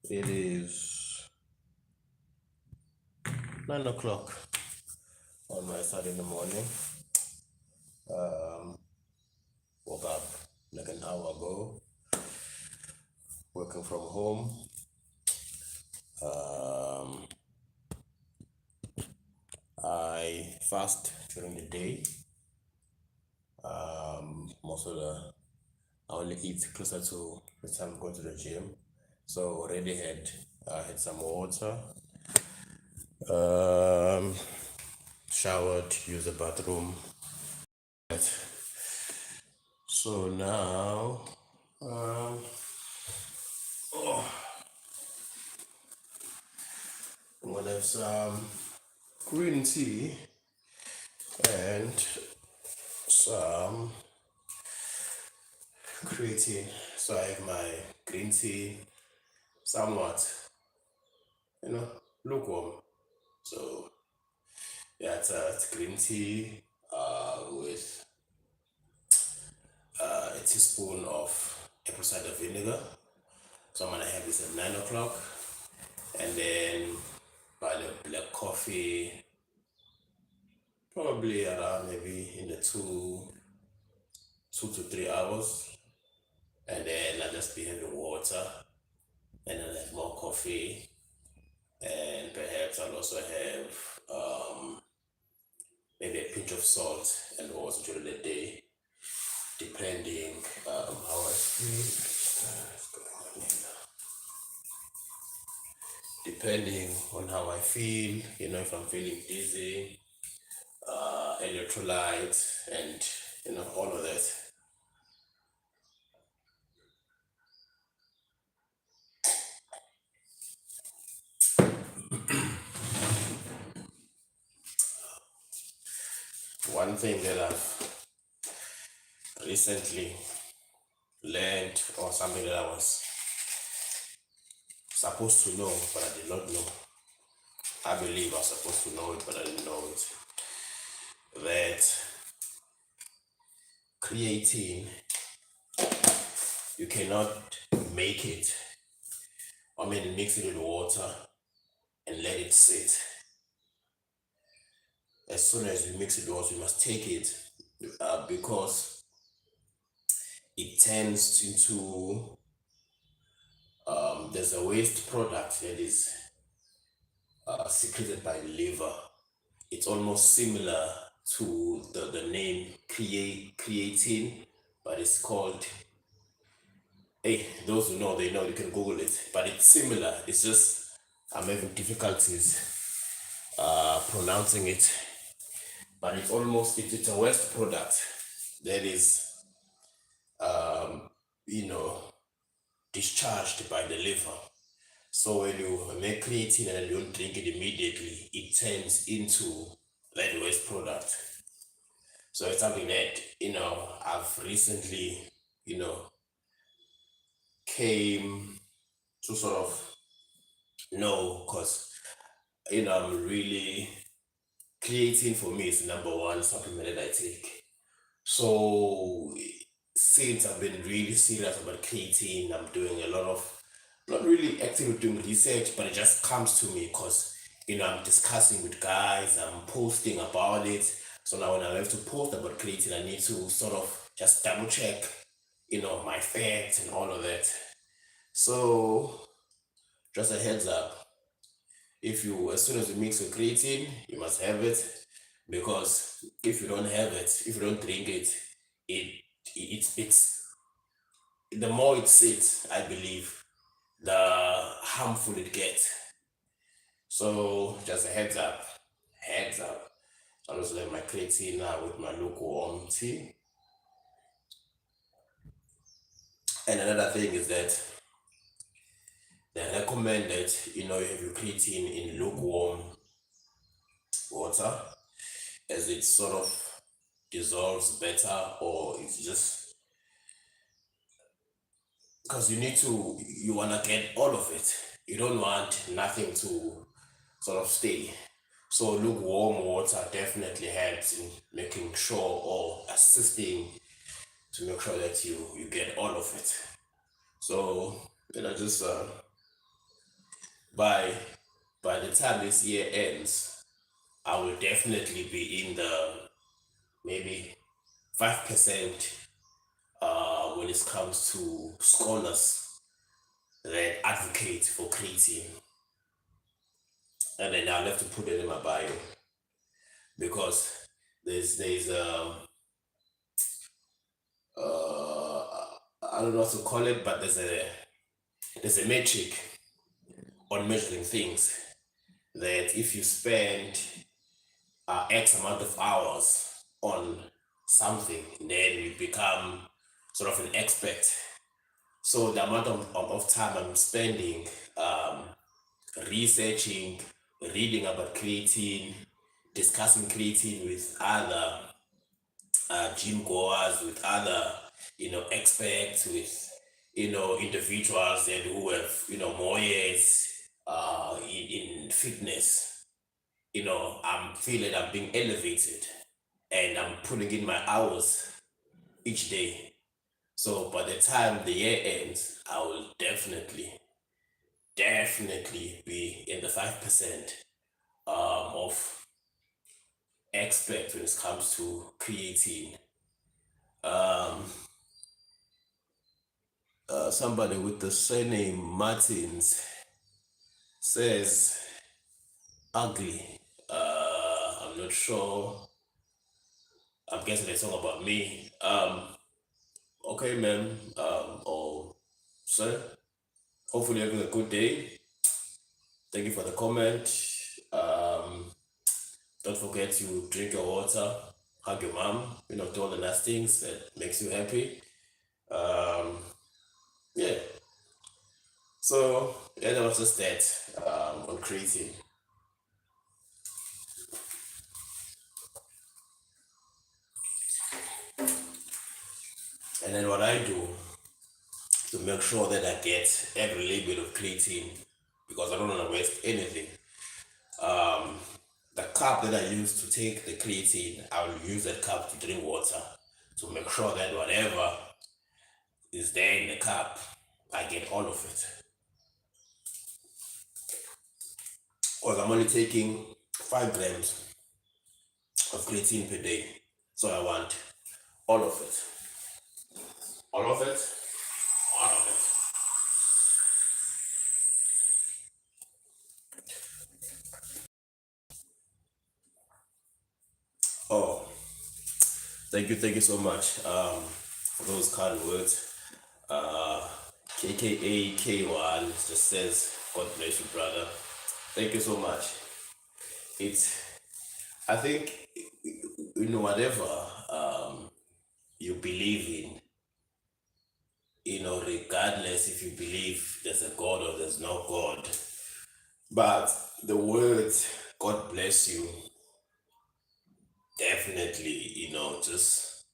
It is 9 o'clock on my Saturday morning. Um, Woke up like an hour ago, working from home. Um, I fast during the day. Most of the I only eat closer to the time I go to the gym. So already had some water. Um, Showered, used the bathroom. So now, um, I'm gonna have some green tea and some creatine. So I have my green tea somewhat, you know, lukewarm. So yeah, it's green tea with a teaspoon of apple cider vinegar. So I'm gonna have this at 9 o'clock, and then by the black coffee probably around maybe in the 2 to 3 hours, and then I'll just be having water, and then have more coffee, and perhaps I'll also have maybe a pinch of salt and water during the day, depending how I feel. Depending on how I feel, if I'm feeling dizzy, electrolytes, and all of that. One thing that I've recently learned, or something that I was supposed to know but I did not know. I believe I was supposed to know it but I didn't know it. That creatine, you cannot make it, mix it with water and let it sit. As soon as you mix it with water, you must take it, because it turns into, there's a waste product that is secreted by the liver. It's almost similar to the name creatine, but it's called, hey, those who know, they know, you can Google it, but it's similar. It's just, I'm having difficulties pronouncing it, but it's a waste product that is, you know, discharged by the liver. So when you make creatine and you don't drink it immediately, it turns into that waste product. So it's something that, I've recently, you know, came to sort of know, because, I'm really, creatine for me is the number one supplement that I take. So since I've been really serious about creatine, I'm doing a lot of, not really actively doing research, but it just comes to me because, I'm discussing with guys, I'm posting about it. So now when I have to post about creatine, I need to sort of just double check, my facts and all of that. So just a heads up, as soon as you mix your creatine, you must have it, because if you don't have it, if you don't drink it, it's the more it sits, I believe, the harmful it gets. So just a heads up. I also have my creatine now with my lukewarm tea. And another thing is that they recommend that, you have your creatine in lukewarm water, as it sort of dissolves better, or it's just because you want to get all of it. You don't want nothing to sort of stay. So lukewarm water definitely helps in making sure, or assisting to make sure that you get all of it. So just by by the time this year ends, I will definitely be in the maybe 5% when it comes to scholars that advocate for creatine. And then I'll have to put it in my bio because there's uh I don't know what to call it, but there's a metric on measuring things that if you spend X amount of hours on something, then you become sort of an expert. So the amount of time I'm spending researching, reading about creatine, discussing creatine with other gym goers, with other experts, with individuals and who have more years in fitness. I'm feeling I'm being elevated and I'm putting in my hours each day. So by the time the year ends, I will definitely be in the 5% of experts when it comes to creatine. Um, Somebody with the surname Martins says ugly. I'm not sure. I'm guessing they're talking about me. Okay, man. Or sir. Hopefully you're having a good day. Thank you for the comment. Um, don't forget to drink your water, hug your mom, do all the nice things that makes you happy. Um, yeah. So yeah, that was just that on creatine. And then what I do to make sure that I get every little bit of creatine because I don't want to waste anything. Um, the cup that I use to take the creatine, I will use that cup to drink water to make sure that whatever is there in the cup, I get all of it. Because I'm only taking 5 grams of creatine per day. So I want all of it. All of it. All of it. Oh, thank you so much for those kind words. Uh, KKAK1 just says, God bless you, brother. Thank you so much. It's, I think, whatever you believe in, regardless if you believe there's a God or there's no God, but the words, God bless you, definitely, just,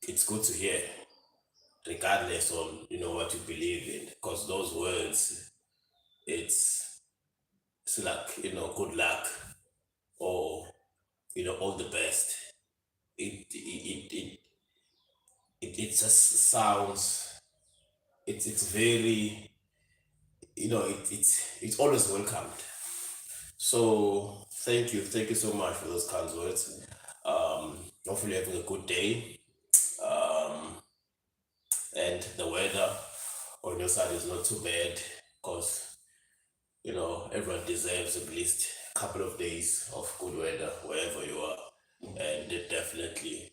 it's good to hear, regardless on, what you believe in, because those words, it's, it's like, good luck or, all the best. It just sounds, it's very, it's always welcomed. So thank you so much for those kind words. Hopefully you're having a good day. Um, and the weather on your side is not too bad because everyone deserves at least a couple of days of good weather wherever you are, and it definitely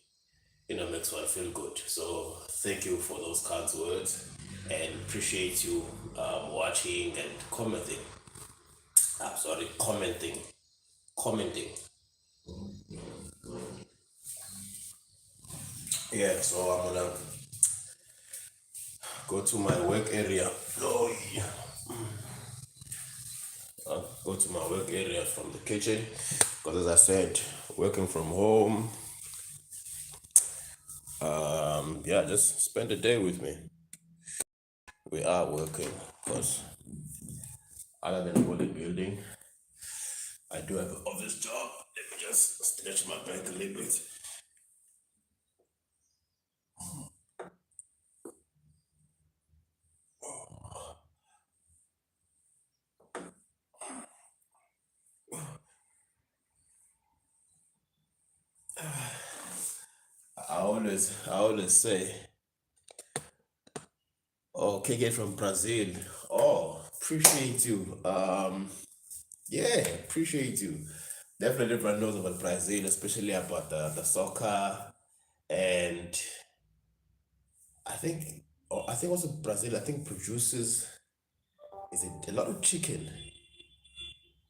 makes one feel good. So thank you for those kind words and appreciate you watching and commenting. I'm sorry, commenting. Yeah, so I'm gonna go to my work area. Oh yeah. Go to my work area from the kitchen because, as I said, working from home. Yeah, just spend the day with me. We are working because, other than bodybuilding, I do have an office job. Let me just stretch my back a little bit. I always say, oh, KK from Brazil. Oh, appreciate you. Yeah, appreciate you. Definitely everyone knows about Brazil, especially about the soccer. And I think also Brazil, I think produces, is it a lot of chicken?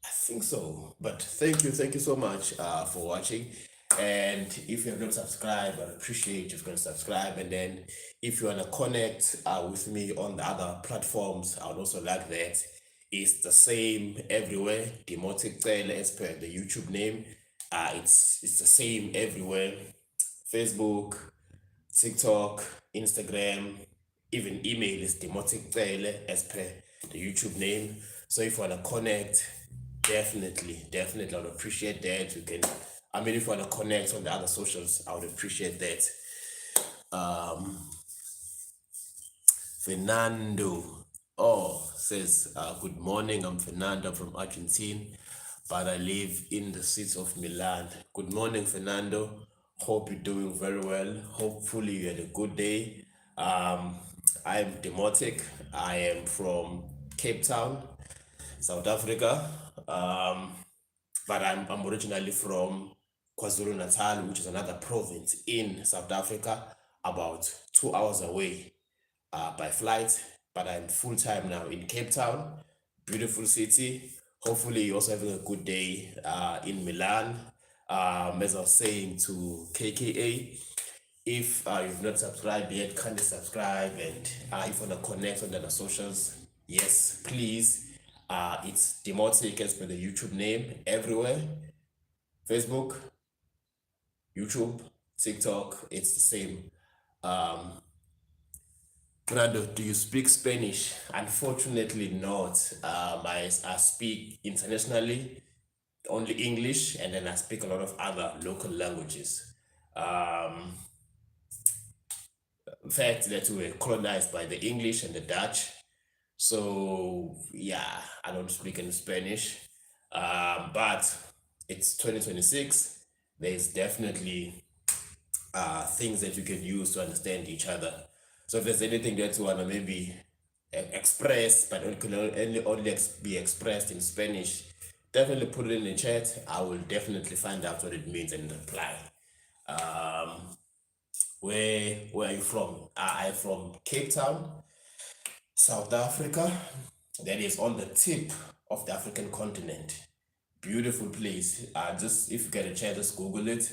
I think so. But thank you so much for watching. And if you have not subscribed, I appreciate you can subscribe. And then if you wanna connect with me on the other platforms, I would also like that. It's the same everywhere. Demotic Taylor as per the YouTube name. It's the same everywhere. Facebook, TikTok, Instagram, even email is Demotic Taylor as per the YouTube name. So if you wanna connect, definitely, I would appreciate that. You can, I mean, if you wanna connect on the other socials, I would appreciate that. Fernando, oh, says, good morning. I'm Fernando from Argentina, but I live in the city of Milan. Good morning, Fernando. Hope you're doing very well. Hopefully, you had a good day. I'm Demotic. I am from Cape Town, South Africa. But I'm originally from KwaZulu Natal, which is another province in South Africa, about 2 hours away by flight. But I'm full time now in Cape Town, beautiful city. Hopefully, you're also having a good day in Milan. As I was saying to KKA, if you've not subscribed yet, kindly subscribe. And if you want to connect on the other socials, yes, please. It's Demotic as per the YouTube name everywhere. Facebook, YouTube, TikTok, it's the same. Fernando, do you speak Spanish? Unfortunately, not. I speak internationally, only English, and then I speak a lot of other local languages. Um, in fact, that we were colonized by the English and the Dutch. So, yeah, I don't speak any Spanish. But it's 2026. There's definitely things that you can use to understand each other. So if there's anything that you wanna maybe express, but it can only be expressed in Spanish, definitely put it in the chat. I will definitely find out what it means and reply. Where are you from? I'm from Cape Town, South Africa. That is on the tip of the African continent. Beautiful place. Just if you get a chance, just Google it.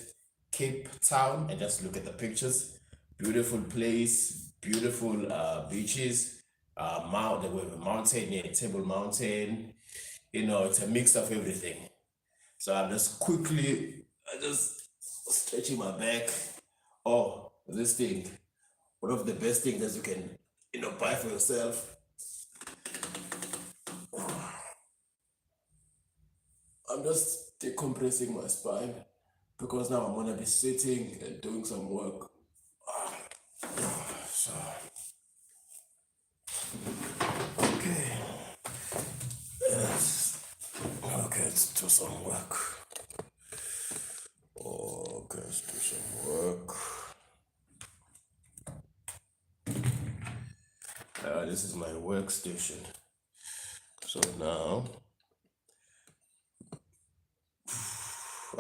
Cape Town and just look at the pictures. Beautiful place, beautiful beaches. We have a mountain near Table Mountain. You know, it's a mix of everything. So I just stretching my back. Oh, this thing, one of the best things that you can, buy for yourself. I'm just decompressing my spine because now I'm gonna be sitting and doing some work. So, okay, let's do some work. Okay, let's do some work. This is my workstation. So now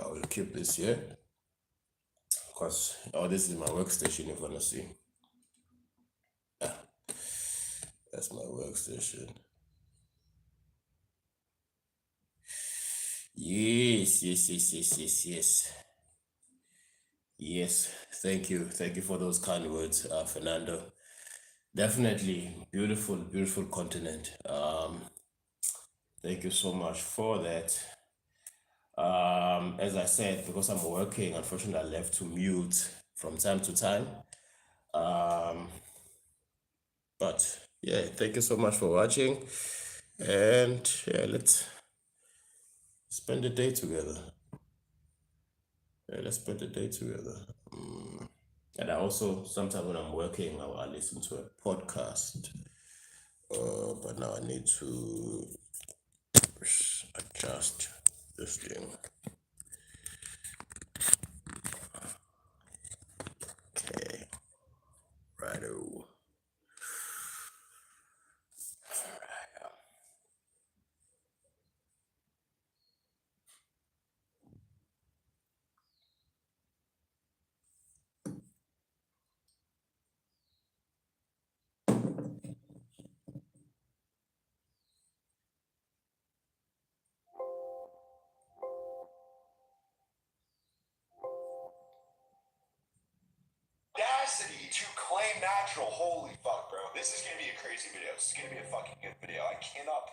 I will keep this here because this is my workstation. If you wanna see, that's my workstation. Yes. Yes, thank you for those kind words, Fernando. Definitely beautiful continent. Thank you so much for that. As I said, because I'm working, unfortunately, I left to mute from time to time. But yeah, thank you so much for watching, and yeah, let's spend the day together. Let's spend the day together. And I also, sometimes when I'm working, I listen to a podcast. But now I need to adjust this thing. natural. Holy fuck, bro. This is gonna be a crazy video. This is gonna be a fucking good video. I cannot.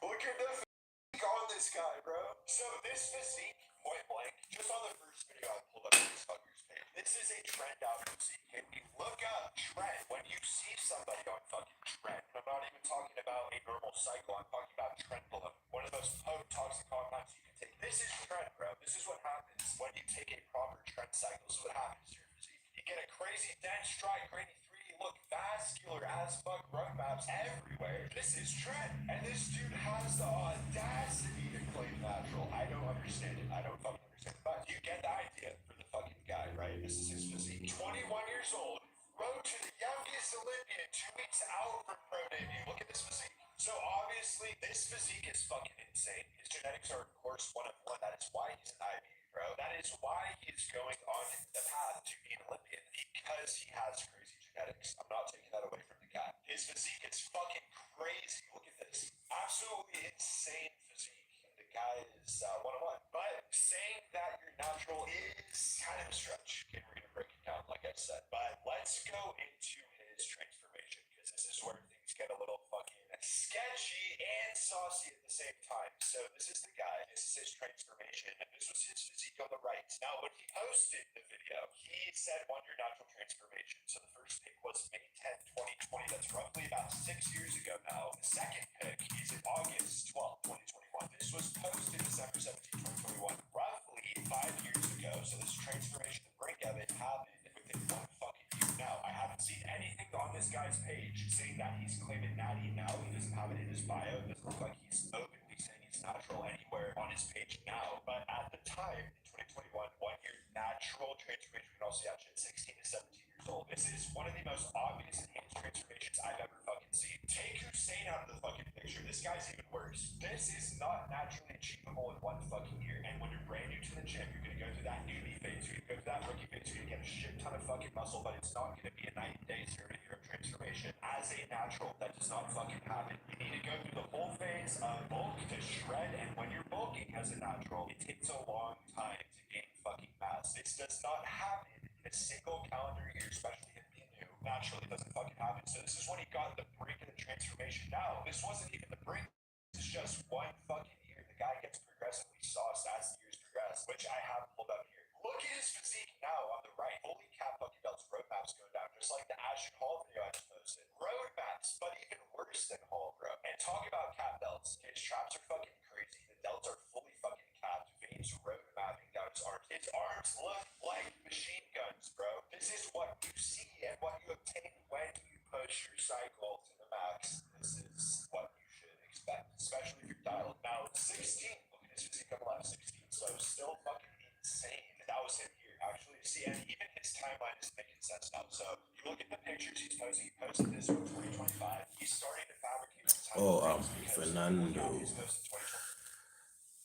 Look at the physique on this guy, bro. So this physique, point blank, just on the first video I pulled up on this fucker's page. This is a trend out physique. And you look up trend when you see somebody on fucking trend. I'm not even talking about a normal cycle. I'm talking about trend below. One of the most potent toxic compounds you can take. This is trend, bro. This is what happens when you take a proper trend cycle. This is what happens to your physique. You get a crazy dense stride, crazy 3D look, vascular as fuck, roadmaps everywhere. This is trend. And this dude has the audacity to claim natural. I don't understand it. I don't fucking understand it. But you get the idea for the fucking guy, right? This is his physique. 21 years old, rode to the youngest Olympian 2 weeks out from pro debut. Look at this physique. So obviously, this physique is fucking insane. His genetics are, of course, one of one. That is why he's an IBU, bro. That is why he's going on the path to be an Olympian, because he has crazy genetics. I'm not taking that away from the guy. His physique is fucking crazy. Look at this. Absolutely insane physique. The guy is one-on-one. But saying that you're natural is kind of a stretch. Okay, we're going to break it down, like I said. But let's go into his transformation, because this is where things get a little fucking sketchy and saucy at the same time. So this is the guy. This is his transformation. And this was his physique on the right. Now, when he posted the video, he said, "On your natural transformation." So the first pic was May 10th, 2020. That's roughly about 6 years ago now. The second pic is in August 12th, 2021. This was posted December 17th, 2021. Roughly 5 years ago. So this transformation, the brink of it, happened within 1 fucking year. Now, I haven't seen anything on this guy's page saying that he's claiming natty now. He doesn't have it in his bio. It doesn't look like he's openly saying he's natural anywhere on his page now. But at the time, in 2021, 1 year natural transformation, we can also see 16 to 17 years old. This is one of the most obvious enhanced transformations I've ever fucking seen. Take Hussein out of the fucking picture. This guy's even worse. This is not naturally achievable in 1 fucking year. And when you're brand new to the gym, you're gonna go through that newbie phase. You're gonna go through that rookie phase. You're gonna get a shit ton of fucking muscle, but it's not gonna be a 90-day, 0 to 0 transformation. As a natural, that does not fucking happen. You need to go through the whole phase of bulk to shred, and when you're bulking as a natural, it takes a long time to gain fucking mass. This does not happen in a single calendar year, especially him being new. Naturally, it doesn't fucking happen. So this is when he got the brink of the transformation. Now, this wasn't even the brink. This is just 1 fucking year. The guy gets progressively sauced as the years progress, which I have pulled up here. Look at his physique now on the right. Holy cap fucking belts. Roadmaps going down, just like the Ashton Hall video I just posted. Roadmaps, but even worse than Hall, bro. And talk about cap belts. His traps are fucking crazy. The delts are fully fucking capped. Veins road mapping down his arms. His arms look like machine guns, bro. This is what you see and what you obtain when you push your cycle to the max. This is what you should expect, especially if you're dialed. Now, 16. Look at his physique on the left, 16. So still fucking insane. That was him here, actually. See, and even his timeline is making sense now. So you look at the pictures he's posting. He posted this from 2025. He's starting to fabricate his timeline. Fernando,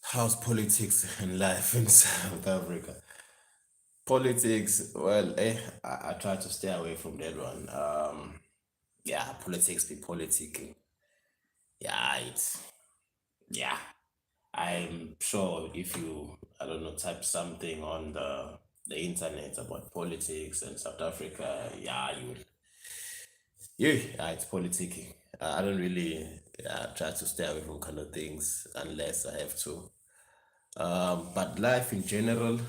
how's politics and life in South Africa? Politics, well, I try to stay away from that one. Yeah, politics be politicking. Yeah, yeah. I'm sure if you, I don't know, type something on the internet about politics and South Africa, yeah, it's politicking. I don't really try to stay away from kind of things unless I have to. But life in general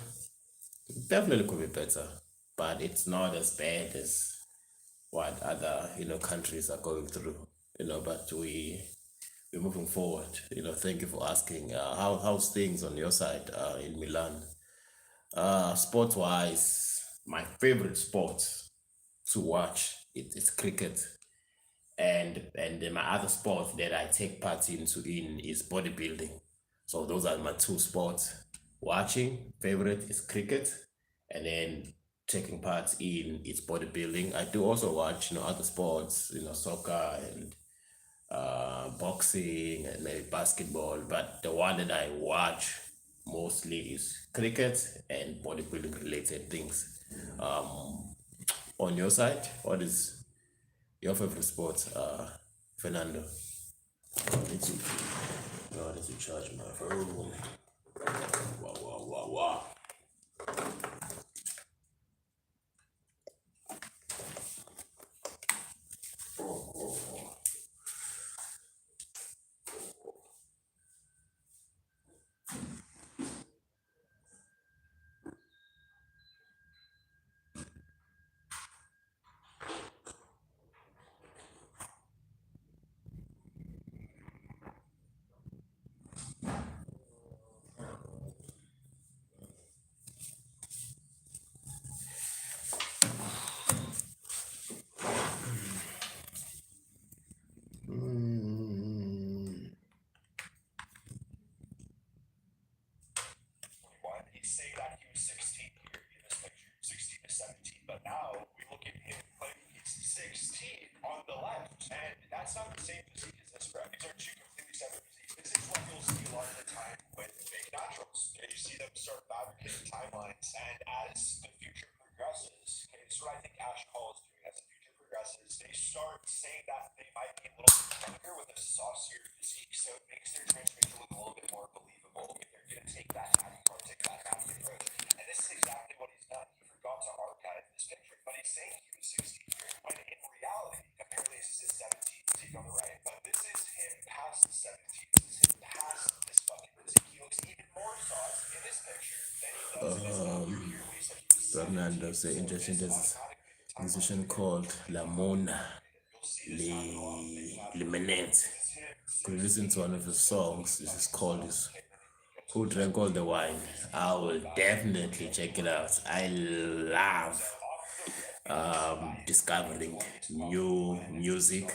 definitely could be better, but it's not as bad as what other countries are going through. But we're moving forward. Thank you for asking. How's things on your side in Milan? Sport wise, my favorite sport to watch it's cricket, and then my other sport that I take part in is bodybuilding. So those are my 2 sports. Watching favorite is cricket, and then taking part in is bodybuilding. I do also watch other sports, soccer and boxing and maybe basketball, but the one that I watch mostly is cricket and bodybuilding related things. On your side, what is your favorite sport, Fernando? I need to, I need to charge my phone. Wow, wow, wow, wow. Mm. He's saying that he was 16 here in this picture, 16 to 17, but now we look at him like he's 16 on the left, and that's not the same physique as this, bro. These are two completely separate physiques. This is what you'll see a lot of the time with big naturals. And you see them start fabricating timelines, and as the future progresses, okay, this is what I think Ash Hall is doing. As the future progresses, they start saying that they might be a little bit younger with a saucier physique, so it makes their transformation look a little bit more believable if they're going to take that natty part, take that natty approach. And this is exactly what he's done. He forgot to archive this picture, but he's saying he was 16 here, when in reality, apparently this is his 17 physique on the right, but this is him past the 17. This is him past this fucking physique. He looks even more sauce in this picture than he does in his picture here, when he said he was 17. Fernando say interesting. There's a musician called Lamona Limenet. Could you listen to one of his songs? This is called this Who Drank All the Wine. I will definitely check it out. I love discovering new music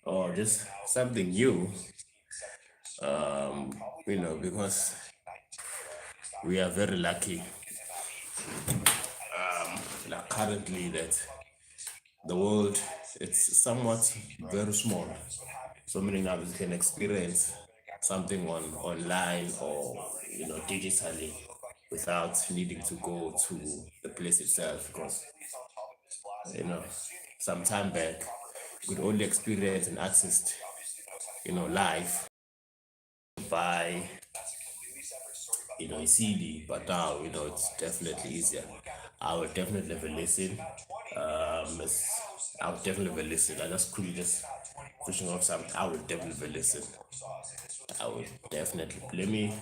or just something new, because we are very lucky like currently that the world it's somewhat very small. So many now we can experience something online or digitally without needing to go to the place itself because some time back we could only experience and access live by a CD, but now it's definitely easier. I will definitely have a listen. I would definitely have a listen. I just quickly just pushing off something. I will definitely have a listen. I will definitely.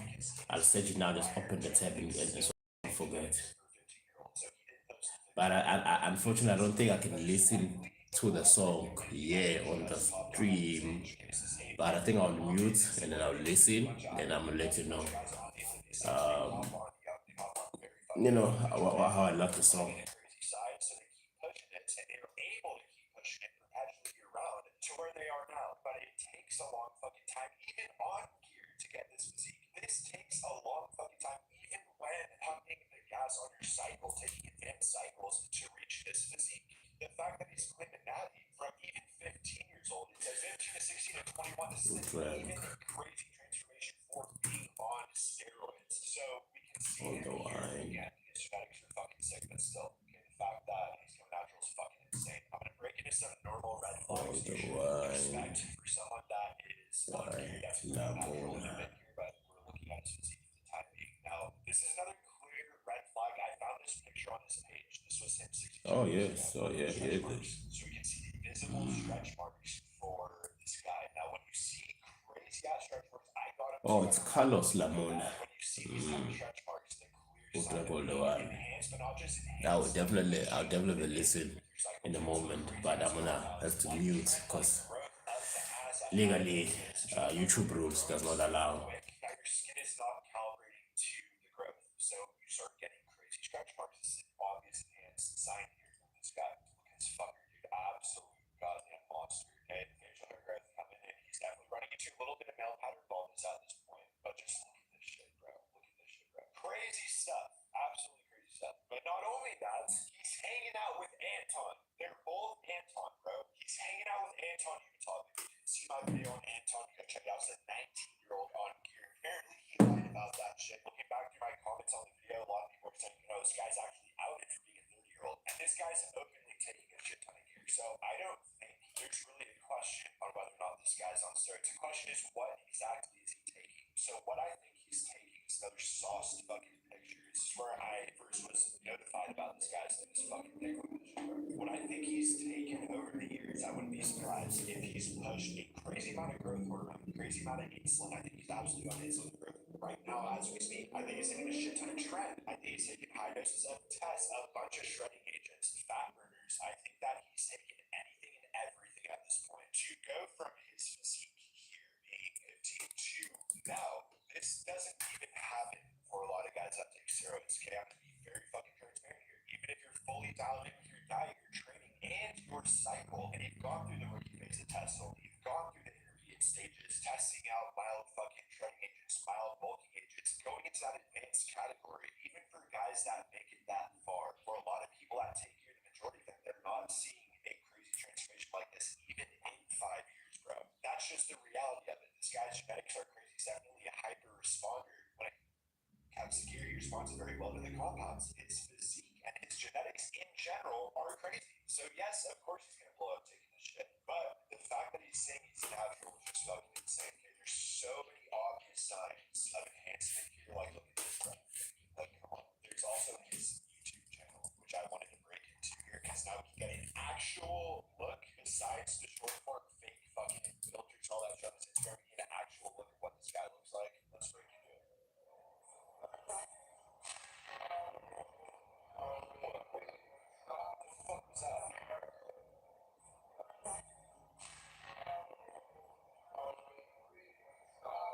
I'll set it now. Just open the tab and so I don't forget. But unfortunately, I don't think I can listen to the song on the stream. But I think I'll mute and then I'll listen and I'm gonna let you know. How I love the song. So they keep pushing it, and they were able to keep pushing it perpetually year round to where they are now. But it takes a long fucking time, even on gear, to get this physique. This takes a long fucking time, even when pumping the gas on your cycle, taking advanced cycles to reach this physique. The fact that he's claiming natty from even 15 years old, it says 15 to 16 to 21, this is even a crazy transformation for being on steroids. So we can see it here again. His genetics are fucking sick, but still, okay, the fact that he's coming natural is fucking insane. I'm gonna break into some normal red flags you should expect for someone that is definitely not a little bit here, but we're looking at his physique for the time being. Now, this is another clear red flag. I found this picture on his page. This was him 16. Oh yes, oh yeah, it is. So we can see the visible stretch marks for this guy. Now, when you see crazy ass stretch marks, I got him. Oh, it's Carlos Lamona. When you see these type of stretch marks, the Who clear Drank All the Wine. enhanced, but not just enhanced. I'll definitely listen in a moment, but I'm gonna have to mute because legally YouTube rules does not allow. Now your skin is not calibrating to the growth, so you start getting crazy stretch marks. This is an obvious enhanced sign here from this guy. Look at this fucker, dude. Absolute goddamn monster. Okay, facial hair growth coming in. He's definitely running into a little bit of male pattern baldness at this point, but just look at this shit, bro. Look at this shit, bro. Crazy stuff. Absolutely crazy stuff. But not only that, he's hanging out with Anton. They're both Anton, bro. He's hanging out with Anton Utah. If you didn't see my video on Anton, you gotta check it out. It's a 19-year-old on gear. Apparently, he lied about that shit. Looking back through my comments on the video, a lot of people are saying, this guy's actually outed for being a 30-year-old. And this guy's openly taking a shit ton of gear. So I don't think there's really a question on whether or not this guy's on steroids. The question is, what exactly is he taking? So what I think he's taking is another sauced fucking picture. This is where I first was notified about this guy's name is fucking big. What I think he's taken over the years, I wouldn't be surprised if he's pushed a crazy amount of growth hormone, crazy amount of insulin. I think he's absolutely on insulin growth right now as we speak. I think he's taking a shit ton of trend. I think he's taking high doses of tests, a bunch of shredding agents, fat burners. I think that he's taking anything and everything at this point to go from his physique here being 15 to Now, this doesn't even happen for a lot of guys that take steroids. Okay, I'm gonna be very fucking transparent here. Even if you're fully dialed in with your diet, your training, and your cycle, and you've gone through the rookie phase of test, so you've gone through the intermediate stages, testing out mild fucking shredding agents, mild bulking agents, going into that advanced category, even for guys that make it that far, for a lot of people that take here, the majority of them, they're not seeing a crazy transformation like this even in 5 years, bro. That's just the reality of it. This guy's genetics are crazy. He's definitely a hyper responder when it comes to gear. He responds very well to the compounds. His physique and his genetics in general are crazy. So yes, of course he's gonna blow up taking this shit. But the fact that he's saying he's natural is just fucking insane. Okay? There's so many obvious signs of enhancement here. Like look at this, bro. Like come on. There's also his YouTube channel, which I wanted to break into here because now we can get an actual look besides the short form fake fucking filters, all that stuff. It's where we get an actual look at what this guy looks like. Let's break into it. What was that?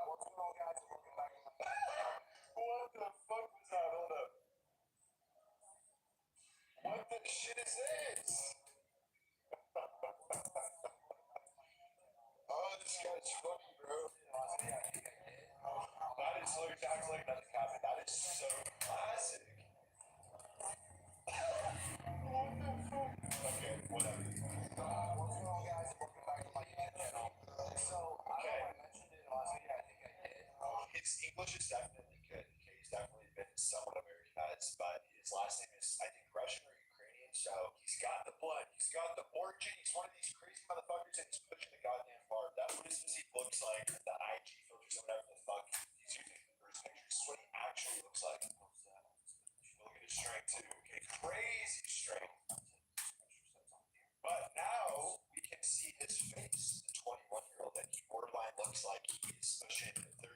What's going on, guys? Welcome back. What the fuck was that? Hold up. What the shit is this? Oh, this guy's funny, bro. That is so exactly like nothing happened. That is so classic. What the fuck? Okay, whatever. What's going on, guys? Welcome back to my YouTube channel. So, I mentioned it last video. I think I did. His English is definitely good. Okay, he's definitely been somewhat Americanized, but his last name is, I think, Russian or Ukrainian. So he's got the blood. He's got the origin. He's one of these crazy motherfuckers, and he's pushing the goddamn bar. That's what his physique looks like. The IG filters or whatever the fuck he's using for his pictures. This is what he actually looks like. Look at his strength too. Okay, crazy strength. But now we can see his face, the 21-year-old, that he borderline looks like he's pushing 35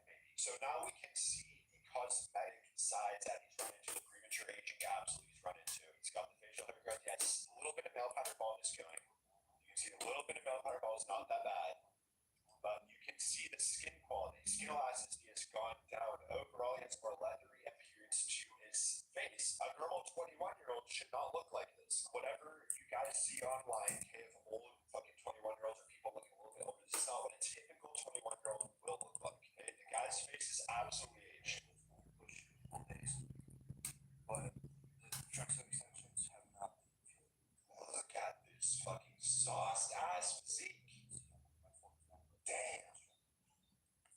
maybe. So now we can see the cosmetic sides that he's run into, the premature aging absolutely he's run into. He's got the facial hair growth. He has a little bit of male pattern baldness going. You can see a little bit of male pattern baldness, not that bad. But you can see the skin quality. Skin elasticity has gone down. Overall, he has more leathery appearance to his face. A normal 21-year-old should not look like this. Whatever you guys see online, okay, of old fucking 21-year-olds or people looking a little bit older, this is not what a typical 21-year-old will look like. Okay, the guy's face is absolutely aged. But the trucks extensions have not been. Look at this fucking sauced ass physique. Damn.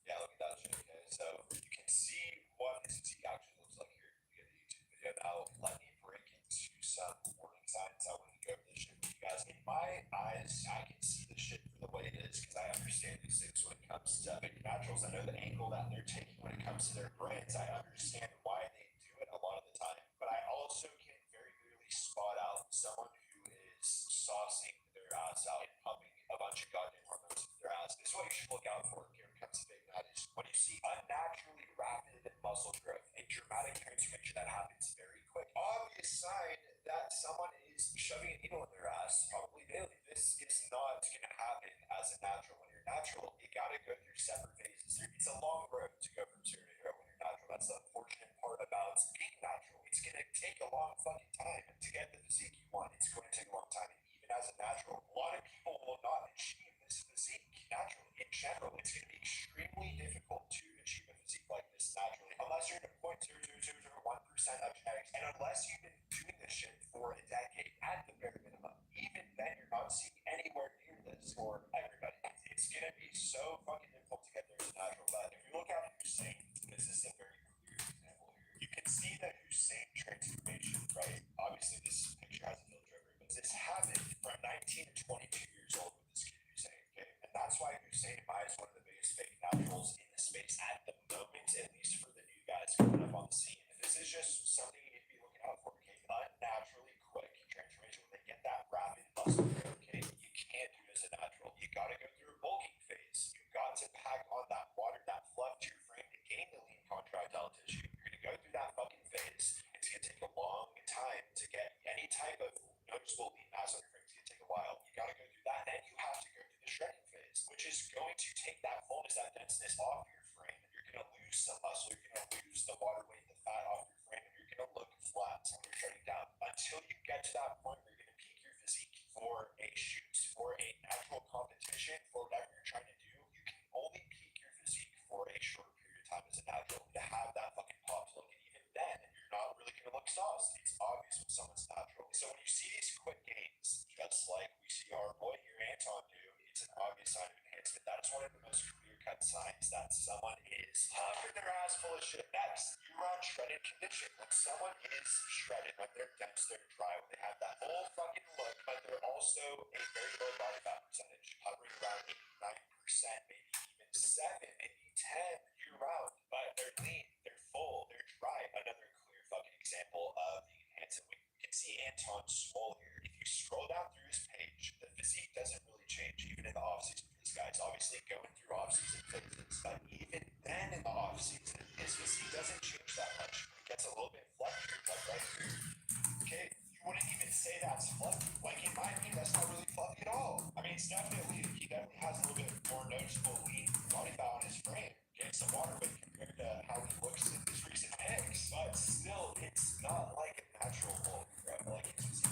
Yeah, look at that shit. Okay, so you can see what his physique actually looks like here. You get the YouTube video. Now let me break into some warning signs. I want to go over this shit with you guys. In my eyes, I can see the shit for the way it is because I understand these things when it comes to big naturals. I know the angle that they're taking when it comes to their brands. I understand why they do it a lot of the time, but I also can very clearly spot out someone who is saucing their ass out and pumping a bunch of goddamn hormones into their ass. This is what you should look out for here when it comes to big natties. When you see unnaturally rapid muscle growth, a dramatic transformation that happens very quick, obvious sign that someone is shoving a needle in their ass probably daily. This is not going to happen as a natural. When you're natural, you got to go through separate phases. It's a long road to go from zero to hero when you're natural. That's the unfortunate part about being natural. It's going to take a long fucking time to get the physique you want. It's going to take a long time. Even as a natural, a lot of people will not achieve this physique naturally. In general, it's going to be extremely difficult to achieve a physique like this naturally, unless you're in a 0.00001% of genetics, and unless you've been doing this shit for a decade at the bare minimum. Even then, you're not seeing anywhere near this for everybody. It's going to be so fucking difficult to get there as a natural. But if you look at Hussein, this is a very clear example here. You can see the Hussein transformation, right? Obviously, this picture has a filter over it, but this happened from 19 to 22 years old with this kid Hussein, okay? And that's why Hussein is one of the biggest fake naturals in the space at the moment, at least for the new guys coming up on the scene. And this is just something you need to be looking out for, okay? Unnaturally quick transformation. When they get that rapid muscle growth, okay? You can't do this as a natural. You gotta go through a bulking phase. You've got to pack on that water, that fluff to your frame to gain the lean contractile tissue. You're gonna go through that fucking phase. It's gonna take a long time to get any type of noticeable lean mass on your frame. It's gonna take a while. You gotta go through that. Then you have to go through the shredding phase, which is going to take that fullness, that denseness off your lose some muscle, you're gonna lose the water weight, the fat off your frame, and you're gonna look flat when you're shutting down. Until you get to that point where you're gonna peak your physique for a shoot, for a natural competition, for whatever you're trying to do, you can only peak your physique for a short period of time as a natural to have that fucking pop look. And even then, you're not really gonna look sauced. It's obvious when someone's natural. So when you see these quick gains, just like we see our boy here, Anton, do, it's an obvious sign of enhancement. That is one of the most clear-cut signs that someone is pumping their ass full of shit. Next, you run shredded condition. When someone is shredded, when they're dense, they're dry, when they have that full fucking look, but they're also a very low body fat percentage, hovering around 89%, maybe even 7, maybe 10 year round, but they're lean, they're full, they're dry. Another clear fucking example of the enhancement. We can see Anton swole here. If you scroll down through his page, the physique doesn't really change, even in the off season. This guy's obviously going through off season phases, but even then in the off season, his physique doesn't change that much. It gets a little bit fluffier, like right here. Okay, you wouldn't even say that's fluffy. Like in my opinion, that's not really fluffy at all. I mean, it's definitely, he definitely has a little bit more noticeable lean body fat on his frame, getting some water weight compared to how he looks in his recent pics, but still, it's not like a natural look, bro. Like it's just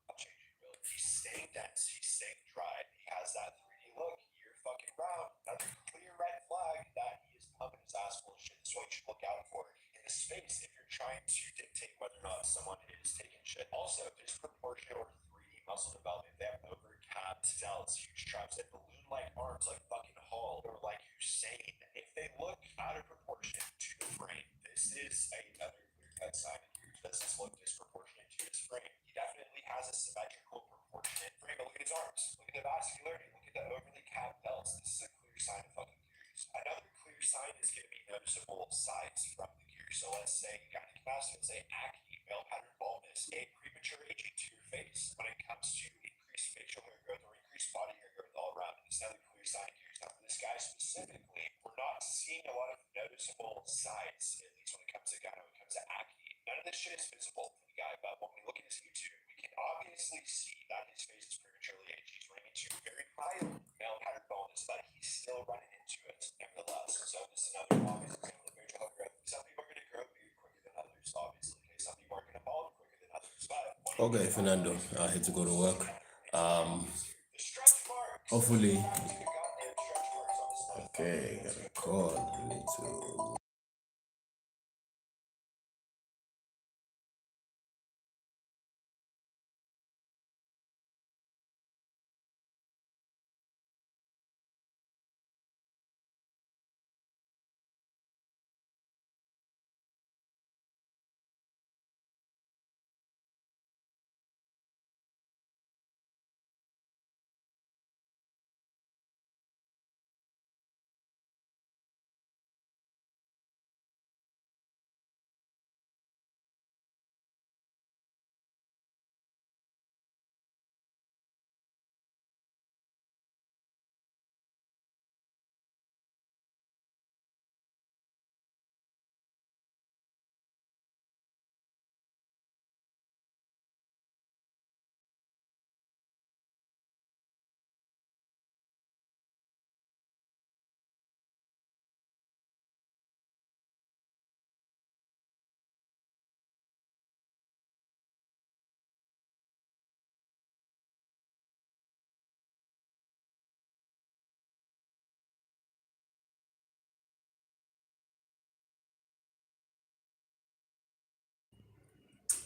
not changing really. He's staying dense, he's staying dry, he has that 3D look year fucking round. Another clear red flag that he is pumping his ass full of shit. That's what you should look out for in this space if you're trying to dictate whether or not someone is taking shit. Also, disproportionate or 3D muscle development. They have overcapped cells, huge traps, and balloon-like arms like fucking Hall or like Hussein. If they look out of proportion to the frame, this is another clear-cut sign here. Does this look disproportionate to his frame? He definitely has a symmetrical, proportionate frame. But look at his arms. Look at the vascularity. Look at the overly capped delts. This is a clear sign of fucking gears. Another clear sign is going to be noticeable size from the gear. So let's say you got any capacity, let's say acne, male pattern baldness, a premature aging to your face when it comes to increased facial hair growth or increased body hair growth all around. It's another clear sign here. Now for this guy specifically, we're not seeing a lot of noticeable signs, at least when it comes to acne. None of this shit is visible for the guy, but when we look at his YouTube, we can obviously see that his face is prematurely aged. He's running into very mild male pattern baldness, but he's still running into it nevertheless. So this is another obvious example of facial hair growth. Some people are going to grow beard quicker than others, obviously. Okay? Some people are going to bald quicker than others, but Okay, Fernando, I had to go to work. the stretch marks. Hopefully, Back to the goddamn stretch marks on this motherfucker. okay, got a call. I need to.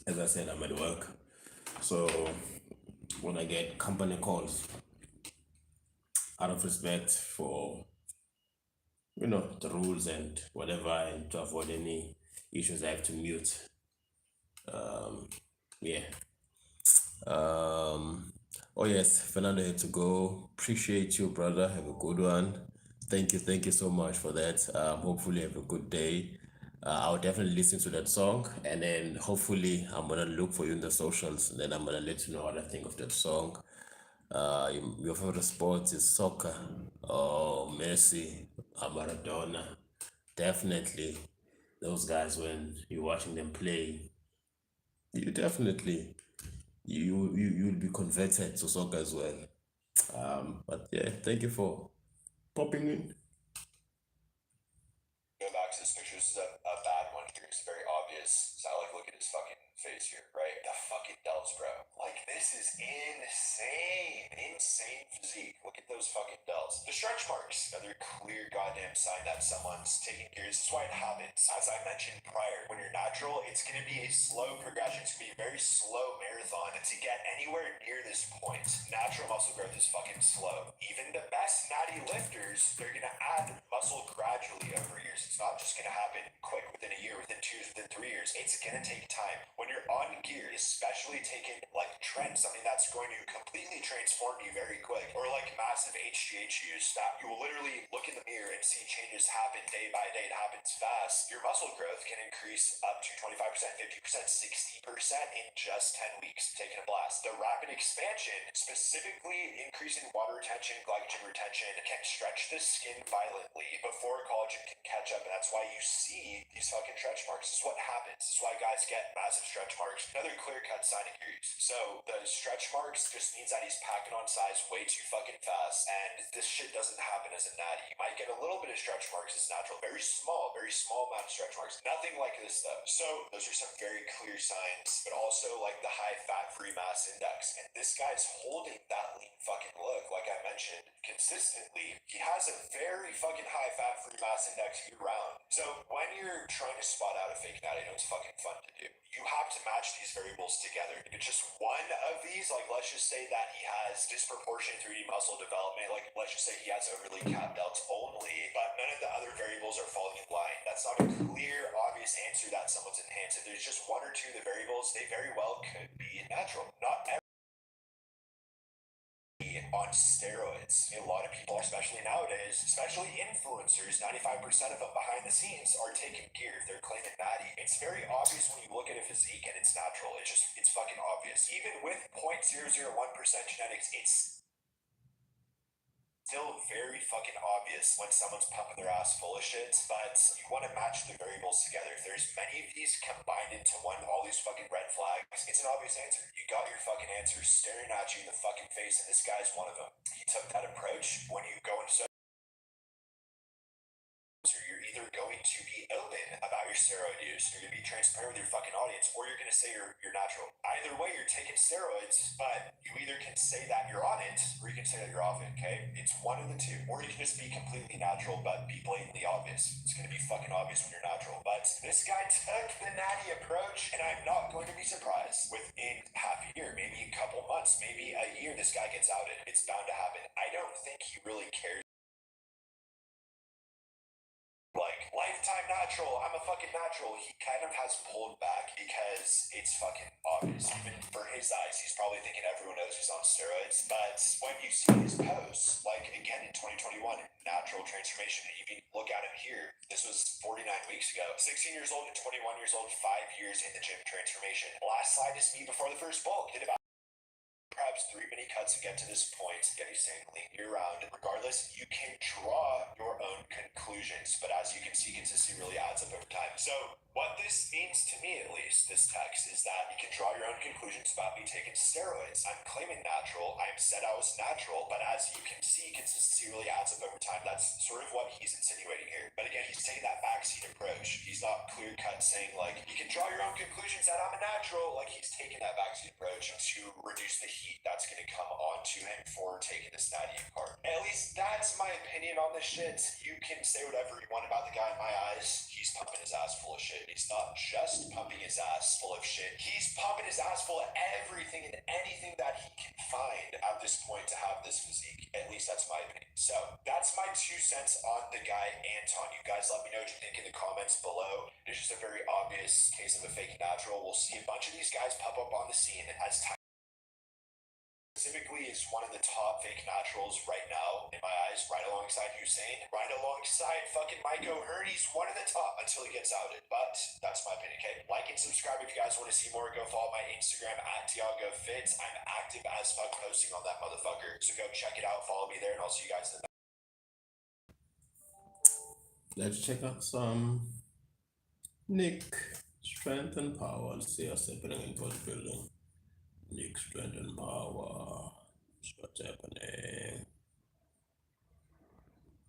As I said, I'm at work. So when I get company calls, out of respect for, the rules and whatever, and to avoid any issues, I have to mute. Yeah. Oh yes, Fernando had to go. Appreciate you, brother. Have a good one. Thank you so much for that. Hopefully have a good day. I'll definitely listen to that song, and then hopefully I'm gonna look for you in the socials, and then I'm gonna let you know what I think of that song. Your favorite sport is soccer. Oh, Messi, Maradona. Definitely, those guys when you're watching them play, you definitely you'll be converted to soccer as well. But yeah, thank you for popping in. this is a bad one here. It's very obvious. So like, look at his fucking face here, right? The fucking delts, bro. Like, this is insane. Insane physique. Look at those fucking delts. The stretch marks, another clear goddamn sign that someone's taking care. This is why it happens. As I mentioned prior, when you're natural, it's going to be a slow progression. It's going to be a very slow marathon to get anywhere near this point. Natural muscle growth is fucking slow. Even the best natty lifters, they're going to add muscle gradually over years. It's not just going to happen quick within a year, within 2 years, within 3 years. It's going to take time. When you're on gear, especially taking like trend, something that's going to completely transform you very quick, or like massive HGH use that you will literally look in the mirror and see changes happen day by day. It happens fast. Your muscle growth can increase up to 25%, 50%, 60% in just 10 weeks taking a blast. The rapid expansion, specifically increasing water retention, glycogen retention, can stretch the skin violently before collagen can catch up. And that's why you see these fucking stretch marks. This is what happens. This is why guys get massive stretch marks. Another clear-cut sign of gears. So the stretch marks just means that he's packing on size way too fucking fast. And this shit doesn't happen as a natty. You might get a little bit of stretch marks as natural. Very small amount of stretch marks. Nothing like this though. So those are some very clear signs, but also like the high fat-free mass index. And this guy's holding that lean fucking look, like I mentioned, consistently. He has a very fucking high fat-free mass index year round. So when you're trying to spot out a fake natty, I know it's fucking fun to do. You have to match these variables together. If it's just one of these, like let's just say that he has disproportionate 3D muscle development, like let's just say he has overly capped delts only, but none of the other variables are falling in line. That's not a clear, obvious answer that someone's enhanced. If there's just one or two of the variables, they very well could be natural. Not every on steroids. A lot of people, especially nowadays, especially influencers, 95% of them behind the scenes are taking gear. They're claiming natty. It's very obvious when you look at a physique and it's natural. It's fucking obvious. Even with 0.001% genetics, it's still very fucking obvious when someone's pumping their ass full of shit, but you want to match the variables together. If there's many of these combined into one, all these fucking red flags, it's an obvious answer. You got your fucking answer staring at you in the fucking face, and this guy's one of them. He took that approach. When you go into you're either going to be open about your steroid use, you're going to be transparent with your fucking audience, or you're going to say you're natural. Either way, you're taking steroids, but you either can say that you're on it, or you can say that you're off it, okay? It's one of the two. Or you can just be completely natural, but be blatantly obvious. It's going to be fucking obvious when you're natural. But this guy took the natty approach, and I'm not going to be surprised within half a year, maybe a couple months, maybe a year, this guy gets outed. It's bound to happen. I don't think he really cares. Like, lifetime natural, I'm a fucking natural. He kind of has pulled back because it's fucking obvious. Even for his eyes, he's probably thinking everyone knows he's on steroids. But when you see his posts, like again in 2021, natural transformation, and you can look at him here. This was 49 weeks ago. 16 years old to 21 years old, 5 years in the gym transformation. Last slide is me before the first bulk. Did about perhaps 3 mini cuts to get to this point, getting staying lean year round. Regardless, you can draw your own conclusions, but as you can see, consistency really adds up over time. So what this means to me, at least, this text, is that you can draw your own conclusions about me taking steroids. I'm claiming natural. I said I was natural, but as you can see, consistency really adds up over time. That's sort of what he's insinuating here. But again, he's taking that backseat approach. He's not clear cut saying like, you can draw your own conclusions that I'm a natural. Like, he's taking that backseat approach to reduce the heat that's going to come onto him for taking this natty apart. At least that's my opinion on this shit. You can say whatever you want about the guy. In my eyes, he's pumping his ass full of shit. He's not just pumping his ass full of shit. He's pumping his ass full of everything and anything that he can find at this point to have this physique. At least that's my opinion. So that's my 2 cents on the guy, Anton. You guys let me know what you think in the comments below. It's just a very obvious case of a fake natural. We'll see a bunch of these guys pop up on the scene as time specifically is one of the top fake naturals right now, in my eyes, right alongside Hussein, right alongside fucking Mike O'Hearn. He's one of the top until he gets outed, but that's my opinion, okay? Like and subscribe if you guys want to see more. Go follow my Instagram at TiagoFits. I'm active as fuck posting on that motherfucker, so go check it out, follow me there, and I'll see you guys in the Let's check out some Nick strength and power. Let's see what's happening in bodybuilding. Nick strength and power. What's happening?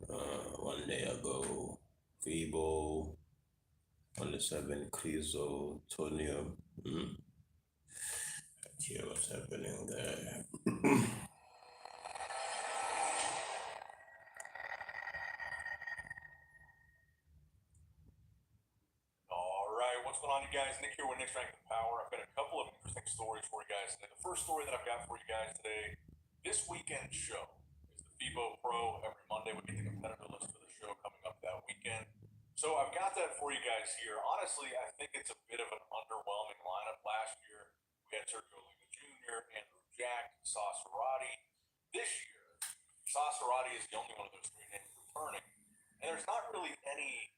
1 day ago, feeble, On the 7, Criso, Tonio. Here, what's happening there? All right, what's going on, you guys? Nick here with Nick's Strength and Power. I've got a couple of interesting stories for you guys today. The first story that I've got for you guys today, this weekend show is the FIBO Pro. Every Monday we get the competitor list for the show coming up that weekend. So I've got that for you guys here. Honestly, I think it's a bit of an underwhelming lineup. Last year we had Sergio Lima Jr., Andrew Jack, Sauce Roddy. This year, Sauce Roddy is the only one of those three names returning. And there's not really any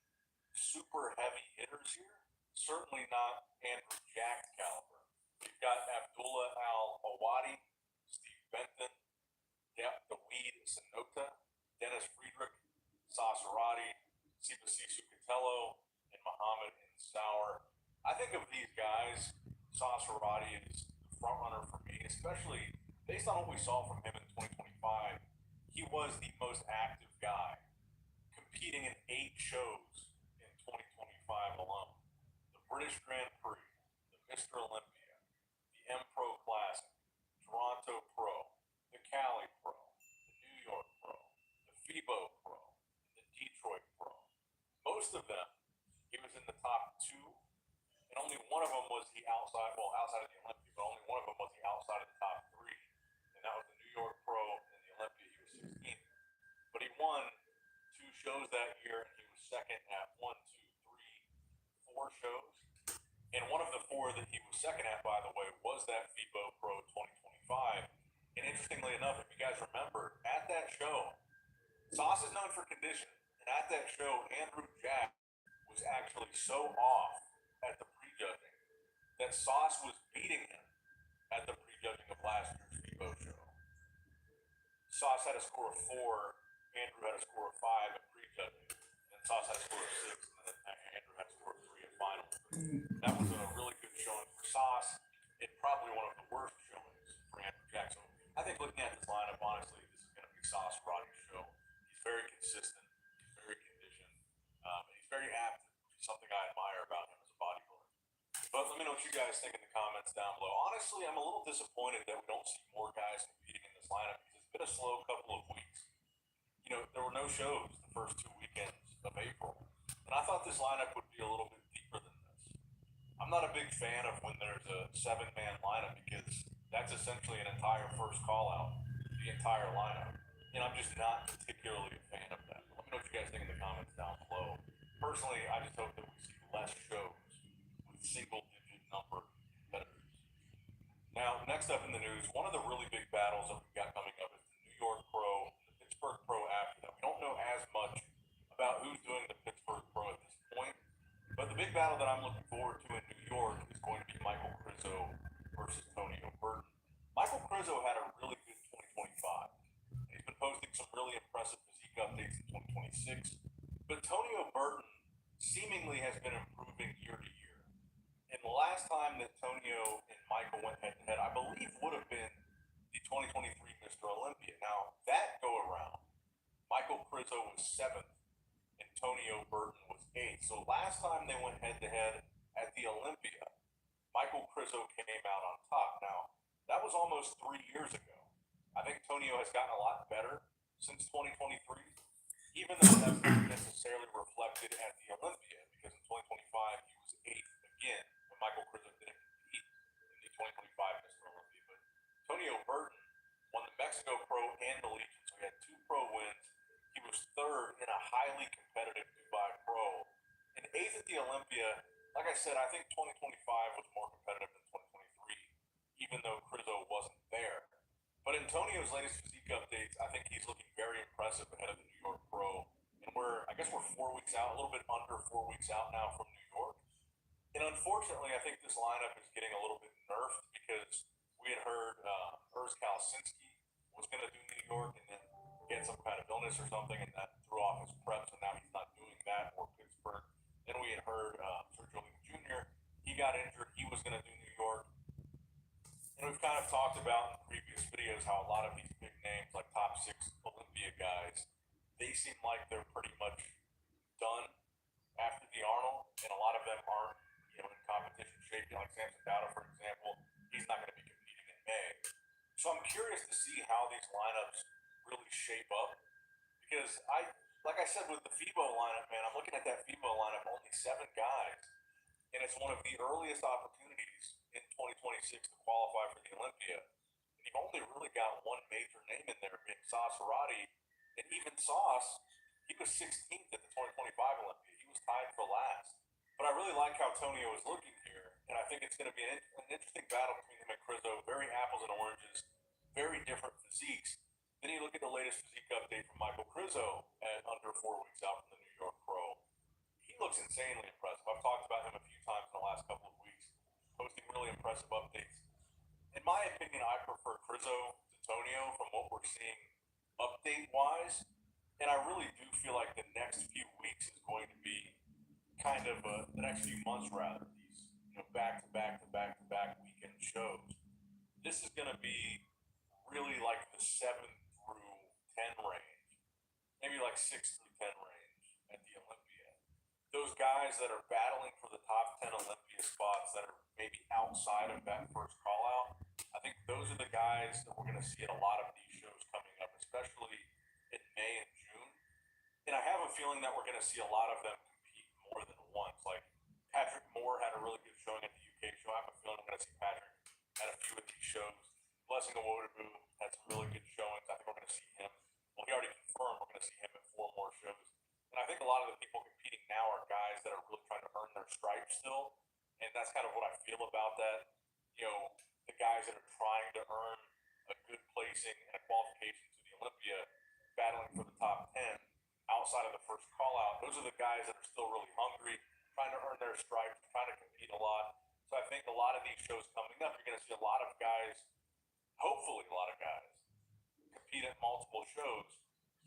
super heavy hitters here. Certainly not Andrew Jack caliber. We've got Abdullah Al Awadi, Steve Benton, the Weed Sinota, Dennis Friedrich, Sasarati, Sibasi Sukatello, and Muhammad Insaur. I think of these guys, Sasarati is the front runner for me, especially based on what we saw from him in 2025. He was the most active guy, competing in 8 shows in 2025 alone. The British Grand Prix, the Mr. Olympia, the M Pro Classic, Toronto Pro, the Cali Pro, the New York Pro, the FIBO Pro, and the Detroit Pro. Most of them, he was in the top 2, and only one of them was he outside of the Olympia, but only one of them was he outside of the top 3, and that was the New York Pro and the Olympia. He was 16th, but he won 2 shows that year, and he was second at 4 shows. And one of the 4 that he was second at, by the way, was that FIBO Pro 2025. And interestingly enough, if you guys remember, at that show, Sauce is known for condition. And at that show, Andrew Jack was actually so off at the prejudging that Sauce was beating him at the prejudging of last year's FIBO show. Sauce had a score of 4, Andrew had a score of 5 at prejudging, and Sauce had a score of 6, and then Andrew had a score of 3 at finals. That was a really good showing for Sauce, and probably one of the worst showings for Andrew Jack. So I think looking at this lineup, honestly, this is going to be Sauce Roddy's show. He's very consistent, he's very conditioned, and he's very active, which is something I admire about him as a bodybuilder. But let me know what you guys think in the comments down below. Honestly, I'm a little disappointed that we don't see more guys competing in this lineup because it's been a slow couple of weeks. There were no shows the first 2 weekends of April, and I thought this lineup would be a little bit deeper than this. I'm not a big fan of when there's a 7-man lineup because that's essentially an entire first call out, the entire lineup, and I'm just not particularly a fan of that. Let me know what you guys think in the comments down below. Personally, I just hope that we see less shows with single-digit number competitors. Now, next up in the news, one of the really big battles that we've got coming up is the New York Pro and the Pittsburgh Pro after that. We don't know as much about who's doing the Pittsburgh Pro at this point, but the big battle that I'm looking forward to in New York is going to be Michael Krizo versus Tonio Burton. Michael Krizo had a really good 2025. He's been posting some really impressive physique updates in 2026, but Tonio Burton seemingly has been improving year to year. And the last time that Tonio and Michael went head to head, I believe would have been the 2023 Mr. Olympia. Now, that go around, Michael Krizo was 7th and Tonio Burton was 8th. So last time they went head to head at the Olympia, Michael Krizo came out on top. Now, that was almost 3 years ago. I think Tonio has gotten a lot better since 2023, even though that's not necessarily reflected at the Olympia, because in 2025 he was 8th again, but Michael Krizo didn't compete in the 2025 Mr. Olympia. But Tonio Burton won the Mexico Pro and the Legion, so he had 2 pro wins. He was 3rd in a highly competitive Dubai Pro, and 8th at the Olympia. Like I said, I think 2025 was more competitive than 2023, even though Krizo wasn't there. But in Tonio's latest physique updates, I think he's looking very impressive ahead of the New York Pro. And I guess we're 4 weeks out, a little bit under 4 weeks out now from New York. And unfortunately, I think this lineup is getting a little bit nerfed because we had heard Urs Kalsinski was going to do New York and then get some kind of illness or something, and that threw off his prep, so now he's not doing that, or Pittsburgh. Then we had heard Sergio Lima Jr., he got injured, he was going to do New York. And we've kind of talked about in previous videos how a lot of these big names, like top 6 Olympia guys, they seem like they're pretty much done after the Arnold, and a lot of them lineups really shape up. Because like I said with the FIBO lineup, man, I'm looking at that FIBO lineup, only 7 guys, and it's one of the earliest opportunities in 2026 to qualify for the Olympia. And you've only really got one major name in there, being Sauce Harati, and even Sauce, he was 16th at the 2025 Olympia. He was tied for last. But I really like how Tonio is looking here, and I think it's going to be an interesting battle between him and Crizzo. Very apples and oranges, very different physiques. Then you look at the latest physique update from Michael Crizzo at under 4 weeks out from the New York Pro. He looks insanely impressive. I've talked about him a few times in the last couple of weeks, posting really impressive updates. In my opinion, I prefer Crizzo to Tonio from what we're seeing update-wise, and I really do feel like the next few weeks is going to be kind of the next few months rather, these back to back to back to back weekend shows. This is going to be really like the 7 through 10 range, maybe like 6 through 10 range at the Olympia. Those guys that are battling for the top 10 Olympia spots that are maybe outside of that first call out, I think those are the guys that we're going to see at a lot of these shows coming up, especially in May and June. And I have a feeling that we're going to see a lot of them compete more than once. Like Patrick Moore had a really good showing at the UK show. I have a feeling I'm going to see Patrick at a few of these shows. Blessing Awodabu had some really good showings. I think we're going to see him. Well, he already confirmed we're going to see him at 4 more shows. And I think a lot of the people competing now are guys that are really trying to earn their stripes still. And that's kind of what I feel about that. The guys that are trying to earn a good placing and a qualification to the Olympia, battling for the top 10 outside of the first call out. Those are the guys that are still really hungry, trying to earn their stripes, trying to compete a lot. So I think a lot of these shows coming up, you're going to see a lot of guys, hopefully a lot of guys, compete at multiple shows.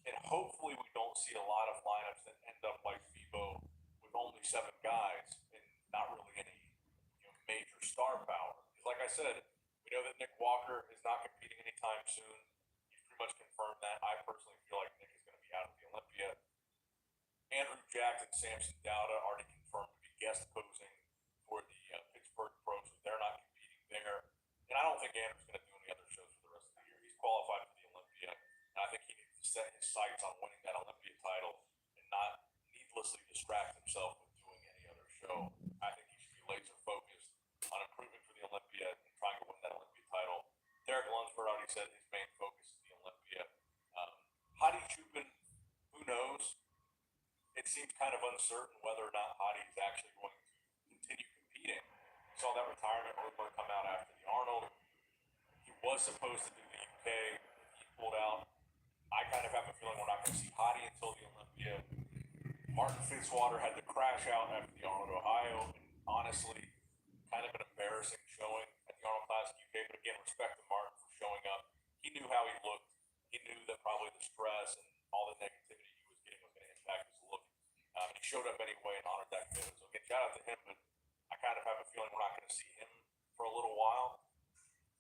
And hopefully we don't see a lot of lineups that end up like FIBO with only 7 guys and not really any major star power. Because like I said, we know that Nick Walker is not competing anytime soon. He's pretty much confirmed that. I personally feel like Nick is going to be out of the Olympia. Andrew Jackson, Samson Dowda already confirmed to be guest posing for the Pittsburgh Pro, so they're not competing there. And I don't think Andrew's going to do any other shows for the rest of the year. He's qualified for the Olympia, and I think he needs to set his sights on winning that Olympia title and not needlessly distract himself with doing any other show. I think he should be laser focused on improving for the Olympia and trying to win that Olympia title. Derek Lunsford already said his main focus is the Olympia. Hadi Chupin, who knows? It seems kind of uncertain whether or not Hadi is actually going to continue competing. We saw that retirement rumor come out after the Arnold. He was supposed to do the UK. He pulled out. I kind of have a feeling we're not going to see Hadi until the Olympia. Martin Fitzwater had to crash out after the Arnold, Ohio. And honestly, kind of an embarrassing showing at the Arnold Classic UK. But again, respect to Martin for showing up. He knew how he looked. He knew that probably the stress and all the negativity he was getting was going to impact his look. He showed up anyway and honored that commitment. So again, shout out to him, but I kind of have a feeling we're not going to see him for a little while.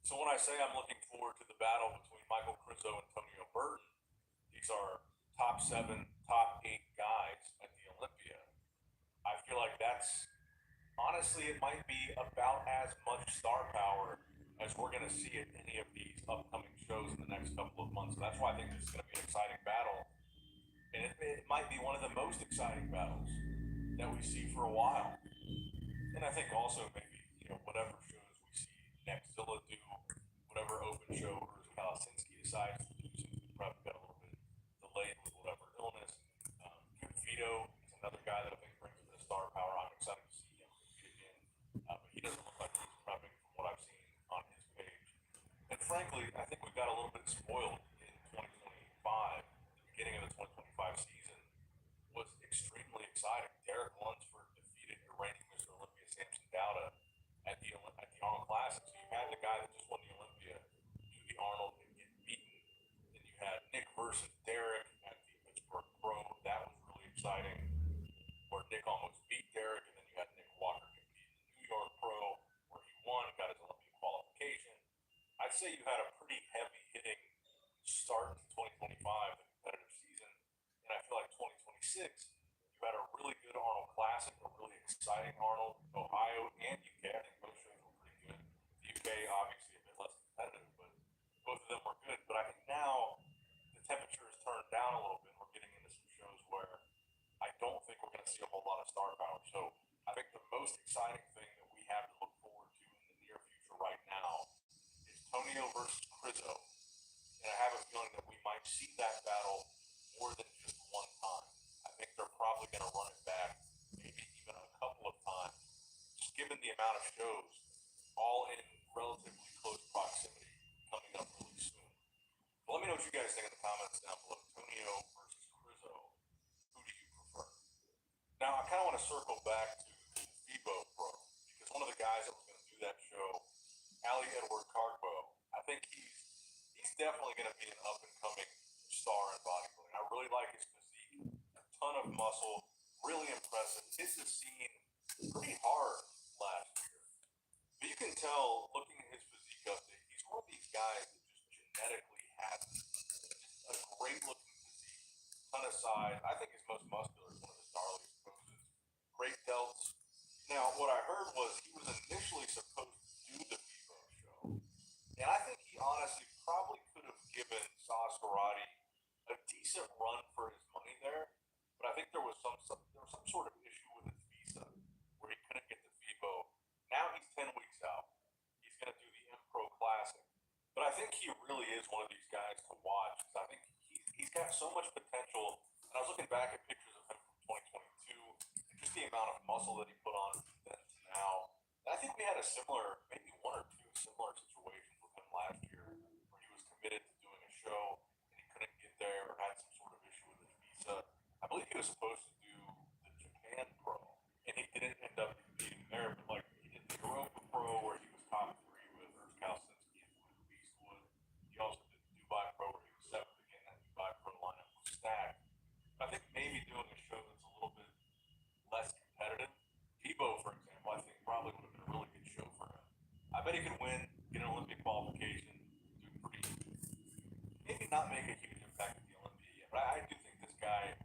So when I say I'm looking forward to the battle between Michael Crizzo and Tonio Burton, these are top 7, top 8 guys at the Olympia. I feel like that's honestly, it might be about as much star power as we're going to see at any of these upcoming shows in the next couple of months. So that's why I think this is going to be an exciting battle. And it might be one of the most exciting battles that we see for a while. And I think also maybe, whatever shows we see next Zilla do, whatever open show Bruce Kalasinski decides to do, since we probably got a little bit delayed with whatever illness. Vito is another guy that I think brings a bit of star power. I'm excited to see him compete again. But he doesn't look like he's prepping from what I've seen on his page. And frankly, I think we got a little bit spoiled in 2025. The beginning of the 2025 season was extremely exciting. Derek Lunsford defeated your reigning Mr. Olympia Samson Dowda at the Arnold Classic. So you had the guy that just won the Olympia do the Arnold and get beaten. Then you had Nick versus Derek at the Pittsburgh Pro. That was really exciting. Where Nick almost beat Derek, and then you had Nick Walker compete in the New York Pro, where he won, got his Olympia qualification. I'd say you had a pretty heavy hitting start to 2025, the competitive season, and I feel like 2026, you had a really good Arnold Classic, a really exciting Arnold, Ohio, and UK. I think both shows were pretty good. The UK obviously a bit less competitive, but both of them were good. But I think now star power. So I think the most exciting thing that we have to look forward to in the near future right now is Tonio versus Crizzo. And I have a feeling that we might see that battle more than just one time. I think they're probably going to run it back maybe even a couple of times, just given the amount of shows, all in relatively close proximity, coming up really soon. But let me know what you guys think in the comments down below. Tonio versus Crizzo. Who do you prefer? Now, I kind of want to circle back to the FIBO Pro, because one of the guys that was going to do that show, Ali Edward Cargbo, I think he's definitely going to be an up and coming star in bodybuilding. I really like his physique, a ton of muscle, really impressive. Hits the scene pretty hard last year. But you can tell, looking at his physique update, he's one of these guys that just genetically has a great looking physique, ton of size. I think his most muscular is one of his gnarliest poses. Great delts. Now, what I heard was he was initially supposed to do the FIBO show, and I think he honestly probably could have given Sauce Karate a decent run for his money there. But I think there was some sort of issue with his visa where he couldn't get the FIBO. Now he's 10 weeks out. He's going to do the M Pro Classic. But I think he really is one of these guys to watch, because I think he's got so much potential. And I was looking back at pictures of him from 2022, and just the amount of muscle that he put on from then to now. And I think we had a similar, maybe one or two similar situations with him last year, where he was committed to doing a show and he couldn't get there or had some sort of issue with his visa. I believe he was supposed to do the Japan Pro, and he didn't end up competing there, but like he did the Europa Pro where he was top 3 with Urs Kalsinski and Luke Beastwood. He also did the Dubai Pro where he was 7th. Again, that Dubai Pro lineup was stacked. But I think maybe doing a show that's a little bit less competitive. FIBO, for example, I think probably would have been a really good show for him. I bet he could win, get an Olympic qualification, do pretty, maybe not make a huge impact at the Olympia yet, but I do think this guy,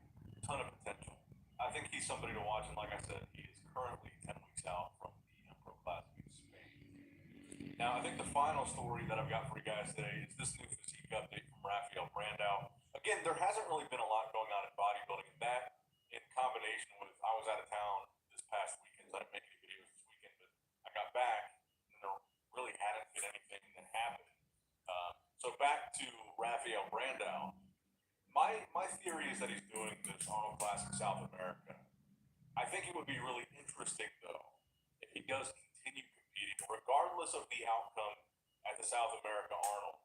ton of potential. I think he's somebody to watch, and like I said, he is currently 10 weeks out from the M Pro Classic in Spain. Now, I think the final story that I've got for you guys today is this new physique update from Rafael Brandao. Again, there hasn't really been a lot going on in bodybuilding, and that in combination with I was out of town this past weekend, so I didn't make any videos this weekend, but I got back and there really hadn't been anything that happened. So back to Rafael Brandao. My theory is that he's doing this Arnold Classic South America. I think it would be really interesting, though, if he does continue competing, regardless of the outcome at the South America Arnold.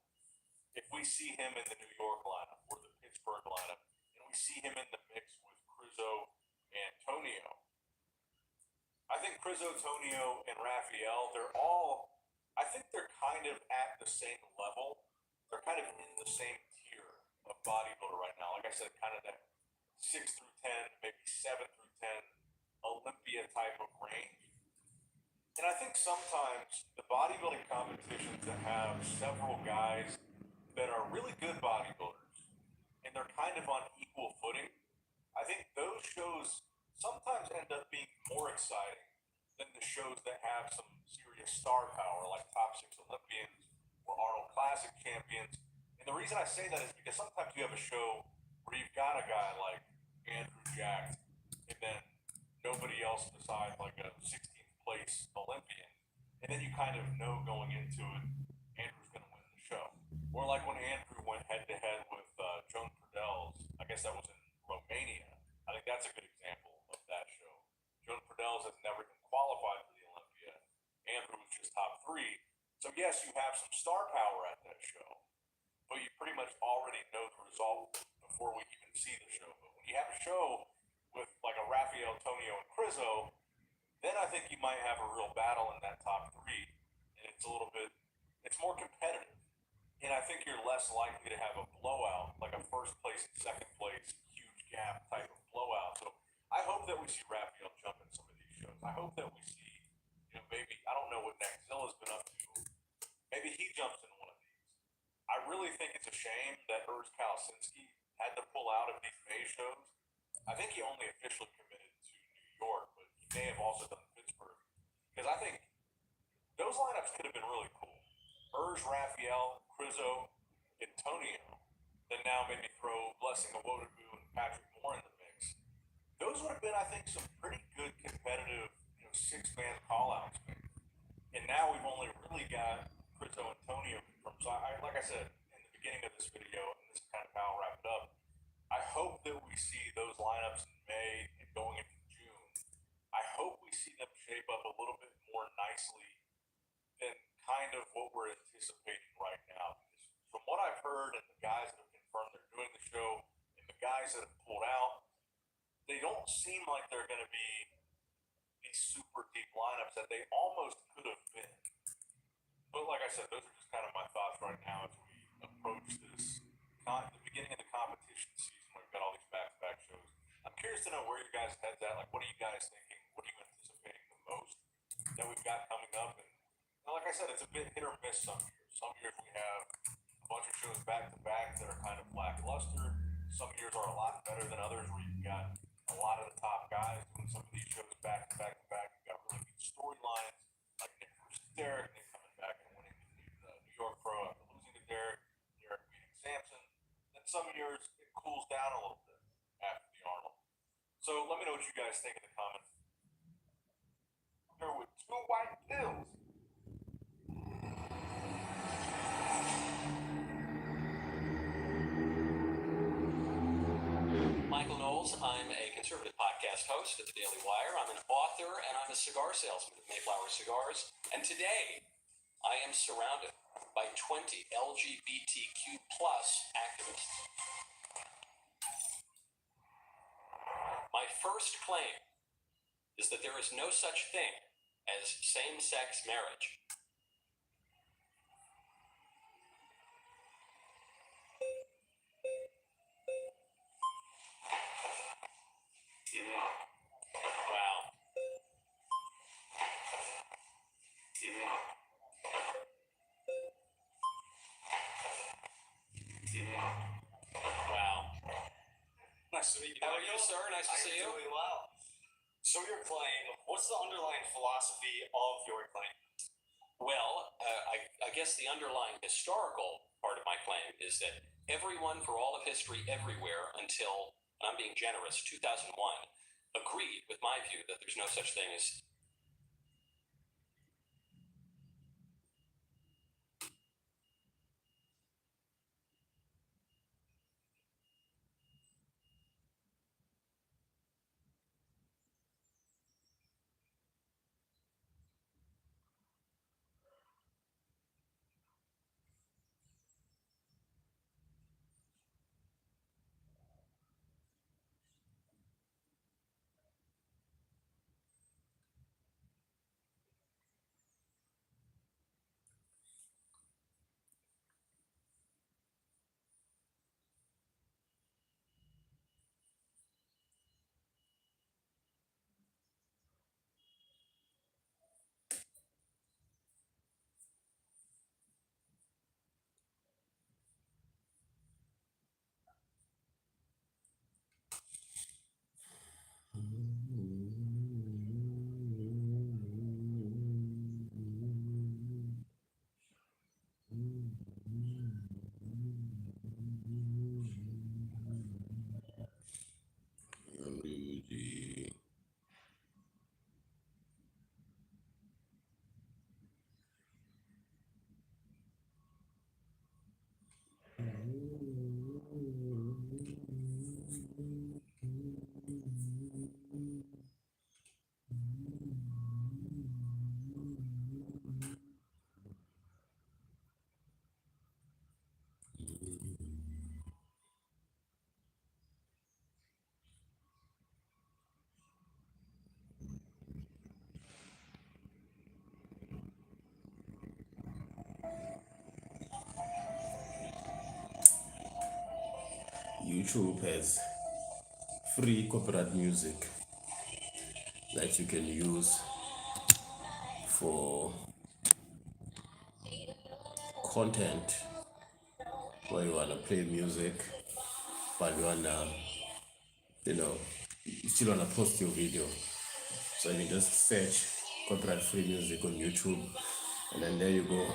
If we see him in the New York lineup or the Pittsburgh lineup, and we see him in the mix with Crizzo and Tonio, I think Crizzo, Tonio, and Rafael, I think they're kind of at the same level. They're kind of in the same tier of bodybuilder right now. Like I said, kind of that 6 through 10, maybe 7 through 10 Olympia type of range. And I think sometimes the bodybuilding competitions that have several guys that are really good bodybuilders and they're kind of on equal footing, I think those shows sometimes end up being more exciting than the shows that have some serious star power, like top 6 Olympians or Arnold Classic champions. And the reason I say that is because sometimes you have a show where you've got a guy like Andrew Jacked, and then nobody else besides like a 16th place Olympian. And then you kind of know going into it, Andrew's going to win the show. Or like when Andrew went head to head with Joan Purdells, I guess that was in Romania. I think that's a good example of that show. Joan Purdells has never been qualified for the Olympia. Andrew was just top 3. So yes, you have some star power at that show, but you pretty much already know the result before we even see the show. But when you have a show with like a Rafael, Tonio, and Crizzo, then I think you might have a real battle in that top 3, and it's more competitive. And I think you're less likely to have a blowout, like a first place and second place, huge gap type of blowout. So I hope that we see Rafael jump in some of these shows. I hope that we see, maybe, I don't know what Zilla's been up to. Maybe he jumps in one of these. I really think it's a shame that Urs Kalsinski had to pull out of these May shows. I think he only officially committed to New York, but he may have also done Pittsburgh. Because I think those lineups could have been really cool. Urs, Rafael, Crizzo, Antonio. Then now maybe throw Blessing Awodagwu and Patrick Moore in the mix. Those those would have been, I think, some pretty good competitive, six-man call-outs. And now we've only really got Chris Antonio from. So like I said in the beginning of this video, and this is kind of how I'll wrap it up. I hope that we see those lineups in May and going into June. I hope we see them shape up a little bit more nicely than kind of what we're anticipating right now. Because from what I've heard and the guys that have confirmed they're doing the show and the guys that have pulled out, they don't seem like they're going to be these super deep lineups that they almost could have been. But like I said, those are just kind of my thoughts right now as we approach this the beginning of the competition season where we've got all these back-to-back shows. I'm curious to know where your guys' heads at. Like, what are you guys thinking? What are you anticipating the most that we've got coming up? And like I said, it's a bit hit or miss some years. Some years we have a bunch of shows back-to-back that are kind of lackluster. Some years are a lot better than others where you've got a lot of the top guys doing some of these shows back-to-back-to-back. You've got really good storylines like Nick versus Derek, Nick coming back and winning the New York Pro after losing to Derek, Derek beating Samson. Then some years it cools down a little bit after the Arnold. So let me know what you guys think in the comments. Here with two white pills. Michael Knowles. I'm a conservative podcast host at the Daily Wire. I'm an author and I'm a cigar salesman at Mayflower Cigars. And today I am surrounded by 20 LGBTQ plus activists. My first claim is that there is no such thing as same-sex marriage. Wow. Wow. Nice to meet you. How are you, sir? Nice to see you. Doing well. So your claim, what's the underlying philosophy of your claim? Well, I guess the underlying historical part of my claim is that everyone for all of history everywhere until, I'm being generous, 2001, agreed with my view that there's no such thing as YouTube has free copyright music that you can use for content where you wanna play music, but you wanna, you still wanna post your video. So you can just search copyright free music on YouTube, and then there you go.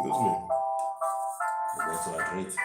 Excuse me. I'm going to hydrate.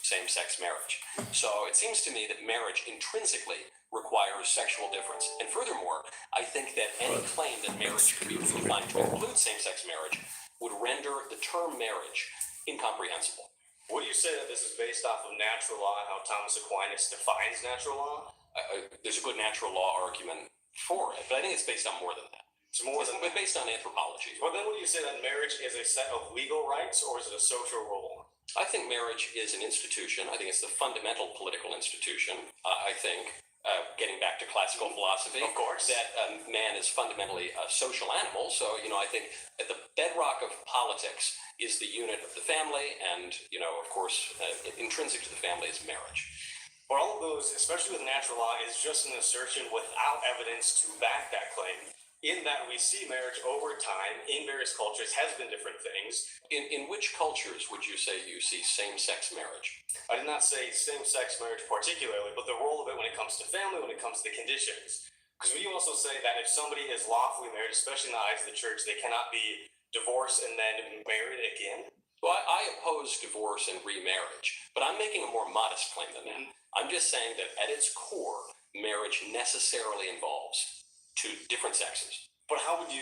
Same-sex marriage. So it seems to me that marriage intrinsically requires sexual difference. And furthermore, I think that any claim that marriage could be redefined to include same-sex marriage would render the term marriage incomprehensible. Would you say that this is based off of natural law and how Thomas Aquinas defines natural law? There's a good natural law argument for it, but I think it's based on more than that. It's more than based on anthropology. But then would you say that marriage is a set of legal rights or is it a social role? I think marriage is an institution. I think it's the fundamental political institution. I think, getting back to classical philosophy, of course, that man is fundamentally a social animal. So, I think at the bedrock of politics is the unit of the family, and, of course, intrinsic to the family is marriage. But all of those, especially with natural law, is just an assertion without evidence to back that claim. In that we see marriage over time in various cultures has been different things. In which cultures would you say you see same-sex marriage? I did not say same-sex marriage particularly, but the role of it when it comes to family, when it comes to the conditions. Because we also say that if somebody is lawfully married, especially in the eyes of the church, they cannot be divorced and then married again. Well, I oppose divorce and remarriage, but I'm making a more modest claim than that. I'm just saying that at its core, marriage necessarily involves two different sexes. But how would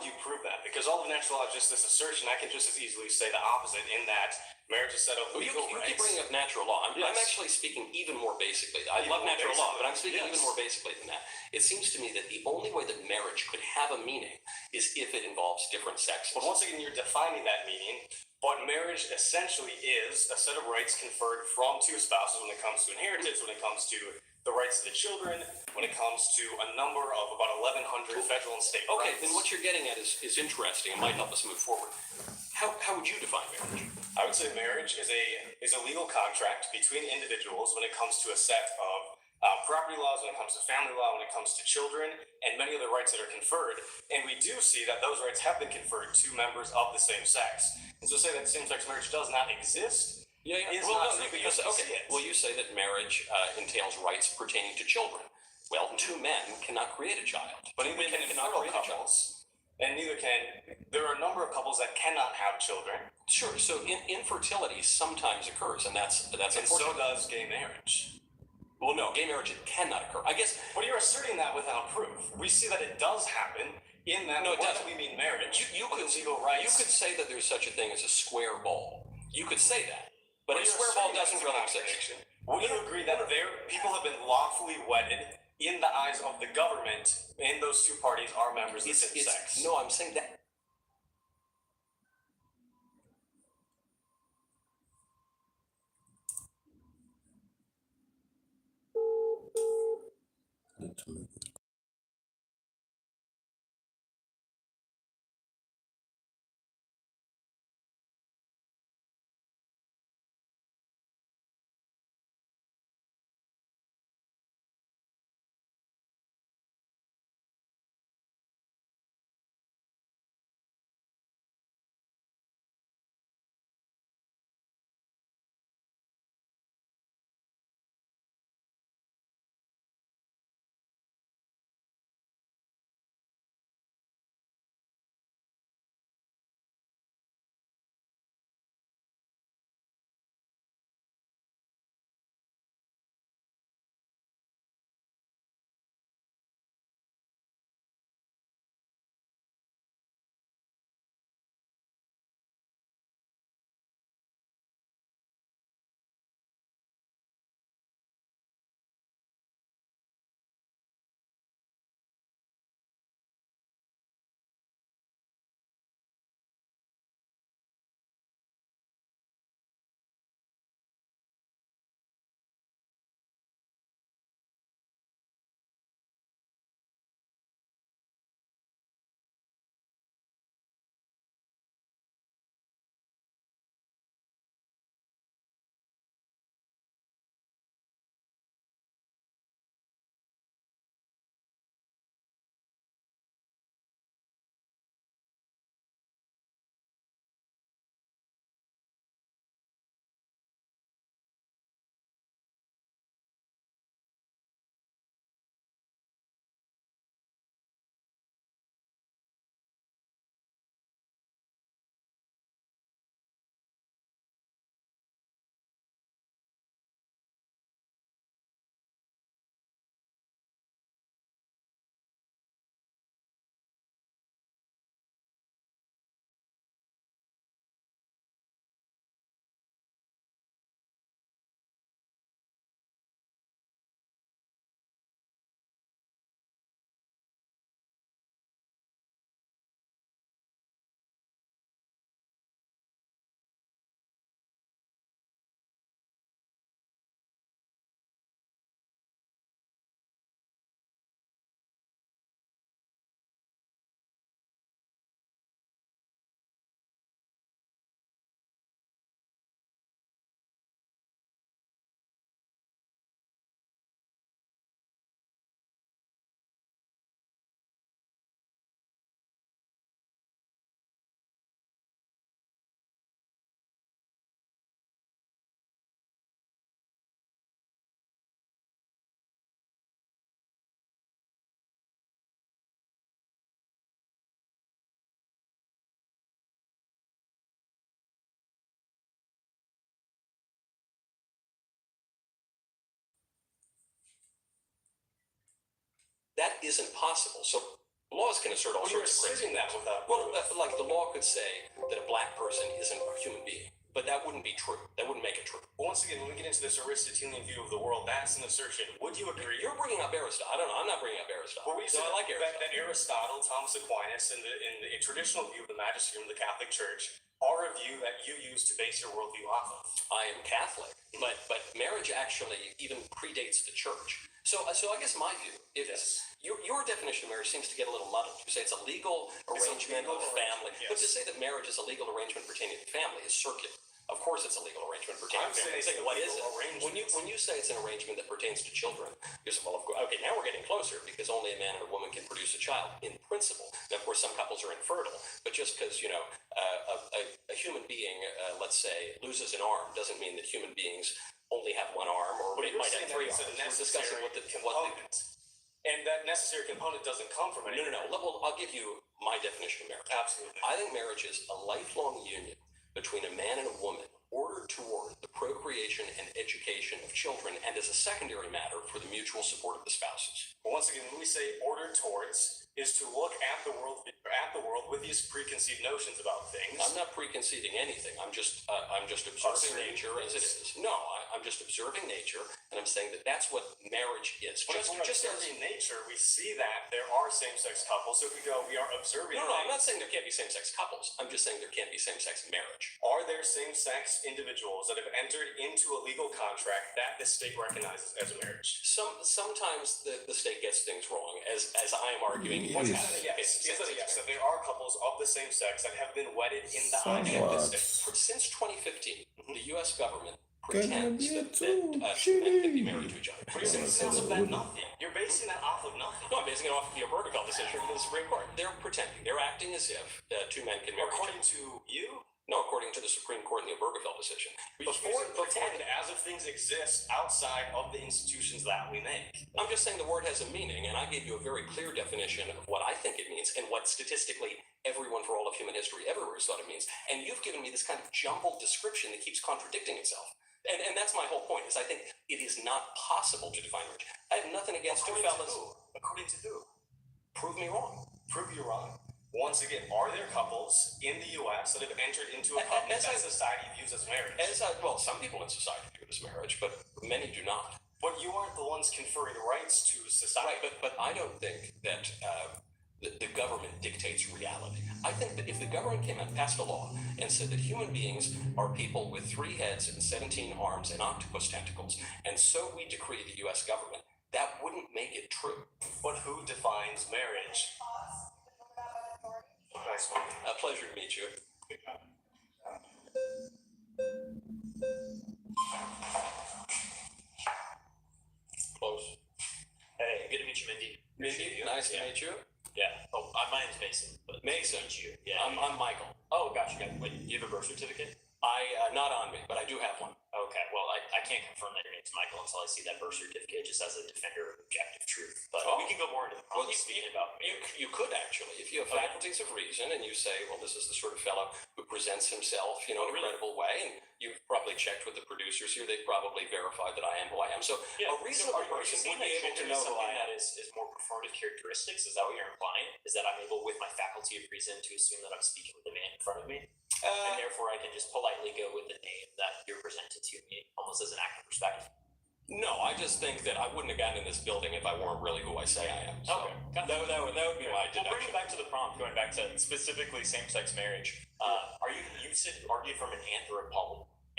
you prove that? Because all of natural law is just this assertion. I can just as easily say the opposite in that marriage is set up Well, you legal rights. keep bringing up natural law. I'm Yes. actually speaking even more basically. I Even love more natural law, but I'm basically, speaking yes. even more basically than that. It seems to me that the only way that marriage could have a meaning is if it involves different sexes. But once again, you're defining that meaning. But marriage essentially is a set of rights conferred from two spouses when it comes to inheritance, when it comes to the rights of the children, when it comes to a number of about 1,100 federal and state Okay, rights. then what you're getting at is interesting and might help us move forward. How would you define marriage? I would say marriage is a legal contract between individuals when it comes to a set of property laws, when it comes to family law, when it comes to children, and many other rights that are conferred. And we do see that those rights have been conferred to members of the same sex. And so say that same-sex marriage does not exist. Yeah. Is Well, not no, true because because we see okay. it. Well, you say that marriage entails rights pertaining to children. Well, two men cannot create a child. But even cannot infertile create a child. couples, and neither can. There are a number of couples that cannot have children, Sure. So infertility sometimes occurs, and that's and so unfortunate. does gay marriage. Well, no, gay marriage cannot occur. I guess. But you're asserting that without proof. We see that it does happen in that. No, it what doesn't. we mean marriage. You with could legal You rights. could say that there's such a thing as a square ball. You could say that, but a You're square ball asserting that doesn't it's a really exist. contradiction. Would you agree that people have been lawfully wedded in the eyes of the government, and those two parties are members of the same sex? No, I'm saying that. That isn't possible. So Laws can assert all Well, you're sorts of crazy asserting that without Well, proof. like the law could say that a black person isn't a human being, but that wouldn't be true. That wouldn't make it true. But once again, when we get into this Aristotelian view of the world, that's an assertion. Would you agree? You're bringing up Aristotle. I don't know. I'm not bringing up Aristotle. Well, we So I like Aristotle. that Aristotle, Thomas Aquinas, and in the traditional view of the magisterium of the Catholic Church are a view that you use to base your worldview off of. I am Catholic, but marriage actually even predates the church. So I guess my view is your definition of marriage seems to get a little muddled. You say it's a legal arrangement of family, yes. but to say that marriage is a legal arrangement pertaining to family is circular. Of course, it's a legal arrangement pertaining to family. saying What is legal it? arrangement. When you say it's an arrangement that pertains to children, you're saying, well, of course, okay, now we're getting closer because only a man and a woman can produce a child in principle. Now, of course, some couples are infertile, but just because a human being, let's say, loses an arm, doesn't mean that human beings only have one arm or But they you're might have saying three that it's arms. a We're discussing necessary component. And that necessary component doesn't come from anything. No. Well, I'll give you my definition of marriage. Absolutely. I think marriage is a lifelong union between a man and a woman ordered toward the procreation and education of children and as a secondary matter for the mutual support of the spouses. But once again, when we say ordered towards, is to look at the world with these preconceived notions about things. I'm not preconceding anything. I'm just observing nature as it is. No, I'm just observing nature, and I'm saying that that's what marriage is. But if we're observing nature, we see that there are same-sex couples. So if we go, we are observing. No, I'm not saying there can't be same-sex couples. I'm just saying there can't be same-sex marriage. Are there same-sex individuals that have entered into a legal contract that the state recognizes as a marriage? Sometimes the state gets things wrong, as I am arguing. Yes, that there are couples of the same sex that have been wedded in the eyes of the state. Since 2015, the U.S. government Can pretends I be that too? men can be married to each other. But you're basing off of that nothing. You're basing that off of nothing. No, I'm basing it off of the Obergefell decision from the Supreme Court. They're pretending. They're acting as if two men can marry According each other. to you, No, according to the Supreme Court in the Obergefell decision. before pretend as if things exist outside of the institutions that we make. I'm just saying the word has a meaning, and I gave you a very clear definition of what I think it means and what statistically everyone for all of human history everywhere has thought it means. And you've given me this kind of jumbled description that keeps contradicting itself. And that's my whole point, is I think it is not possible to define marriage. I have nothing against two fellas. According to who? Prove me wrong. Prove you wrong. Once again, are there couples in the U.S. that have entered into a covenant that society views as marriage? Well, some people in society view it as marriage, but many do not. But you aren't the ones conferring rights to society. Right, but I don't think that the government dictates reality. I think that if the government came out and passed a law and said that human beings are people with 3 heads and 17 arms and octopus tentacles, and so we decree the U.S. government, that wouldn't make it true. But who defines marriage? Nice one. A pleasure to meet you. Close. Hey, good to meet you, Mindy. Mindy, nice to meet you. Yeah. Oh, my name's Mason. But Mason. Nice to meet you. Yeah. I'm Michael. Oh, gotcha. Wait, you have a birth certificate? Not on me, but I do have one. Okay. Well, I can't confirm that your name's Michael until I see that birth certificate, just as a defender of objective truth. But we can go more into the Well, policy speaking about marriage. you could actually, if you have faculties of reason and you say, well, this is the sort of fellow who presents himself, in a credible way, and you've probably checked with the producers here, they've probably verified that I am who I am. So a reasonable person would be able to know who I am. That is more performative characteristics. Is that what you're implying? Is that I'm able, with my faculty of reason, to assume that I'm speaking with the man in front of me? And therefore, I can just politely go with the name that you're presented to me, almost as an act of respect. No, I just think that I wouldn't have gotten in this building if I weren't really who I say I am. So Okay. that would be my We'll bring deduction. it back to the prompt, going back to specifically same-sex marriage. You said argue from an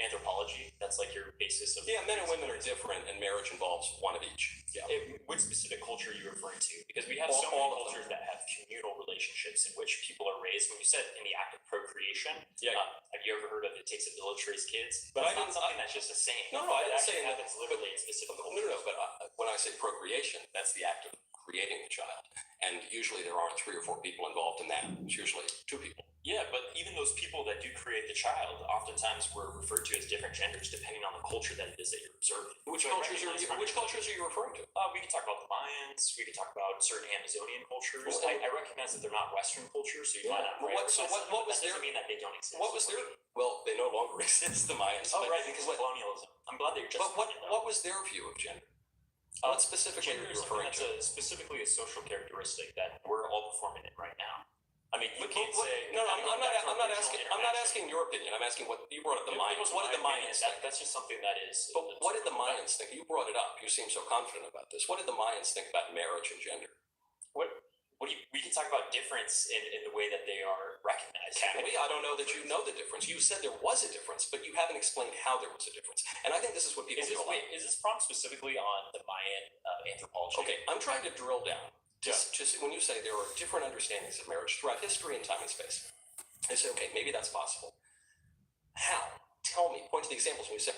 anthropology? That's like your basis of... Yeah, men and women are different, and marriage involves one of each. Yeah. What specific culture are you referring to? Because we have All so many of them. cultures that have communal relationships in which people are raised. When you said in the act of procreation, Yeah. have you ever heard of it takes a village to raise kids? But That's I not didn't- something that's just a saying. No, I It didn't say actually that. happens literally in specific cultures. No, but when I say procreation, that's the act of creating the child. And usually there aren't 3 or 4 people involved in that. It's usually 2 people. Yeah, but even those people that do create the child, oftentimes were referred to as different genders depending on the culture that it is that you're observing. Which So I cultures recognize from- are you referring to? We can talk about the Mayans. We can talk about certain Amazonian cultures. Well, I recognize that they're not Western cultures, so you might not. Well, what was that their? doesn't mean that they don't exist. What was their? Well, they no longer exist. The Mayans. Oh, but- right, because of colonialism. I'm glad that you're just. But what was their view of gender? What specifically are Gender you is something referring that's to? specifically a social characteristic that we're all well performing in right now. I mean, you can't What- say. no, I mean, I'm back to our not original asking. I'm not interaction. asking your opinion. I'm asking what you brought up. The It Mayans. was What did my the opinion. Mayans think? That's just something that is. But what did the Mayans think? You brought it up. You seem so confident about this. What did the Mayans think about marriage and gender? What do you, we can talk about difference in the way that they are recognized. Can we? I don't know that you know the difference. You said there was a difference, but you haven't explained how there was a difference. And I think this is what people Is this feel like. is this prompt specifically on the Mayan anthropology? Okay, I'm trying to drill down. Just when you say there are different understandings of marriage throughout history and time and space, I say, okay, maybe that's possible. How? Tell me. Point to the examples when you say.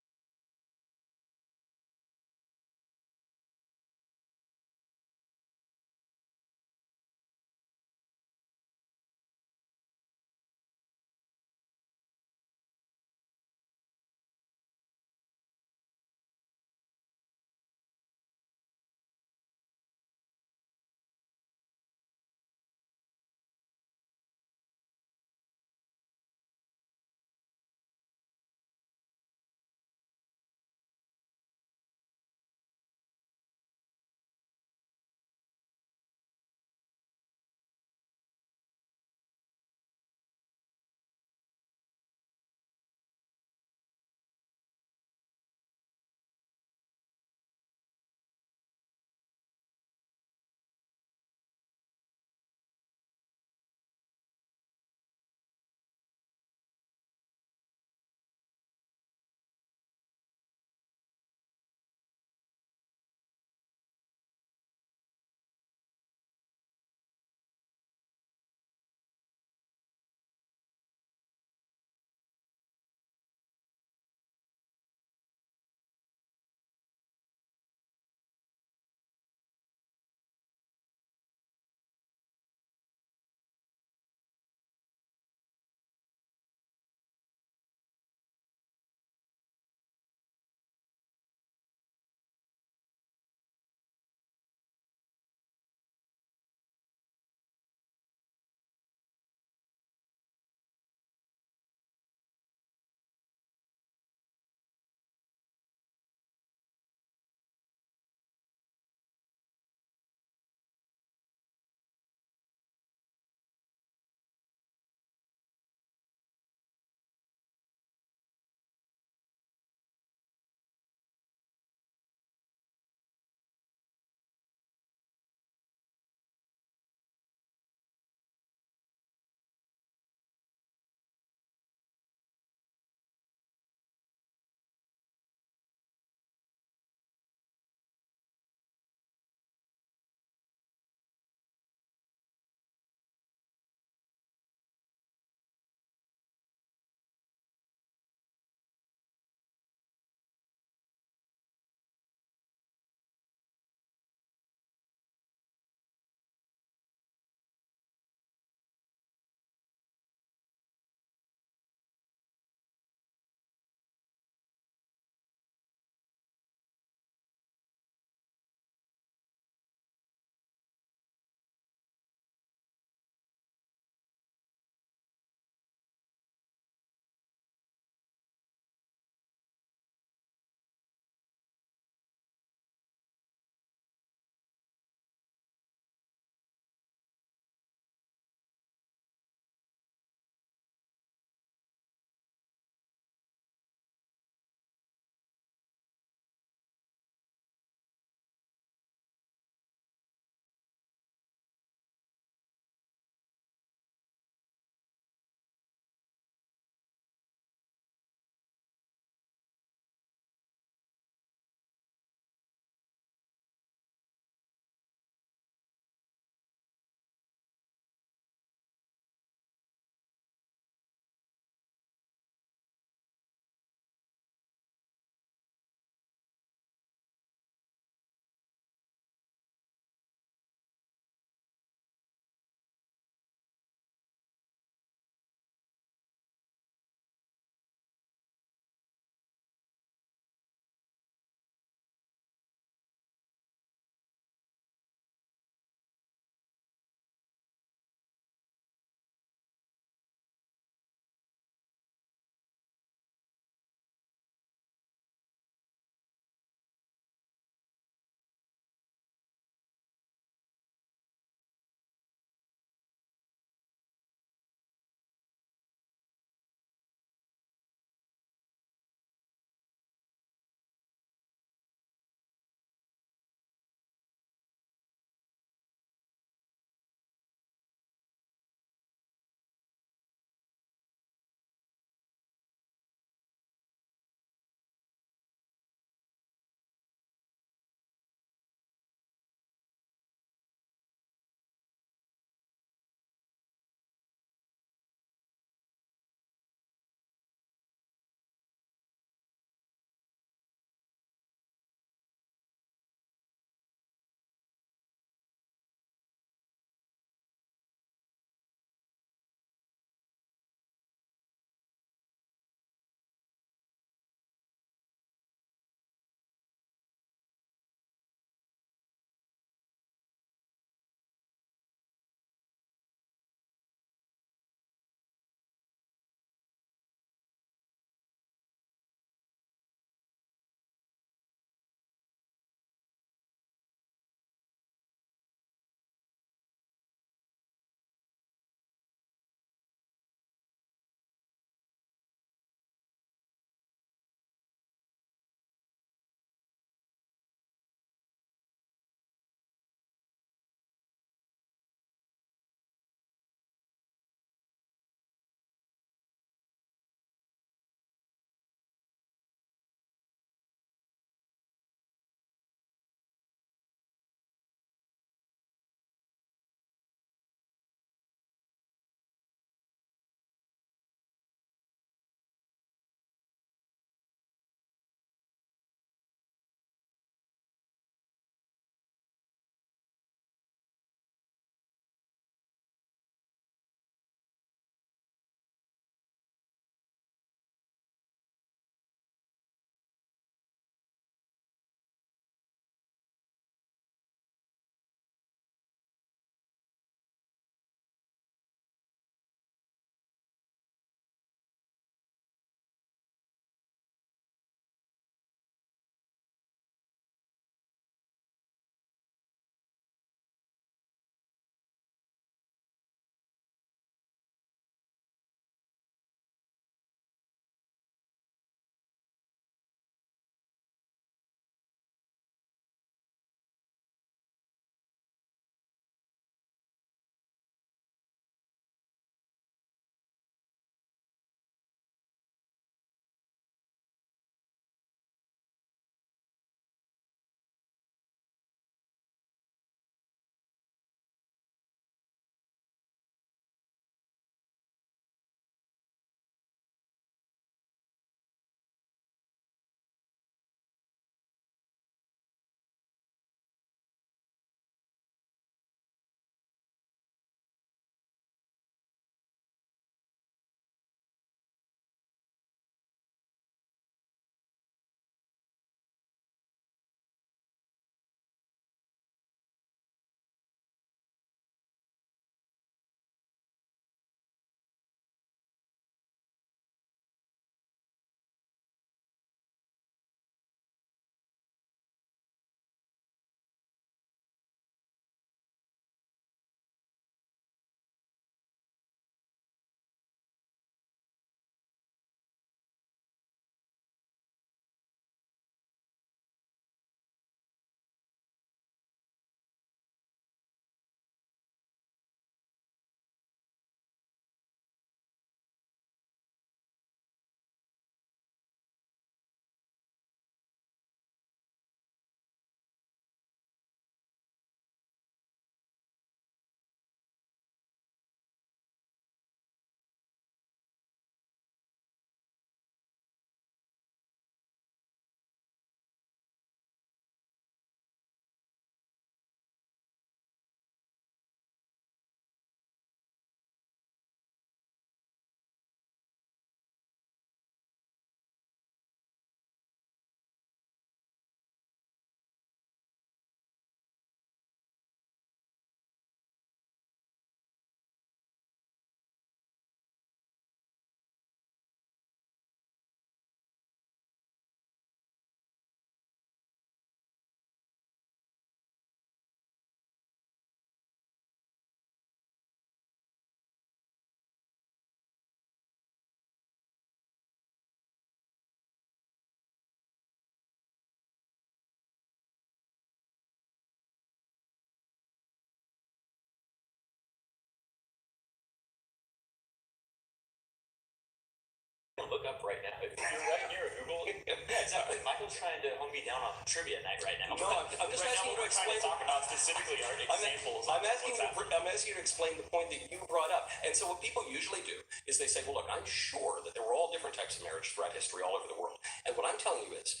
right now. If you're right here at Google. Yeah, exactly. Michael's trying to hone me down on trivia night right now. No, I'm just right asking now, you to explain. talk about specifically our examples. I'm asking you to explain the point that you brought up. And so what people usually do is they say, well, look, I'm sure that there were all different types of marriage throughout history all over the world. And what I'm telling you is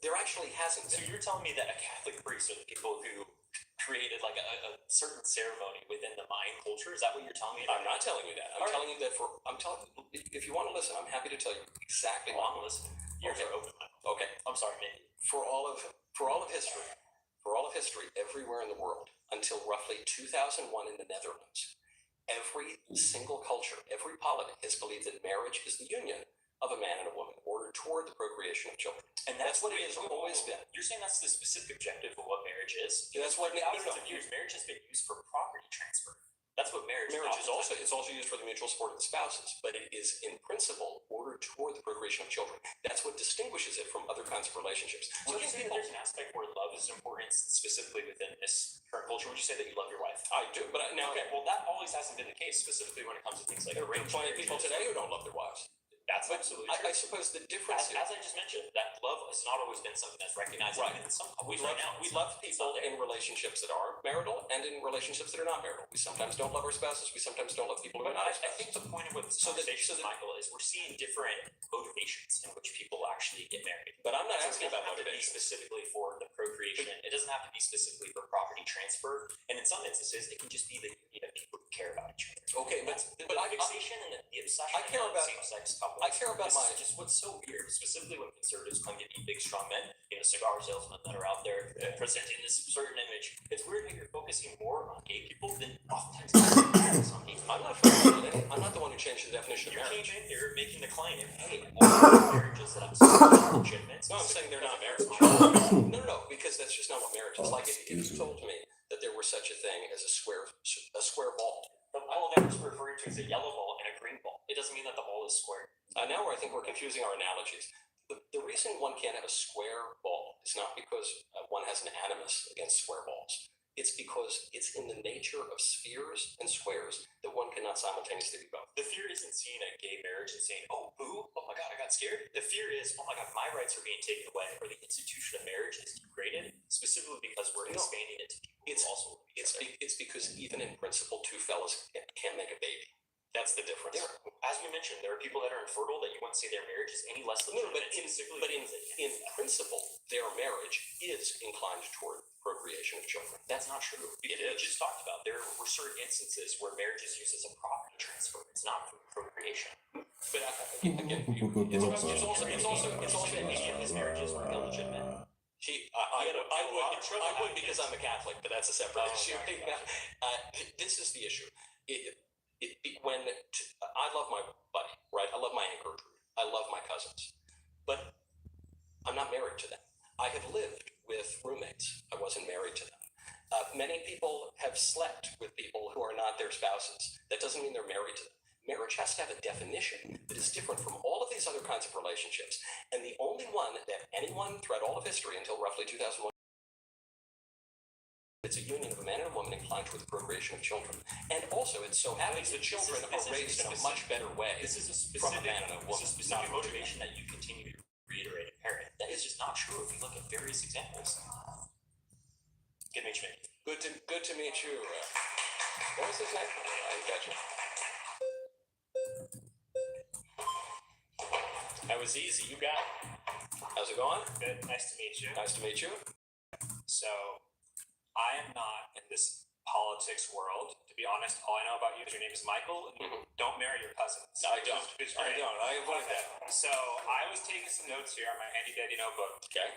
there actually hasn't been. So you're telling me that a Catholic priest are the people who created like a certain ceremony within the Mayan culture? Is that what you're telling me? I'm not telling you that. I'm telling you that if you want to listen, I'm happy to tell you exactly what I'm listening. Ears are open. Okay. I'm sorry, man. For all of history, everywhere in the world, until roughly 2001 in the Netherlands, every single culture, every polity has believed that marriage is the union of a man and a woman ordered toward the procreation of children. And that's what it has always been. You're saying that's the specific objective of what marriage is? That's what thousands of years, marriage has been used for property transfer. That's what marriage is also. It's also used for the mutual support of the spouses, but it is in principle ordered toward the procreation of children. That's what distinguishes it from other kinds of relationships. Would you say that there's an aspect where love is important, specifically within this current culture? Would you say that you love your wife? I do, but now okay. Well, that always hasn't been the case, specifically when it comes to things like arranged marriage. People today who don't love their wives. That's absolutely true. I suppose the difference as I just mentioned, that love has not always been something that's recognized. Right. In some we love people in relationships that are marital and in relationships that are not marital. We sometimes don't love our spouses. We sometimes don't love people who are not our spouses. I think the point of what this conversation, Michael, is we're seeing different motivations in which people actually get married. But I'm not asking about motivation specifically for the procreation. It doesn't have to be specifically for property transfer. And in some instances, it can just be the people who care about each other. Okay, but the fixation and the obsession. I care about same-sex couples. I care about just what's so weird, specifically when conservatives claim to be big, strong men, cigar salesmen that are out there presenting this certain image. It's weird that you're focusing more on gay people than oftentimes on gay people. I'm not the one who changed the definition of marriage. You came in here making the claim, hey, all marriages that I'm saying are legitimate. No, I'm saying they're not marriage. No, because that's just not what marriage is. Like if you told me that there were such a thing as a square ball. The ball that we're referring to is a yellow ball and a green ball. It doesn't mean that the ball is square. Now I think we're confusing our analogies. The reason one can't have a square ball is not because one has an animus against square balls. It's because it's in the nature of spheres and squares that one cannot simultaneously be both. The fear isn't seeing a gay marriage and saying, oh, boo, oh my God, I got scared. The fear is, oh my God, my rights are being taken away, or the institution of marriage is degraded, specifically because we're expanding it to people. It's because even in principle, two fellas can't make a baby. That's the difference. As we mentioned, there are people that are infertile that you wouldn't say their marriage is any less legitimate. But in principle, their marriage is inclined toward procreation of children. That's not true. We just talked about there were certain instances where marriage is used as a property transfer. It's not for procreation. But again, it's also his marriages were illegitimate. I would because I'm a Catholic, but that's a separate issue. This is the issue. I love my buddy, right? I love my Aunt Gertrude. I love my cousins, but I'm not married to them. I have lived with roommates. I wasn't married to them. Many people have slept with people who are not their spouses. That doesn't mean they're married to them. Marriage has to have a definition that is different from all of these other kinds of relationships. And the only one that anyone throughout all of history until roughly 2001, it's a union of a man and a woman inclined toward the procreation of children. And also, it so happens that children are raised in a much better way from a man and a woman. This is a specific motivation that you continue to reiterate and parent. That is just not true if you look at various examples. Good to meet you, man. Good to meet you. What was his name? I didn't catch it. That was easy. You got it. How's it going? Good. Nice to meet you. Nice to meet you. So, I am not in this politics world. To be honest, all I know about you is your name is Michael, and you don't marry your cousins. I don't. I avoid that. So I was taking some notes here on my handy dandy notebook. Okay.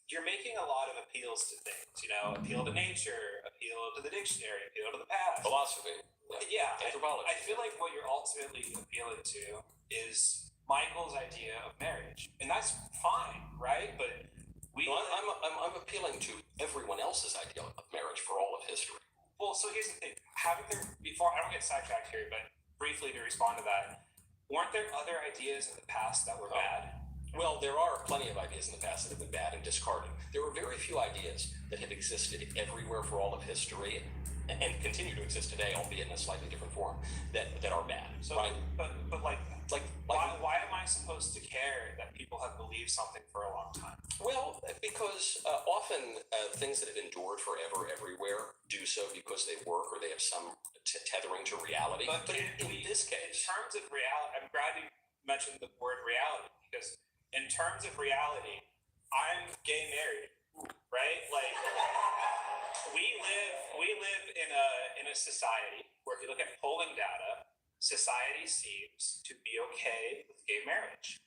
You're making a lot of appeals to things. Appeal to nature, appeal to the dictionary, appeal to the past. Philosophy. Yeah. Anthropology. I feel like what you're ultimately appealing to is Michael's idea of marriage, and that's fine, right? But I'm appealing to everyone else's idea of marriage for all of history. Well, so here's the thing. Before I don't get sidetracked here, but briefly to respond to that, weren't there other ideas in the past that were bad? Well, there are plenty of ideas in the past that have been bad and discarded. There are very few ideas that have existed everywhere for all of history and continue to exist today, albeit in a slightly different form, that are bad. So, right? But why am believe something for a long time? Well, because often things that have endured forever everywhere do so because they work or they have some tethering to reality. But in this In case, terms of reality, I'm glad you mentioned the word reality, because in terms of reality, I'm gay married, right? Like we live in a society where if you look at polling data, society seems to be okay with gay marriage.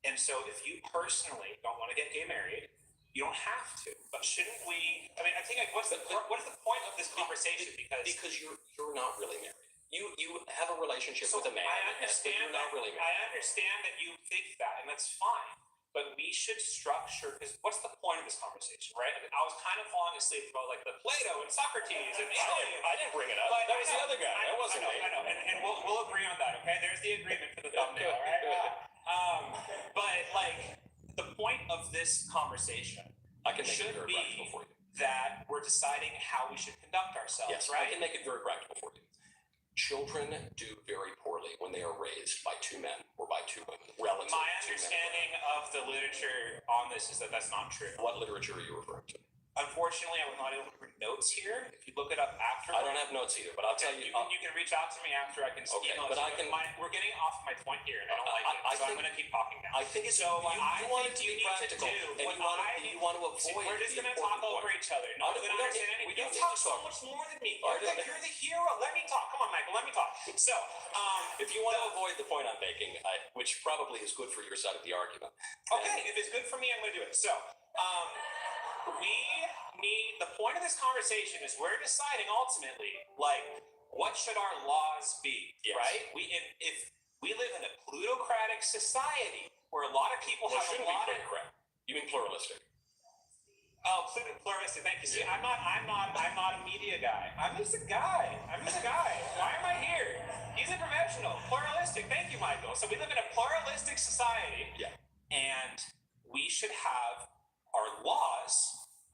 And so if you personally don't want to get gay married, you don't have to. But shouldn't we? I mean, I think like, what is the point of this conversation? Because you're not really married. You have a relationship with a man. I but understand you're not really married. I understand that you think that, and that's fine. But we should structure, because what's the point of this conversation, right? I mean, I was kind of falling asleep about like the Plato and Socrates and I didn't bring it up. But That was the other guy. That wasn't me. I know, and we'll agree on that. Okay, there's the agreement for the thumbnail, right? But like the point of this conversation I can make it should very be practical for you. that we're deciding how we should conduct ourselves, Yes, right? I can make it very practical for you. Children do very poorly when they are raised by two men or by two women. Relative My to men. understanding of the literature on this is that that's not true. What literature are you referring to? Unfortunately, I was not able to bring notes here. If you look it up after, I don't have notes either, but I'll tell you. You can reach out to me after. I can Okay, email but you. I can. We're getting off my point here, and I don't like it. I So I'm think- going to keep talking now. I think it's so. you want it to be you need practical, do and what you want to avoid. We're just the going to talk important over point. each other. No one's going to understand anything. We don't You need talk to so talk. much more than me. All right, You're the hero. Let me talk. Come on, Michael. Let me talk. So, if you want to avoid the point I'm making, which probably is good for your side of the argument. okay, if it's good for me, I'm going to do it. So, we need, the point of this conversation is we're deciding ultimately, like, what should our laws be, Yes. right? If we live in a plutocratic society where a lot of people Well, have a shouldn't be lot of plutocratic. You mean pluralistic? pluralistic. Thank you. See, I'm not a media guy. I'm just a guy. Why am I here? He's a professional. Pluralistic. Thank you, Michael. So we live in a pluralistic society. Yeah. And we should have our laws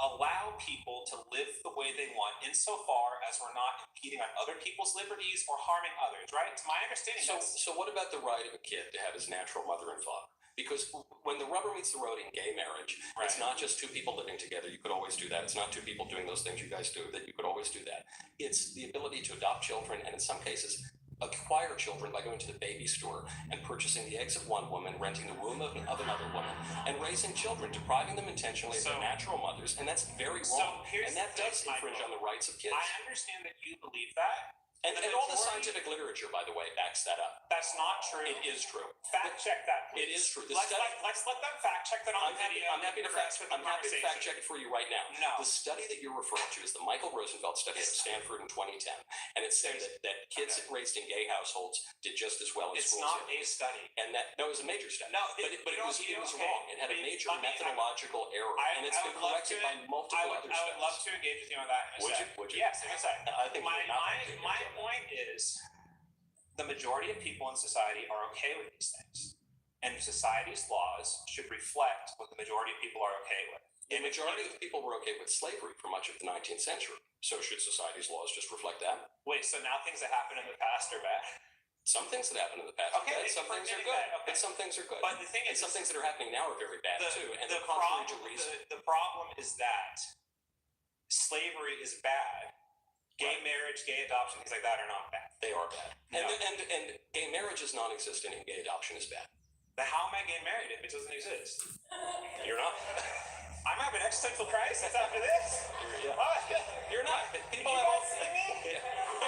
allow people to live the way they want insofar as we're not impeding on other people's liberties or harming others, right? To my understanding, So what about the right of a kid to have his natural mother and father? Because when the rubber meets the road in gay marriage, it's not just two people living together. You could always do that. It's not two people doing those things you guys do. That you could always do that. It's the ability to adopt children, and in some cases, acquire children by going to the baby store and purchasing the eggs of one woman, renting the womb of another woman, and raising children, depriving them intentionally of their natural mothers, and that's very wrong. And that does infringe on the rights of kids. I understand that you believe that. And all the scientific literature, by the way, backs that up. That's not true. It is true. Fact check that, please. It is true. Let's let them fact check that on video. I'm happy to fact check it for you right now. No. The study that you're referring to is the Michael Rosenfeld study out of Stanford in 2010, and it said that kids raised in gay households did just as well in It's schools. not a study. And it was a major study. No, but it was wrong. It had a major methodological error, and it's been corrected by multiple other studies. I would love to engage with you on that in a second. Would you? Yes, in a second. I think my my point is the majority of people in society are okay with these things. And society's laws should reflect what the majority of people are okay with. The majority of people were okay with slavery for much of the 19th century. So should society's laws just reflect that? Wait, so now things that happen in the past are bad? Some things that happen in the past are Okay, bad. Some things are good. But some things are good. But the thing and is, some things that are happening now are very bad too. And the they're contrary to reason. The problem is that slavery is bad. Gay marriage, gay adoption, things like that are not bad. They are bad. No. And gay marriage is non-existent and gay adoption is bad. But how am I getting married if it doesn't exist? You're not. I'm having an existential crisis after this. You're not. People you have all. guys see me? Yeah.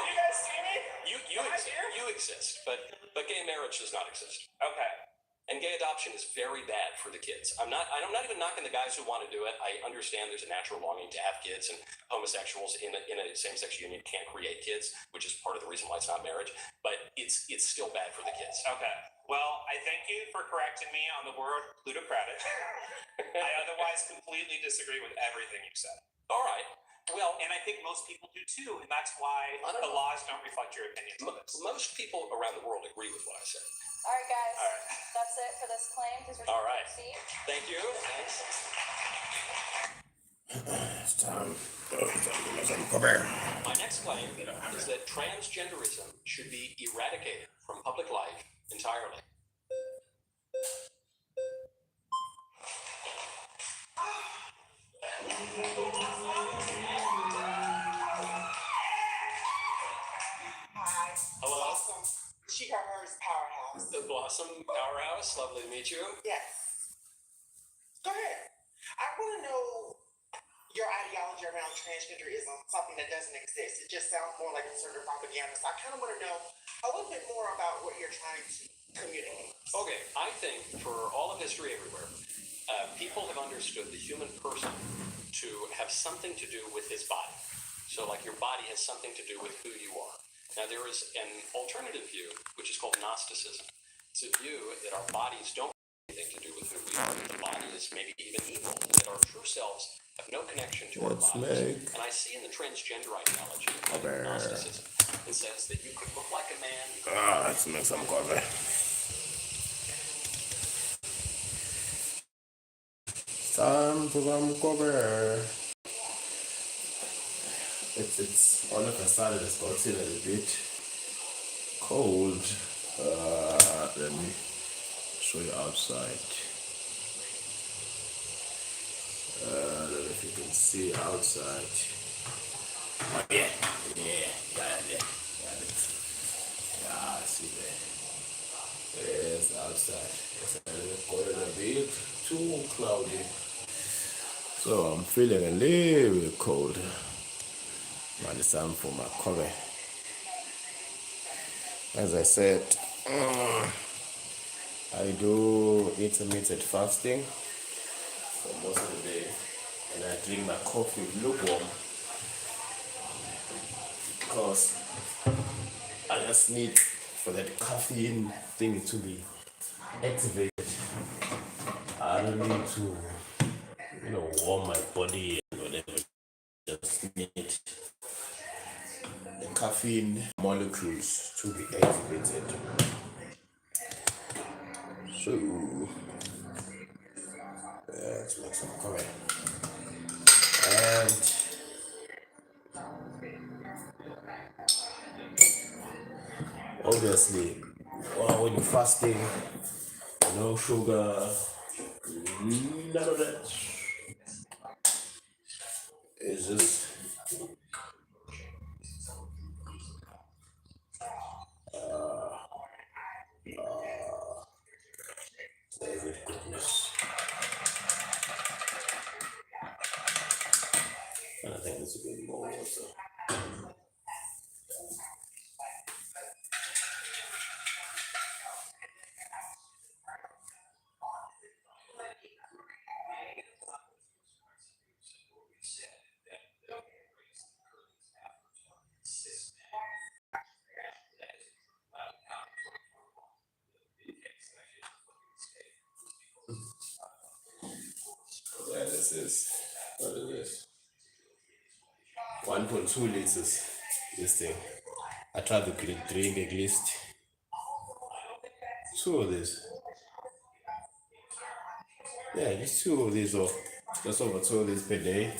You guys see me? You exist, but gay marriage does not exist. Okay. And gay adoption is very bad for the kids. I'm not even knocking the guys who want to do it. I understand there's a natural longing to have kids, and homosexuals in a same-sex union can't create kids, which is part of the reason why it's not marriage. But it's still bad for the kids. Okay. Well, I thank you for correcting me on the word plutocratic. I otherwise completely disagree with everything you said. All right. Well, and I think most people do too, and that's why the laws don't reflect your opinions. Most people around the world agree with what I said. All right, guys. All right. That's it for this claim. Please return to your seat. Thank you. Thanks. It's time. Come here. My next claim is that transgenderism should be eradicated from public life entirely. her as Powerhouse. The Blossom Powerhouse. Lovely to meet you. Yes. Go ahead. I want to know your ideology around transgenderism, something that doesn't exist. It just sounds more like conservative propaganda. So I kind of want to know a little bit more about what you're trying to communicate. Okay, I think for all of history everywhere, people have understood the human person to have something to do with his body. So like your body has something to do with who you are. Now there is an alternative view, which is called Gnosticism. It's a view that our bodies don't have anything to do with who we are, that the body is maybe even evil, that our true selves have no connection to our bodies. And I see in the transgender ideology, Gnosticism, it says that you could look like a man. Let's make some coffee. Time for some coffee. It's all of a sudden it's gotten a bit cold. Let me show you outside. I don't know if you can see outside. Oh, yeah. I see there. Yes, outside. It's a bit too cloudy. So I'm feeling a little bit cold. And it's time for my coffee. As I said, I do intermittent fasting for most of the day, and I drink my coffee lukewarm because I just need for that caffeine thing to be activated. I don't need to, warm my body and whatever. Just need the caffeine molecules to be activated. So, let's make some coffee. And obviously, when you're fasting, no sugar, none of that. It's just David goodness. And I think this will be more water. Yeah, this is, what is this? 1.2 liters, this thing. I try to drink at least 2 of these. Yeah, just 2 of these, or just over 2 of these per day.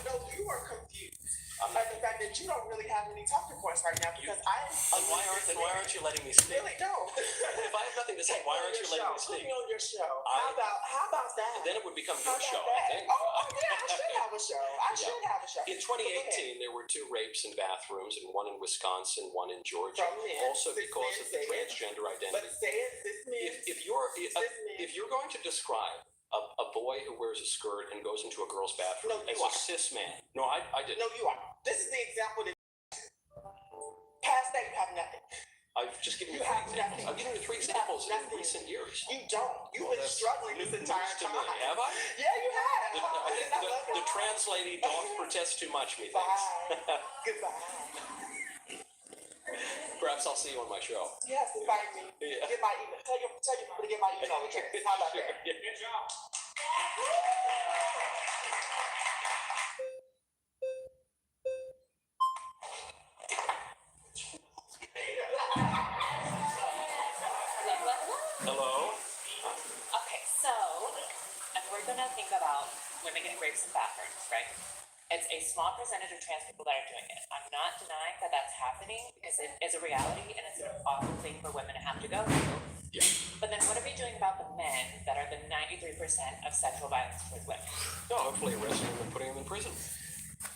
No, you are confused by the fact that you don't really have any talking points right now because Then why aren't you letting me speak? really don't. If I have nothing to say, why aren't you letting me Put speak? me on your show. How about that? Then it would become How your about show, that? I think. Oh yeah, I should have a show. In 2018, there were 2 rapes in bathrooms, and one in Wisconsin, one in Georgia. From men. Also because of the transgender But identity. say it, this means If you're going to describe a boy who wears a skirt and goes into a girl's bathroom No, you as a are. cis man, no, I didn't. no, you are. This is the example that past that you have nothing. I've just given you You 3 have examples. nothing. I've given you 3 examples in Nothing. recent years. You don't. You've been struggling this entire News to time. me, have I? Yeah, you have. I think the translating don't protest too much, methinks. Bye. Goodbye. Perhaps I'll see you on my show. Yes, invite me. Yeah. Get my email. Tell your people to get my email address. How about that? Yeah. Good job. Hello? Okay, so if we're gonna think about women getting raped in bathrooms, right? It's a small percentage of trans people that are doing it. I'm not denying that that's happening because it is a reality and it's an awful thing for women to have to go through. Yeah. But then what are we doing about the men that are the 93% of sexual violence towards women? No, hopefully arresting them and putting them in prison.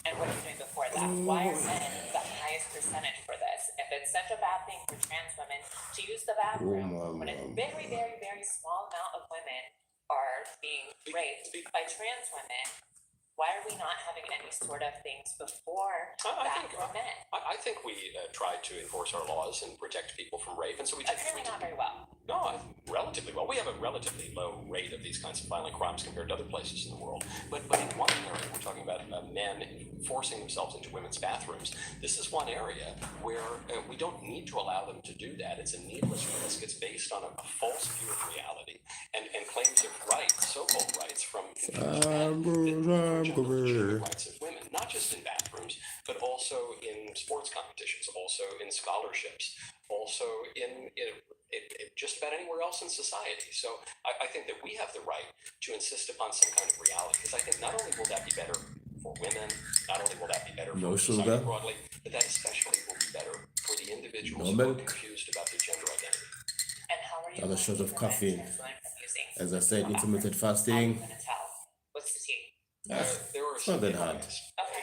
And what are you doing before that? Why are men the highest percentage for this? If it's such a bad thing for trans women to use the bathroom, when a very, very, very small amount of women are being raped by trans women, why are we not having any sort of things before that for men? I think we try to enforce our laws and protect people from rape, and so we Apparently not very well. No, relatively well. We have a relatively low rate of these kinds of violent crimes compared to other places in the world. But in one area, we're talking about men forcing themselves into women's bathrooms. This is one area where we don't need to allow them to do that. It's a needless risk. It's based on a false view of reality and claims of rights, so-called rights from confused men that legitimate rights of women, not just in bathrooms, but also in sports competitions, also in scholarships, also in just about anywhere else in society. So I think that we have the right to insist upon some kind of reality, because I think not only will that be better for women, not only will that be better for society broadly, but that especially will be better for the individuals who are confused about their gender identity. And how are you Another shot of caffeine. As I said, intermittent How are fasting. you gonna tell? What's the tea? There are It's not some that hard.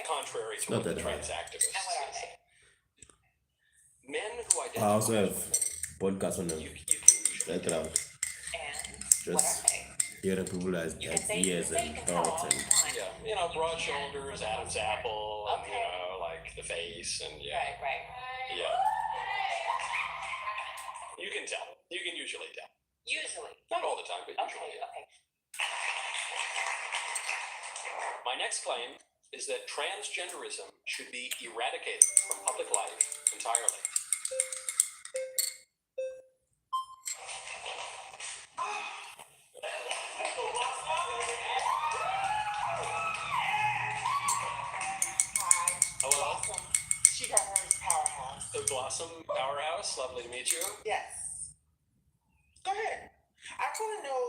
contrary to not what the that hard. trans activists And what are they? men who I identify also have as podcast on women, them. you can usually Right around. And what Just are they? hearing people as You can say ears you and can tell all thoughts you and want. Yeah, you know, broad shoulders, Adam's apple, and you Okay. know, like the face, and yeah, Right. yeah. You can tell. You can usually tell. Usually. Not all the time, but usually. Okay. My next claim is that transgenderism should be eradicated from public life entirely. Hello, She got her powerhouse. the Blossom Powerhouse. Lovely to meet you. Yes. Go ahead. I want to know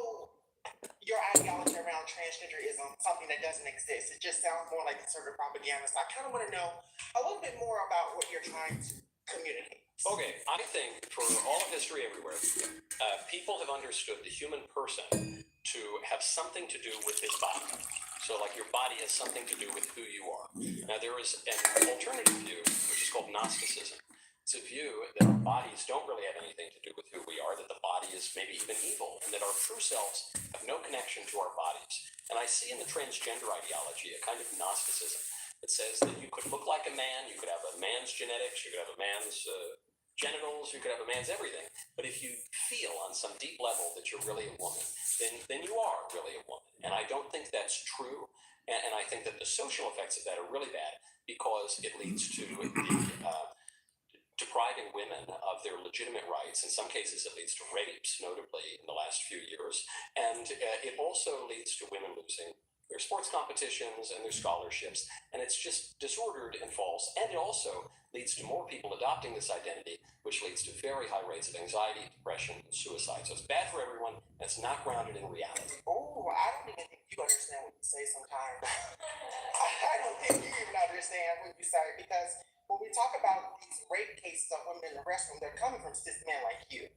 your ideology around transgenderism, something that doesn't exist. It just sounds more like conservative propaganda. So I kind of want to know a little bit more about what you're trying to communicate. Okay, I think for all of history everywhere, people have understood the human person to have something to do with his body. So, like, your body has something to do with who you are. Now, there is an alternative view, which is called Gnosticism. It's a view that our bodies don't really have anything to do with who we are, that the body is maybe even evil, and that our true selves have no connection to our bodies. And I see in the transgender ideology a kind of Gnosticism that says that you could look like a man, you could have a man's genetics, you could have a man's genitals, you could have a man's everything. But if you feel on some deep level that you're really a woman, then you are really a woman. And I don't think that's true. And I think that the social effects of that are really bad because it leads to the depriving women of their legitimate rights. In some cases, it leads to rapes, notably in the last few years. And it also leads to women losing their sports competitions and their scholarships. And it's just disordered and false. And it also leads to more people adopting this identity, which leads to very high rates of anxiety, depression, and suicide. So it's bad for everyone. And it's not grounded in reality. Oh, I don't even think you understand what you say sometimes. I don't think you even understand what you say, because when we talk about these rape cases of women in the restroom, they're coming from cis men like you.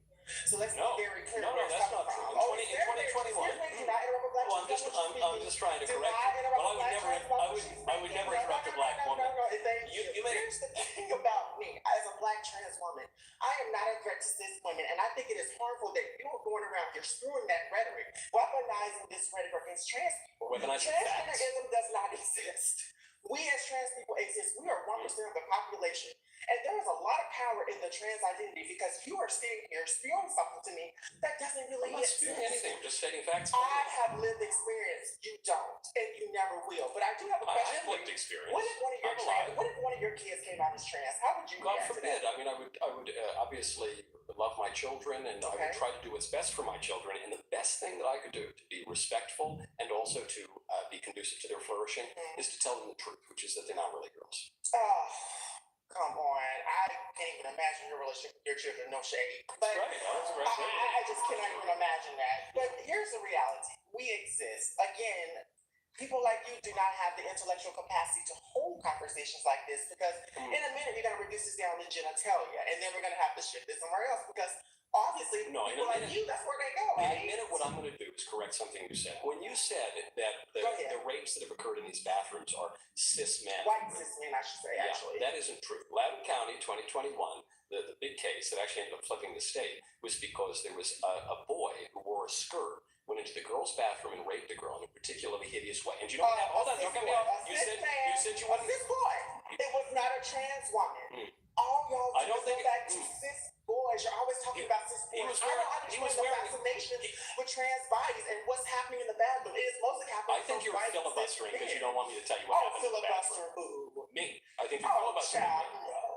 So let's No. be very clear No, where it's that's coming not from. true. In It's very, 2021. excuse me, do not interrupt a black Well, I'm just trying to Do correct not you. interrupt Well, a black trans woman. I would never interrupt a black woman. No, thank You you. made it. Here's the thing about me as a black trans woman. I am not a threat to cis women, and I think it is harmful that you are going around, you're spewing that rhetoric, weaponizing this rhetoric against trans people. Weaponizing facts. Transgenderism does not exist. We as trans people exist. We are 1% of the population. And there is a lot of power in the trans identity because you are sitting here spewing something to me that doesn't really I'm not spewing anything. I'm just stating facts. I have lived experience. You don't, and you never will. But I do have a I question. have lived experience. What if one of your I'm tried. what if one of your kids came out as trans? How would you God react to forbid. that? I mean, I would obviously love my children, and I would try to do what's best for my children. And the best thing that I could do to be respectful and also to be conducive to their flourishing is to tell them the truth, which is that they're not really girls. Oh, come on! I can't even imagine your relationship with your children. No shade, but That's right. That's right. I just cannot even imagine that. But here's the reality: we exist. Again, people like you do not have the intellectual capacity to hold conversations like this because in a minute you're going to reduce this down to genitalia, and then we're going to have to shift this somewhere else because obviously people like you, that's where they go, right? In a minute, what I'm going to do is correct something you said. When you said that the rapes that have occurred in these bathrooms are cis men. White cis men, I should say, actually. That isn't true. Loudoun County, 2021, the big case that actually ended up flipping the state was because there was a boy who wore a skirt, went into the girl's bathroom and raped a girl in a particularly hideous way. And you know what happened? Hold on, don't get me off. You said you wouldn't. Cis boy. It was not a trans woman. All y'all I don't go think back to cis boys. You're always talking about cis boys. I don't understand the fascination with trans bodies and what's happening in the bathroom. It is mostly happening. I think you're filibustering because you don't want me to tell you what happened in the bathroom. Me. I think you're filibustering.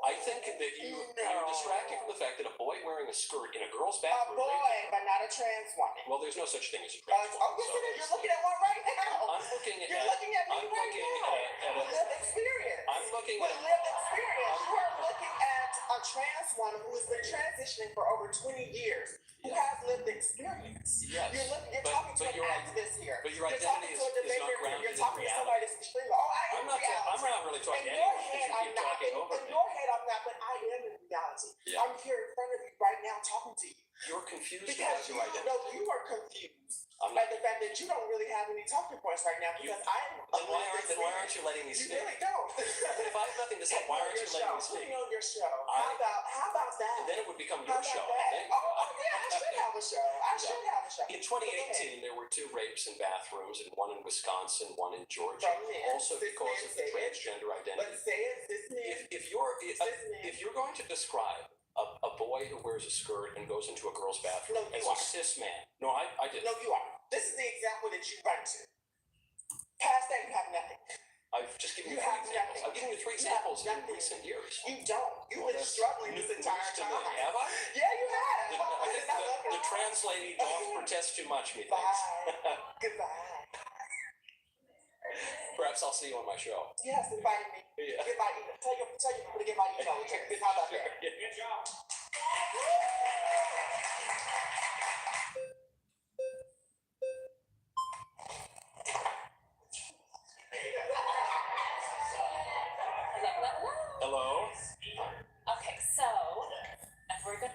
I think that you're distracted from the fact that a boy wearing a skirt in a girl's bathroom. A boy, but not a trans woman. Well, there's no such thing as a trans woman. Oh, yes, it is. You're looking at one right now. I'm looking at. You're looking at me right now. Lived experience. I'm looking at lived experience. You are looking at a trans woman who has been transitioning for over 20 years. Who has lived experience. Yes. You're talking to an activist here. But your identity is not grounded You're talking in to somebody reality. that's extremely. Oh, I am reality. I'm not really talking to in your anyone head, because you keep talking over in me. your head, I'm not, but I am in reality. Yeah. I'm here in front of you right now talking to you. You're confused Because about your identity. No, you are confused I'm by not. the fact that you don't really have any talking points right now because Then why aren't you letting me You speak? really don't. If I have nothing to say, why aren't you letting me Put speak? me on your show. How about that? And then it would become How your about show, that? I think. Oh, yeah, I should have a show. I should have a show. In 2018, there were 2 rapes in bathrooms, and one in Wisconsin, one in Georgia. From men. Also Cis because men of the say it. transgender But identity. say it, cis men. If you're going to describe a boy who wears a skirt and goes into a girl's bathroom No, you as a are. cis man, no, I didn't. No, you are. This is the example that you run to. Past that, you have nothing. I've just given you You 3 have examples. nothing. I've given you 3 You examples have in nothing. recent years. You don't. You've been that's struggling this news entire to me. time. Have I? Yeah, you have. I think the translating doth protest too much, methinks. Bye. Goodbye. Perhaps I'll see you on my show. Yes, invite me. Yeah. Get my email. Tell your people to get my email address. How about that? Good job. Hello. Okay, so, and we're gonna.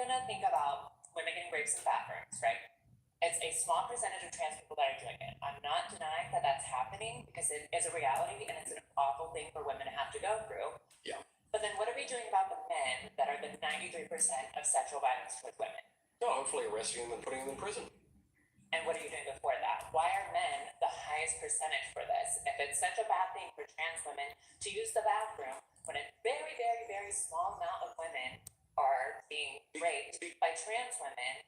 gonna think about women getting raped in bathrooms, right? It's a small percentage of trans people that are doing it. I'm not denying that that's happening because it is a reality and it's an awful thing for women to have to go through. Yeah. But then what are we doing about the men that are the 93% of sexual violence towards women? No, hopefully arresting them and putting them in prison. And what are you doing before that? Why are men the highest percentage for this? If it's such a bad thing for trans women to use the bathroom, when a very, very, very small amount of women are being raped by trans women,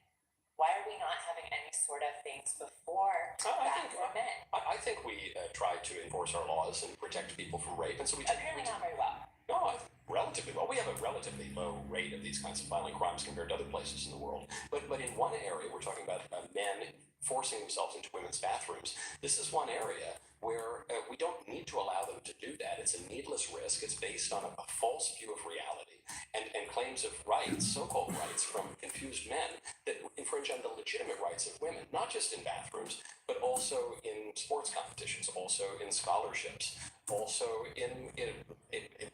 why are we not having any sort of things before that for men? I think we try to enforce our laws and protect people from rape, and so we Apparently not very well. No, relatively well. We have a relatively low rate of these kinds of violent crimes compared to other places in the world. But in one area, we're talking about men forcing themselves into women's bathrooms. This is one area where we don't need to allow them to do that. It's a needless risk. It's based on a false view of reality and claims of rights, so-called rights, from confused men that infringe on the legitimate rights of women, not just in bathrooms, but also in sports competitions, also in scholarships, also in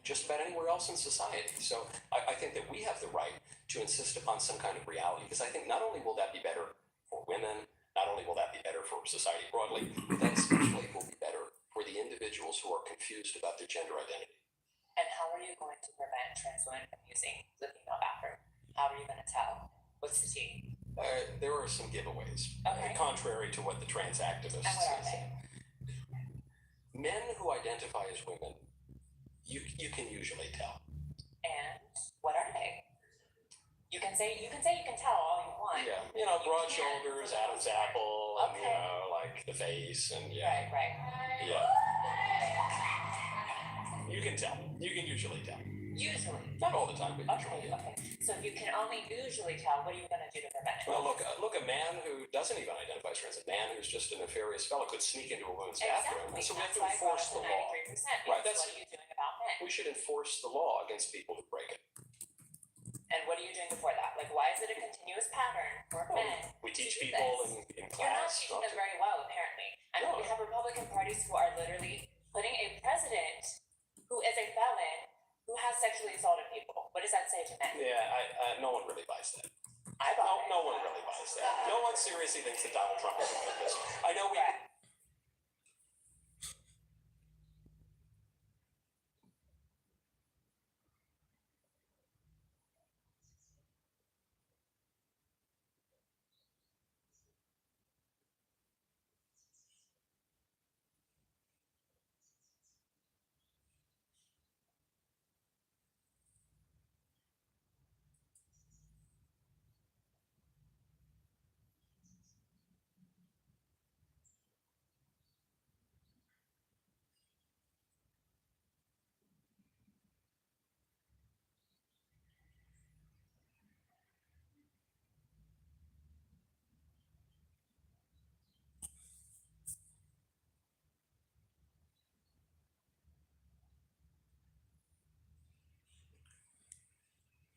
just about anywhere else in society. So I think that we have the right to insist upon some kind of reality, because I think not only will that be better for women, not only will that be better for society broadly, but that especially will be better for the individuals who are confused about their gender identity. And how are you going to prevent trans women from using the female bathroom? How are you going to tell? What's the tea? There are some giveaways, Okay. Contrary to what the trans activists And what are say. Men who identify as women, you can usually tell. And what are they? You can say you can tell all you want. Yeah, broad shoulders, Adam's apple, and like the face, and Right. yeah. You can tell. You can usually tell. Usually. Not all the time, but usually. Okay. So if you can only usually tell, what are you going to do to prevent it? Well, look, a man who doesn't even identify as trans, a man who's just a nefarious fellow, could sneak into a woman's bathroom. And so we have to enforce the law. Right. What are you doing about men? We should enforce the law against people who break it. And what are you doing before that? Like, why is it a continuous pattern for men? We teach to do people this? in class. You're not teaching them very well, apparently. I mean, we have Republican parties who are literally putting a president who is a felon who has sexually assaulted people. What does that say to men? Yeah, no one really buys that. I bought it. No one really buys that. No one seriously thinks that Donald Trump is like this. I know we. Right.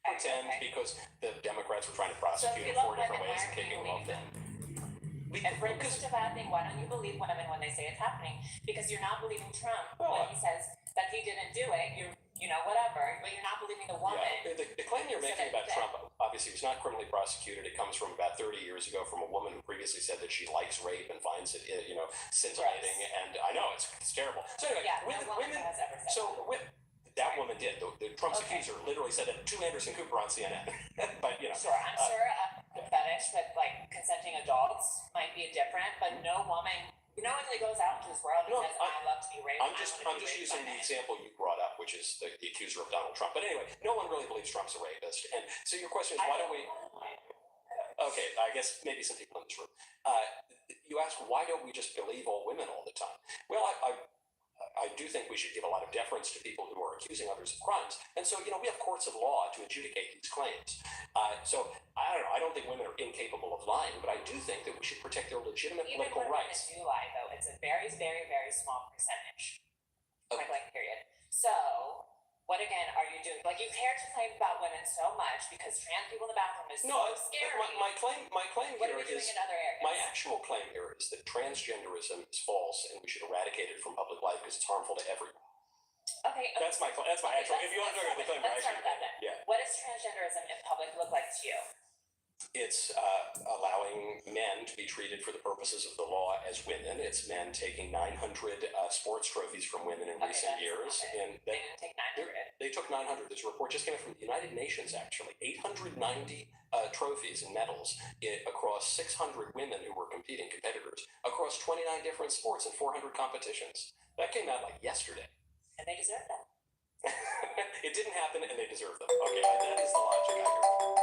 Pretend because the Democrats were trying to prosecute in 4 different ways and kicking them off. And for such a bad thing, why don't you believe women when they say it's happening? Because you're not believing Trump when he says that he didn't do it. Whatever, but you're not believing the woman. Yeah, the claim you're making about Trump obviously was not criminally prosecuted. It comes from about 30 years ago from a woman who previously said that she likes rape and finds it, scintillating. And I know it's terrible. So anyway, women has ever said that woman did. The Trump's accuser literally said it to Anderson Cooper on CNN. But Sure, I'm sure a fetish with like consenting adults might be different, but no woman, when he goes out into this world and says, I love to be raped. I'm just using the example you brought up, which is the accuser of Donald Trump. But anyway, no one really believes Trump's a rapist. And so your question is, why don't we? Okay, I guess maybe some people in this room. You ask, why don't we just believe all women all the time? Well, I do think we should give a lot of deference to people who are accusing others of crimes. And so, we have courts of law to adjudicate these claims. So, I don't know, I don't think women are incapable of lying, but I do think that we should protect their legitimate Even political when rights. women do lie, though, it's a very, very, very small percentage. Okay. Point blank period. So, what again are you doing? Like, you care to claim about women so much because trans people in the bathroom is so scary. My claim What are here we doing is, in other areas? my actual claim here is that transgenderism is false and we should eradicate it from public life because it's harmful to everyone. Okay. That's my actual. If you want to talk about the claim, let's start with that then. yeah. What does transgenderism in public look like to you? It's allowing men to be treated for the purposes of the law as women. It's men taking 900 sports trophies from women in recent years. And they didn't take 900. They took 900. This report just came from the United Nations, actually. 890 trophies and medals across 600 women who were competing, competitors, across 29 different sports and 400 competitions. That came out like yesterday. And they deserve that. It didn't happen and they deserve them. Okay, that is the logic I hear.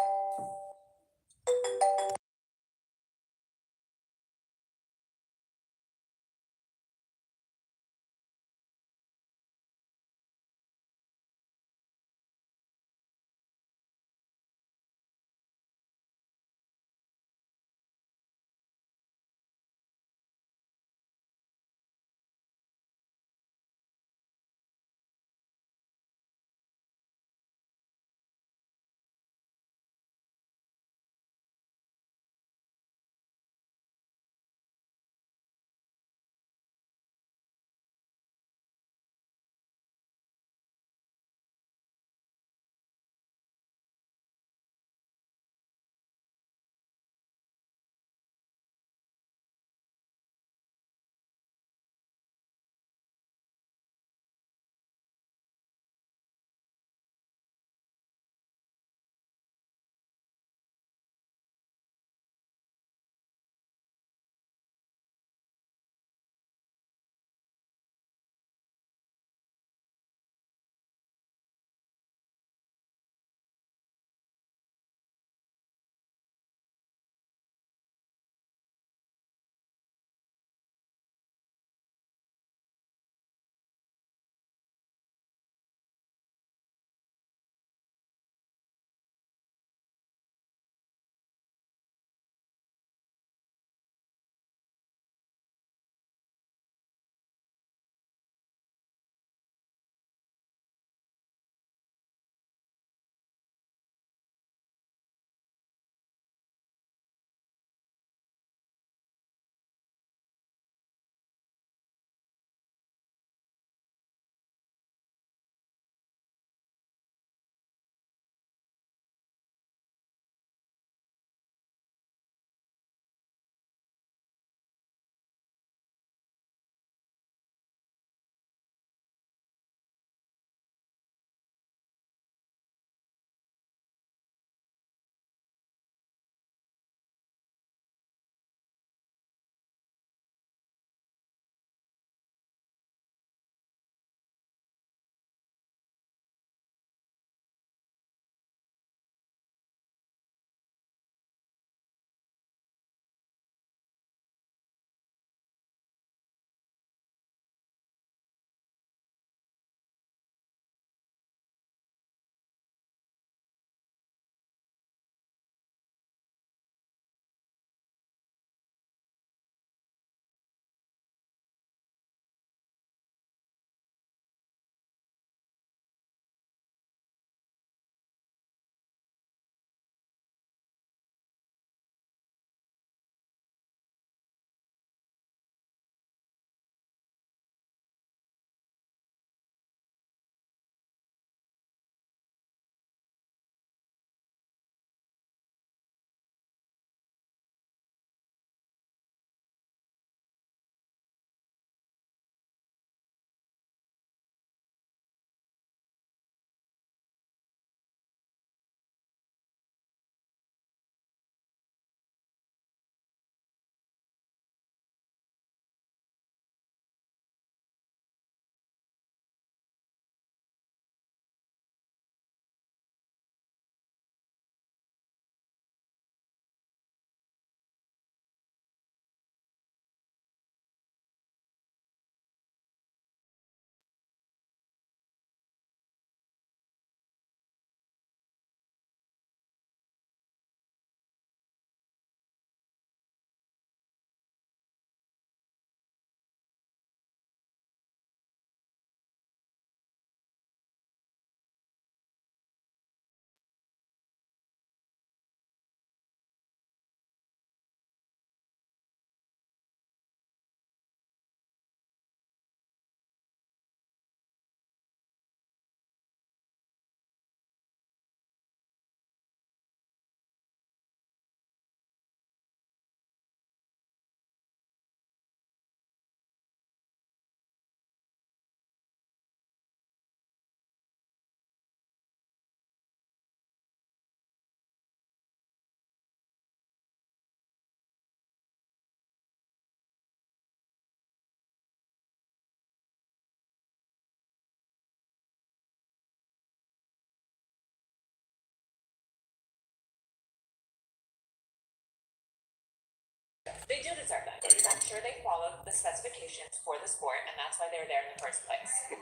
sure they follow the specifications for the sport, and that's why they're there in the first place.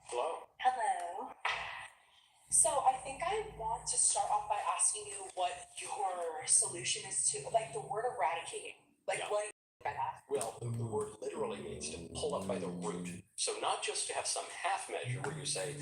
Hello. Hello. So I think I want to start off by asking you what your solution is to, like, the word eradicating. Like, Yeah. what do you mean by that? Well, the word literally means to pull up by the root. So not just to have some half measure where you say,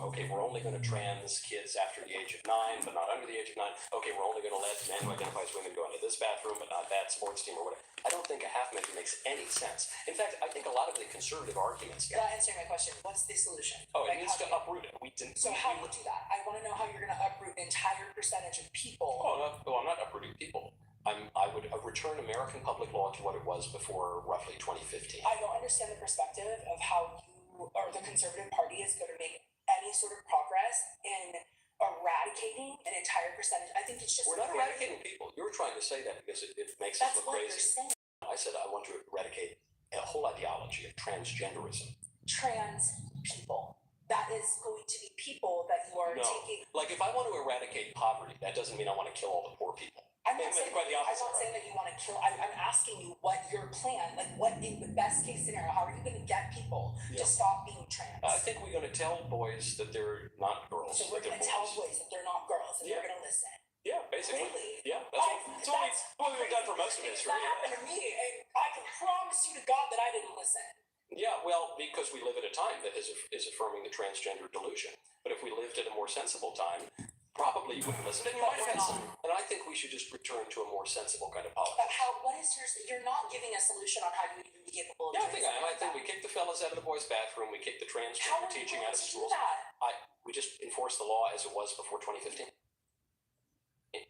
okay, we're only going to trans kids after the age of 9, but not under the age of 9. Okay, we're only going to let men who identify as women go into this bathroom, but not that sports team or whatever. I don't think a half measure makes any sense. In fact, I think a lot of the conservative arguments. You're not answering my question. What's the solution? Oh, Like, it needs how to do you- uproot it. We didn't. So how do you do that? I want to know how you're going to uproot an entire percentage of people. I'm not uprooting people. I would return American public law to what it was before roughly 2015. I don't understand the perspective of how you or the Conservative Party is going to make any sort of progress in eradicating an entire percentage. I think it's just We're not eradicating people. You're trying to say that because it makes us That's look what you're crazy. saying. I said I want to eradicate a whole ideology of transgenderism. Trans people. That is going to be people that you are No, taking. like if I want to eradicate poverty, that doesn't mean I want to kill all the poor people. I'm not saying quite the opposite, saying that you want to kill. I'm asking you what your plan, like what in the best case scenario, how are you going to get people to stop being trans? I think we're going to tell boys that they're not girls. So we're that going they're to tell boys. boys that they're not girls and Yeah. they're going to listen. Yeah, basically. Really? Yeah, that's what we've done for most of history. That happened to me, and I can promise you to God that I didn't listen. Yeah, well, because we live at a time that is affirming the transgender delusion. But if we lived at a more sensible time, probably you wouldn't listen. And you might have had some. And I think we should just return to a more sensible kind of But politics. what is you're not giving a solution on how you would even be capable of Yeah, I doing think I am. I something think we like kick the fellas out of the boys' bathroom. We kick the that. How transgender are you teaching going out of to do schools. that? We just enforce the law as it was before 2015.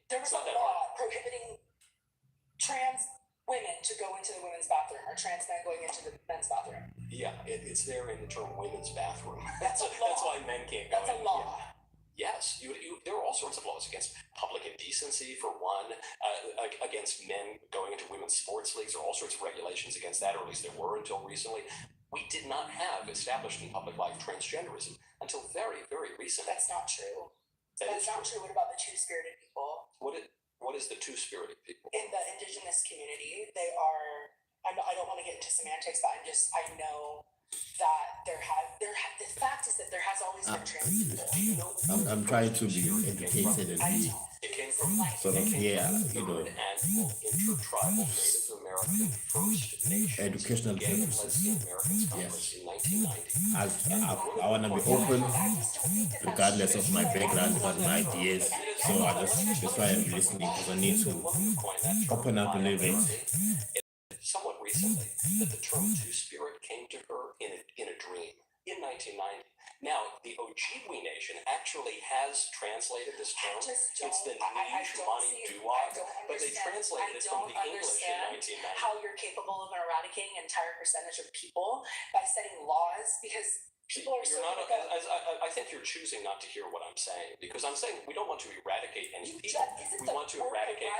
There was It's a not that law prohibiting trans women to go into the women's bathroom or trans men going into the men's bathroom. Yeah, it's there in the term women's bathroom. That's a law. That's why men can't go That's a in. law. Yes, there are all sorts of laws against public indecency, for one, against men going into women's sports leagues. There are all sorts of regulations against that, or at least there were until recently. We did not have established in public life transgenderism until very, very recently. That's not true. That's not true. What about the two-spirited people? What is the two-spirited people? In the indigenous community, they are. I don't want to get into semantics, but I know that the fact is that there has always been trans people. I'm trying to be educated and be It came from sort of, yeah, third annual intertribal Native American First Nations educational Gay and purposes. Lesbian Americans Conference in 1990. I want to be open regardless of my background and my ideas. So that's why I'm listening, because I need to open up a little bit. Somewhat recently, that the term two-spirit came to her in a dream in 1990. Now, the Ojibwe Nation actually has translated this term. It's the Niche Mani Duwag, but they translated it from the English in 1990. How you're capable of eradicating an entire percentage of people by setting laws, because people are You're not. I think you're choosing not to hear what I'm saying, because I'm saying we don't want to eradicate any people. We want to eradicate.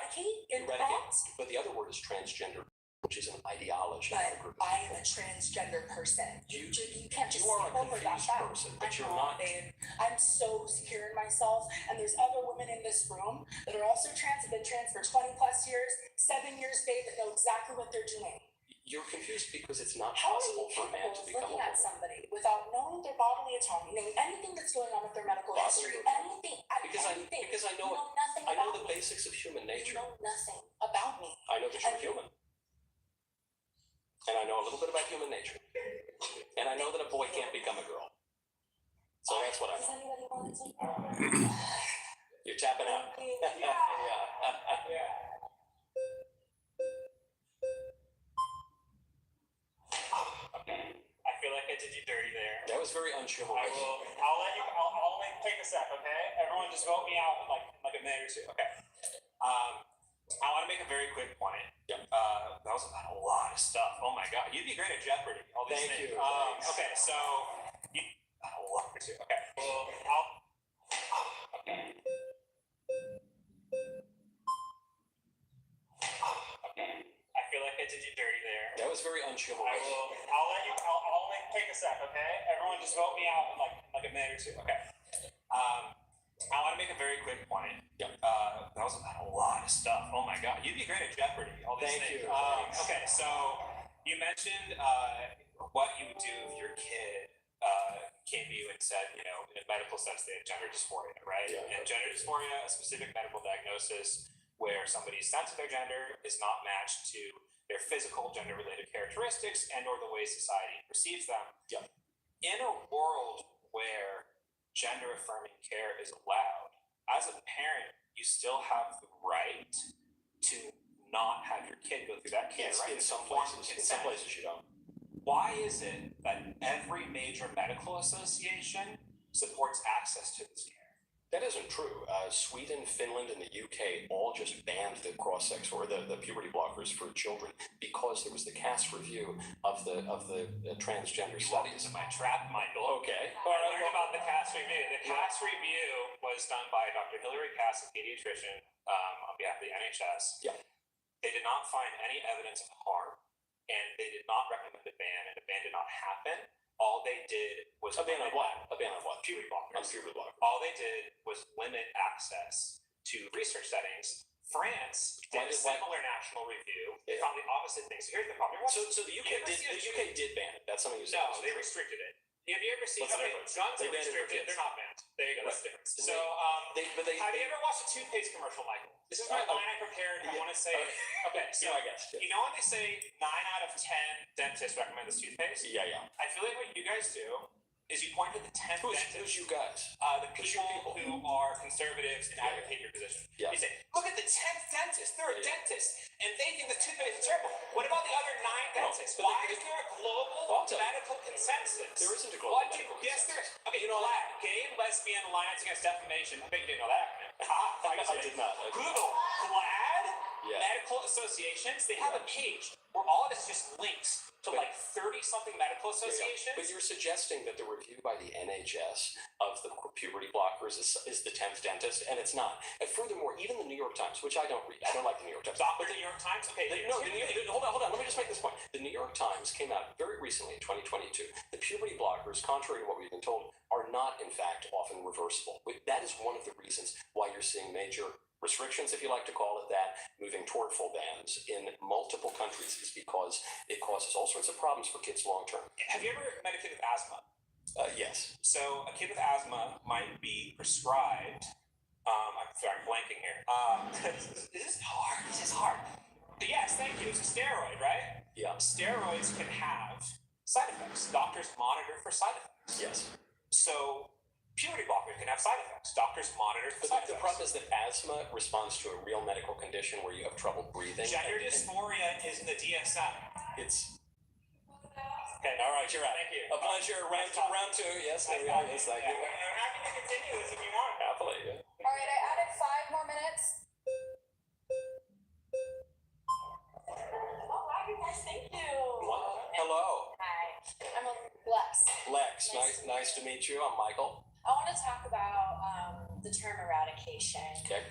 But the other word is transgender, which is an ideology. But I am a transgender person. You can't just You are a skip over that confused fact. person, but I'm you're not, not. babe. I'm so secure in myself, and there's other women in this room that are also trans, have been trans for 20 plus years, 7 years, babe, that know exactly what they're doing. You're confused because it's not How are possible you for a man capable to of become a looking at woman. somebody without knowing their bodily autonomy, knowing anything that's going on with their medical history, anything, Because I you know know nothing I know about the me. basics of human You nature. know nothing about me. I know that you're human. And I know a little bit about human nature. And I know that a boy can't become a girl. So that's what I Does know. anybody want to take You're tapping out. Yeah. I feel like I did you dirty there. That was very unchivalrous. I'll take a sec, okay? Everyone just vote me out in like a minute or two. Okay. I want to make a very quick point. Yeah. That was a lot of stuff. Oh my god. You'd be great at Jeopardy. All these Thank things. you. Thanks. Okay, so a lot or two. Okay. Well, I feel like I did you dirty there. That was very unchivalrous. I'll make take a sec, okay? Everyone just vote me out in like a minute or two. Okay. I want to make a very quick point. Yeah. That was a lot of stuff. Oh my God. You'd be great at Jeopardy. All these Thank things. you. Okay, so you mentioned what you would do if your kid came to you and said, in a medical sense, they have gender dysphoria, right? Yeah. And gender dysphoria, a specific medical diagnosis where somebody's sense of their gender is not matched to their physical gender-related characteristics and or the way society perceives them. Yeah. In a world where gender-affirming care is allowed, as a parent, you still have the right to not have your kid go through that care, right? In some places you don't. Why is it that every major medical association supports access to this care? That isn't true. Sweden, Finland, and the UK all just banned the cross-sex or the puberty blockers for children because there was the CAS review of the transgender studies. In my trap, Michael. Okay. I learned about the CAS review. The CAS review was done by Dr. Hillary Cass, a pediatrician, on behalf of the NHS. Yeah. They did not find any evidence of harm, and they did not recommend a ban, and a ban did not happen. All they did was A ban on what? A ban on what? puberty blockers. On puberty blockers. All they did was limit access to research settings. France did a similar national review. They found the opposite thing. So here's the problem. So the UK did ban it. That's something you said. No, they restricted it. Have you ever seen? What's the Okay, difference? guns They are banned it for restricted. kids. They're not banned. There you go. That's the difference. So, Have you ever watched a toothpaste commercial, Michael? This is my line I prepared. I want to say. Okay, so I guess. you know when they say 9 out of 10 dentists recommend this toothpaste? Yeah. I feel like what you guys do is you point to the 10th dentist. Who's you guys? The people who are conservatives and advocate your position. Yeah. You say, look at the 10th dentist. They're a dentist, and they think the toothpaste is terrible. What about the other 9 dentists? but Why is there a global medical consensus? There isn't a global medical Yes, there is. Okay, You know, GLAAD, Gay Lesbian Alliance Against Defamation. I bet you didn't know that. I did not. Google GLAAD, Yeah. medical associations. They have a page where all of it's just links to like 30-something medical associations. But you're suggesting that the review by the NHS of the puberty blockers is the 10th dentist, and it's not. And furthermore, even the New York Times, which I don't read, I don't like the New York Times. But the New York Times? Okay, hold on. Let me just make this point. The New York Times came out very recently in 2022. The puberty blockers, contrary to what we've been told, are not, in fact, often reversible. That is one of the reasons why you're seeing major restrictions, if you like to call it that, moving toward full bans in multiple countries is because it causes all sorts of problems for kids long term. Have you ever met a kid with asthma? Yes. So a kid with asthma might be prescribed. I'm sorry, I'm blanking here. This is hard. Yes, thank you. It's a steroid, right? Yeah. Steroids can have side effects. Doctors monitor for side effects. Yes. So puberty blockers can have side effects. Doctors monitor for side But the effects. problem is that asthma responds to a real medical condition where you have trouble breathing. Gender dysphoria is in the DSM. It's Okay, all right. You're out. Thank you. A pleasure. Round two. Yes, there we are. Yes, thank you. I'm happy to continue this if you want. Happily. Yeah. All right, I added 5 more minutes. Oh, wow, you guys, thank you. Wow. Hello, Hi. I'm Lex. Lex. Nice to meet you. I'm Michael. I want to talk about the term eradication. Okay.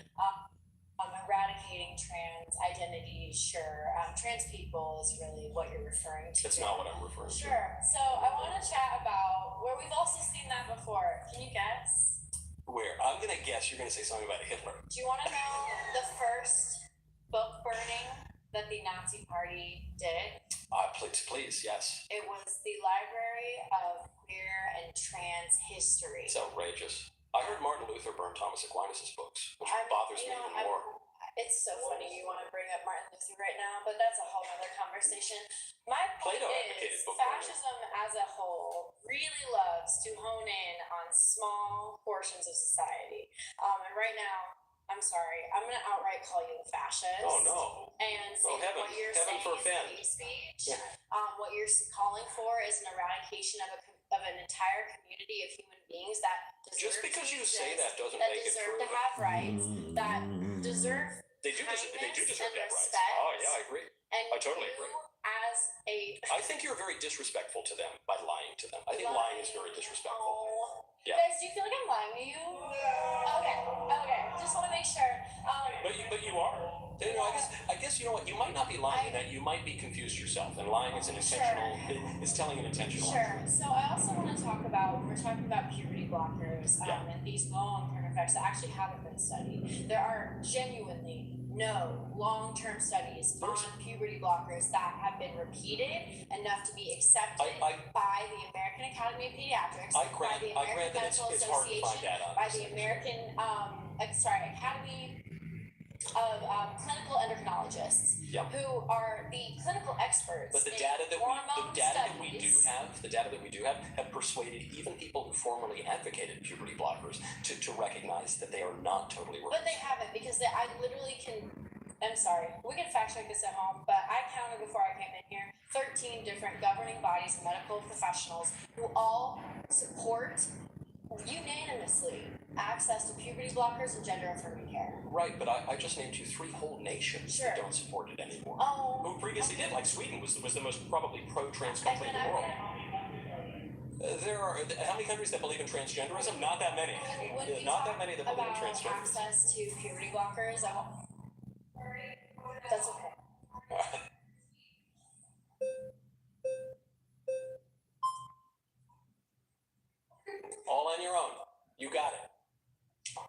Eradicating trans identities, sure. Trans people is really what you're referring to. It's not what I'm referring to. Sure. So I want to chat about where we've also seen that before. Can you guess? Where? I'm gonna guess you're gonna say something about Hitler. Do you want to know the first book burning that the Nazi Party did? Please, yes. It was the Library of Queer and Trans History. It's outrageous. I heard Martin Luther burn Thomas Aquinas' books, which bothers me even more. It's so funny you want to bring up Martin Luther right now, but that's a whole other conversation. My point Plato advocated is, book burning. fascism as a whole really loves to hone in on small portions of society. And right now, I'm sorry, I'm going to outright call you a fascist. Oh no. And say that what you're heaven saying forfend. is hate speech. Yeah. What you're calling for is an eradication of an entire community of human beings that deserve Just because you say that doesn't that make it deserve true. to have rights, that deserve They do deserve kindness to have and rights. respect. Oh yeah, I agree. And I totally you, agree. as a I think you're very disrespectful to them by lying to them. I think lying is very disrespectful. Oh. Yeah. Guys, do you feel like I'm lying to you? Okay. Just want to make sure. But you are. You know, I guess guess you know what, you might not be lying in that you might be confused yourself, and lying is an intentional, is telling an intentional Sure. So I also want to talk about, when we're talking about puberty blockers and these long-term effects that actually haven't been studied. There are genuinely no long-term studies on puberty blockers that have been repeated enough to be accepted by the American Academy of Pediatrics, by the American Medical Association, by the American Academy of Clinical Endocrinologists, who are the clinical experts. But the in data that hormone we do have persuaded even people who formerly advocated puberty blockers to recognize that they are not totally worthless. But they haven't, because I literally can. I'm sorry, we can fact check this at home, but I counted before I came in here 13 different governing bodies and medical professionals who all support unanimously access to puberty blockers and gender affirming care. Right, but I just named you 3 whole nations that don't support it anymore. Oh. Who previously did, like Sweden was the most probably pro-trans country in the world. There are how many countries that believe in transgenderism? Not that many. Not that many that believe in transgenderism. Access to puberty blockers. That's okay. All on your own. You got it.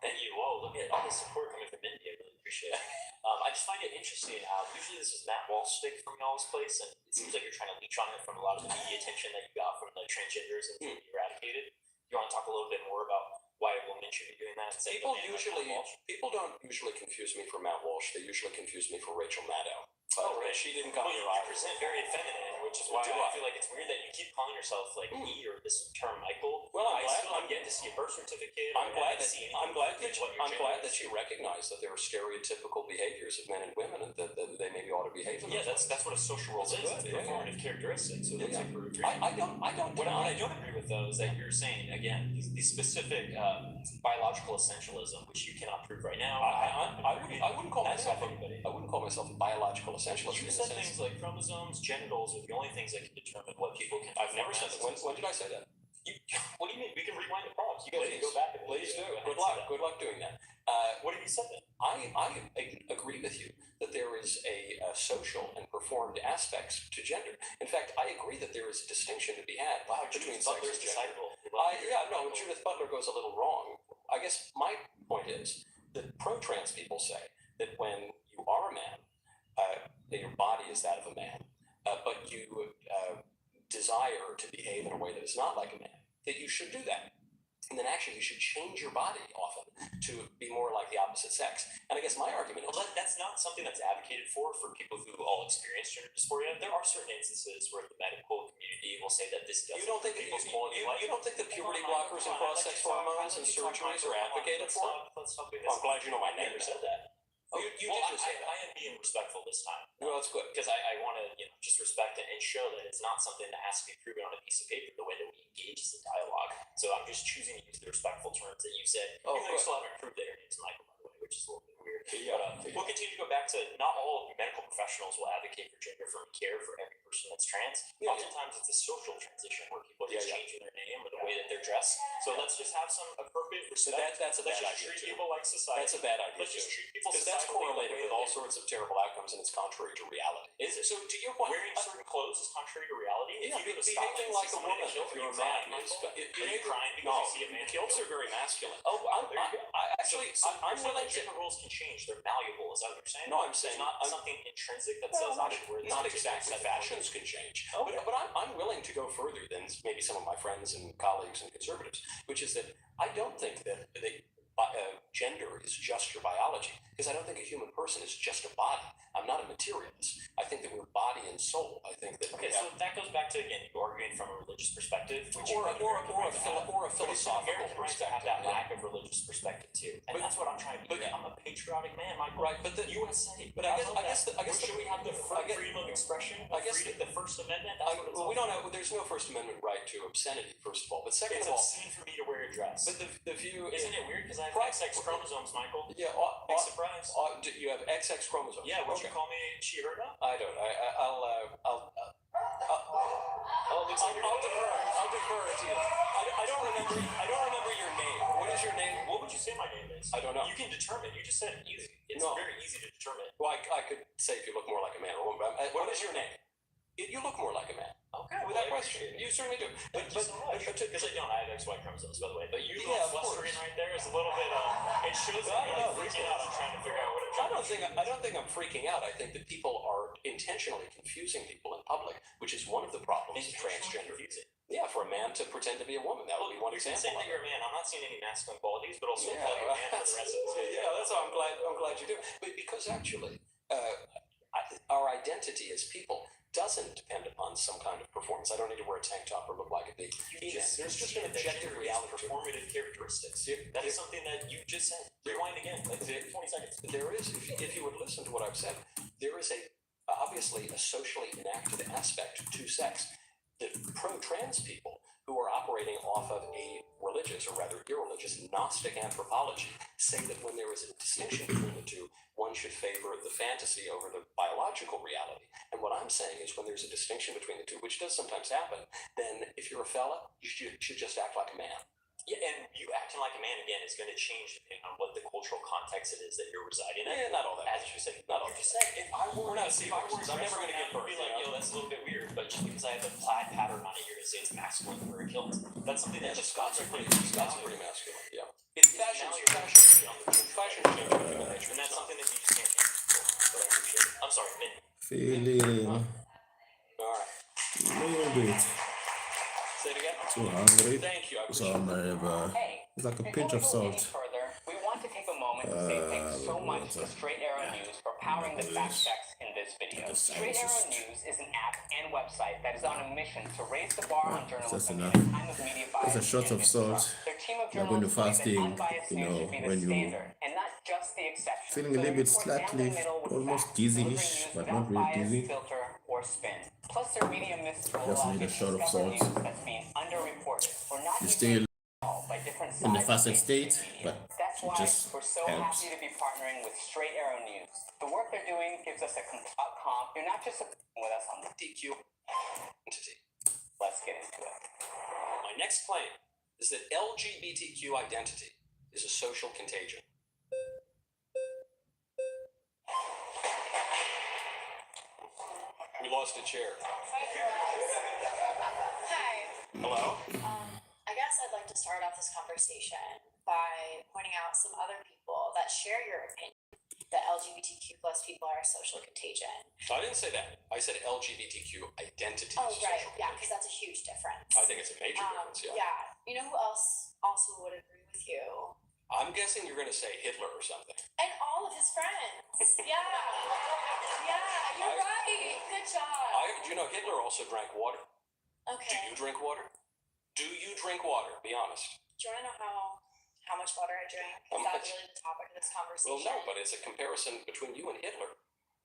Thank you. Whoa, look at all the support coming from India. I really appreciate it. I just find it interesting how usually this is Matt Walsh stick from y'all's place, and it seems like you're trying to leech on it from a lot of the media attention that you got from the transgenderism being eradicated. You want to talk a little bit more about why a woman should be doing that? People don't usually confuse me for Matt Walsh. They usually confuse me for Rachel Maddow. Oh, right. She didn't come Well, here. you present very feminine, which is why I feel like it's weird that you keep calling yourself like he or this term Michael. Well, I'm getting to see a birth certificate. I'm glad that she recognized that there are stereotypical behaviors of men and women, and that they maybe ought to behave in those ways. That's what a social role is. It's performative characteristics. So that's like I don't. What I don't agree with though is that you're saying again these specific biological essentialism, which you cannot prove right now. I wouldn't call myself a biological essentialist. You said things like chromosomes, genitals are the only things that can determine what people can. I've never said that. When did I say that? What do you mean? We can rewind the prompts. You guys can go back and please do. Good luck doing that. What have you said then? I agree with you that there is a social and performed aspects to gender. In fact, I agree that there is a distinction to be had between sex and gender. Judith Butler goes a little wrong. I guess my point is that pro-trans people say that when you are a man, that your body is that of a man, but you desire to behave in a way that is not like a man, that you should do that. And then actually you should change your body often to be more like the opposite sex. And I guess my argument is... Well, that's not something that's advocated for people who all experience gender dysphoria. There are certain instances where the medical community will say that this doesn't affect people's quality of life. You don't think that puberty blockers and cross-sex hormones and surgeries are advocated for? I'm glad you know my name. I never said that. You did just say that. I am being respectful this time. Well, that's good. Because I want to just respect it and show that it's not something that has to be proven on a piece of paper the way that we engage as a dialogue. So I'm just choosing to use the respectful terms that you said. Even though you still haven't proved that your name's Michael, by the way, which is a little bit weird. But we'll continue to go back to not all medical professionals will advocate for gender-affirming care for every person that's trans. Oftentimes it's a social transition where people are just changing their name or the way that they're dressed. So let's just have some appropriate respect. That's a bad idea. Let's just treat people like society. That's a bad idea. Let's just treat people because that's correlated with all sorts of terrible outcomes, and it's contrary to reality. Is it? So to your point, wearing certain clothes is contrary to reality. Yeah, behaving like a woman if you're a man. Are you crying because you see a man? Kilts are very masculine. I'm willing to. Gender roles can change. They're malleable. Is that what you're saying? No, I'm saying not something intrinsic that says not exactly. Fashions can change. Okay. But I'm willing to go further than maybe some of my friends and colleagues and conservatives, which is that I don't think that gender is just your biology, because I don't think a human person is just a body. I'm not a materialist. I think that we're body and soul. I think that so that goes back to, again, you arguing from a religious perspective, or a philosophical perspective. Have that lack of religious perspective too, and that's what I'm trying to do. I'm a patriotic man, Michael. Right, but the USA. But I guess should we have the freedom of expression? The First Amendment. We don't have. There's no First Amendment right to obscenity, first of all. But second of all, it's obscene for me to wear a dress. But the view isn't it weird because I have XX chromosomes, Michael? Yeah. Big surprise. You have XX chromosomes. Yeah. Would you call me she her now? I don't. I'll defer to you. I don't remember your name. What is your name? What would you say my name is? I don't know. You can determine. You just said easy. It's No. very easy to determine. Well, I could say if you look more like a man or a woman. But What is your name? You look more like a man. Okay, With well, that I question, appreciate it. you certainly do. Thank you so much. Because I don't. I have XY chromosomes, by the way. But you Yeah, of flustering course. right there is a little bit. It shows that I you're know, like freaking out. I'm trying to figure out what I'm I trying don't to think I'm freaking out. I think that people are intentionally confusing people in public, which is one of the problems of transgender. Confusing. Yeah, for a man to pretend to be a woman, that would be one You can example. say that you're a man. I'm not seeing any masculine qualities, but I'll still Yeah, call you a man for the rest of this video. yeah, that's why I'm glad you do. But because actually, our identity as people doesn't depend upon some kind of performance. I don't need to wear a tank top or look like a big penis. There's just an objective reality. Performative characteristics. That is something that you just said. Rewind again. Like 20 seconds. There is, if you would listen to what I've said, there is obviously a socially enacted aspect to sex. The pro-trans people who are operating off of a religious, or rather irreligious, Gnostic anthropology say that when there is a distinction between the two, one should favor the fantasy over the biological reality. And what I'm saying is when there's a distinction between the two, which does sometimes happen, then if you're a fella, you should just act like a man. Yeah, and you acting like a man again is going to change depending on what the cultural context it is that you're residing in. Yeah, not all that. As you said, Not all you that. just said if I were We're not if I were I'm never going gonna to give birth, be you like, know? yo, that's a little bit weird. But just because I have a plaid pattern on it, you're going to say it's masculine for a kilt. That's something that just Scots are pretty masculine. Yeah. It's Fashion now changes with human nature. and that's something that you just can't change. But I appreciate it. I'm sorry, Min. Feeling All right. a little bit Say it again. too hungry, Thank you. I so I'm gonna have it's like a pinch of salt. Further, we want to take a moment to say thanks so much to Straight Arrow News for powering the fact checks in this video. Straight Arrow News is an app and website that is on a mission to raise the bar on That's journalism in enough. a time of media bias. It's a shot and of salt. mistrust. Their team of You're going to journalists believe fasting, that unbiased you news know, should be the when you standard and not just the exception. feeling a So they little bit report down the slightly, middle with almost facts, dizzy-ish, delivering news but without not really bias, dizzy. filter, or spin. Plus, their media mystical Just need a shot of salt. news that's being underreported or not You're even still by different in the sides of fasted mainstream state, media. but That's it why just we're so helps. happy to be partnering with Straight Arrow News. The work they're doing gives us a comp. You're not just supporting with us on the DQ entity. Let's get into it. My next claim is that LGBTQ identity is a social contagion. We lost a chair. Hi. Hello? I guess I'd like to start off this conversation by pointing out some other people that share your opinion that LGBTQ plus people are a social contagion. I didn't say that. I said LGBTQ identity Oh, is a right. social Yeah, contagion. because that's a huge difference. I think it's a major difference, yeah. Yeah. You know who else also would agree with you? I'm guessing you're going to say Hitler or something. And all of his friends. Yeah. Yeah, you're right. Good job. You know, Hitler also drank water. Do Okay. you drink water? Do you drink water? Be honest. Do you want to know how much water I drink? How Is that much? really the topic of this Well, conversation? no, but it's a comparison between you and Hitler.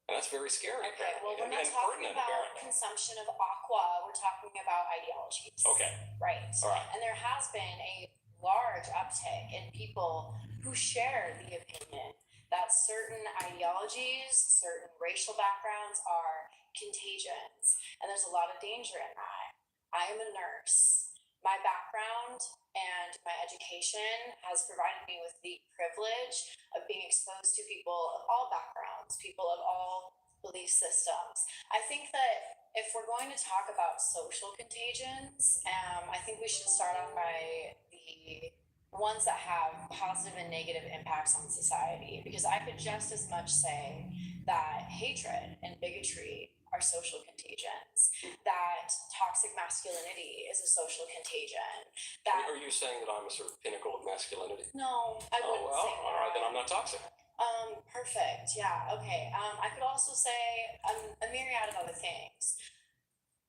And that's very scary, Okay, well, we're and not talking pertinent, about apparently. consumption of aqua. We're talking about ideologies. Okay, Right. all right. And there has been a large uptick in people who share the opinion that certain ideologies, certain racial backgrounds are contagions. And there's a lot of danger in that. I am a nurse. My background and my education has provided me with the privilege of being exposed to people of all backgrounds, people of all belief systems. I think that if we're going to talk about social contagions, I think we should start off by the ones that have positive and negative impacts on society, because I could just as much say that hatred and bigotry are social contagions, that toxic masculinity is a social contagion, that Are you saying that I'm a sort of pinnacle of masculinity? no, I Oh, wouldn't well, say that. all right, then I'm not toxic. Perfect. Yeah. Okay. I could also say a myriad of other things.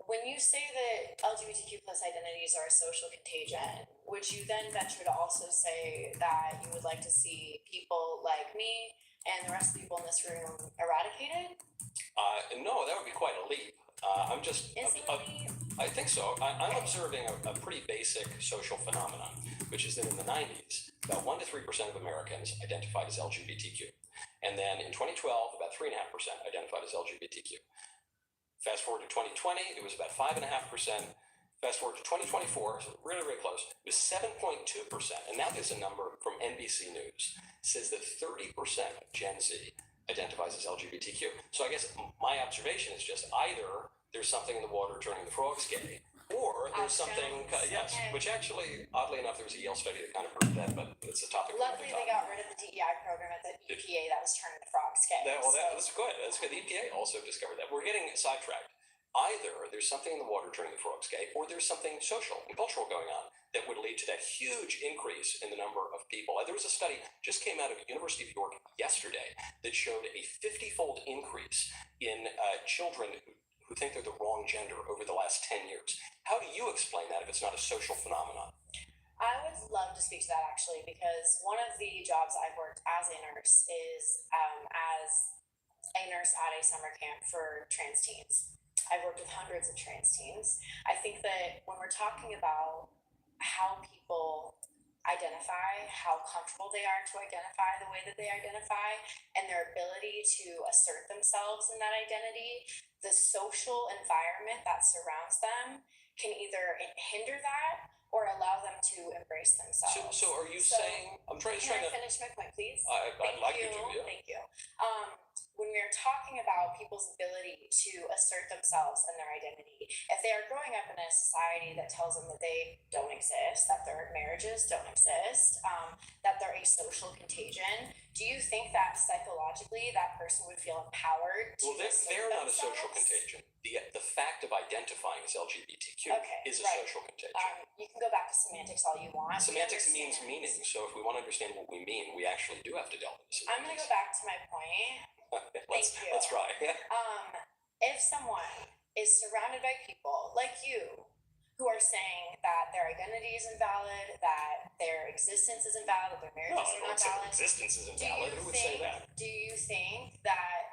When you say that LGBTQ plus identities are a social contagion, would you then venture to also say that you would like to see people like me and the rest of the people in this room eradicated? No, that would be quite a leap. I'm just, Is it a leap? I think so. I'm observing a pretty basic social phenomenon, which is that in the 90s, about 1 to 3% of Americans identified as LGBTQ. And then in 2012, about 3.5% identified as LGBTQ. Fast forward to 2020, it was about 5.5%. Fast forward to 2024, so really, really close. It was 7.2%. And now there's a number from NBC News. It says that 30% of Gen Z identifies as LGBTQ. So I guess my observation is just either there's something in the water turning the frogs gay, or there's something, yes, which actually, oddly enough, there was a Yale study that kind of proved that, but it's a topic. Luckily, they got rid of the DEI program at the EPA that was turning the frogs gay. That's good. That's good. The EPA also discovered that. We're getting sidetracked. Either there's something in the water turning the frogs gay, or there's something social and cultural going on that would lead to that huge increase in the number of people. There was a study just came out of the University of York yesterday that showed a 50-fold increase in children who think they're the wrong gender over the last 10 years. How do you explain that if it's not a social phenomenon? I would love to speak to that actually, because one of the jobs I've worked as a nurse is as a nurse at a summer camp for trans teens. I've worked with hundreds of trans teens. I think that when we're talking about how people identify, how comfortable they are to identify the way that they identify, and their ability to assert themselves in that identity, the social environment that surrounds them can either hinder that or allow them to embrace themselves. So are you saying, I'm trying to... Can I finish my point, please? I'd like you to, yeah. Thank you. When we're talking about people's ability to assert themselves and their identity, if they are growing up in a society that tells them that they don't exist, that their marriages don't exist, that they're a social contagion, do you think that psychologically that person would feel empowered to they're not a social contagion. The fact of identifying as LGBTQ is a social contagion. You can go back to semantics all you want. Semantics means meaning, so if we want to understand what we mean, we actually do have to delve into semantics. I'm going to go back to my point. Let's try. If someone is surrounded by people like you who are saying that their identity is invalid, that their existence is invalid, that their marriages are not valid, existence is invalid. Who would say that? Do you think that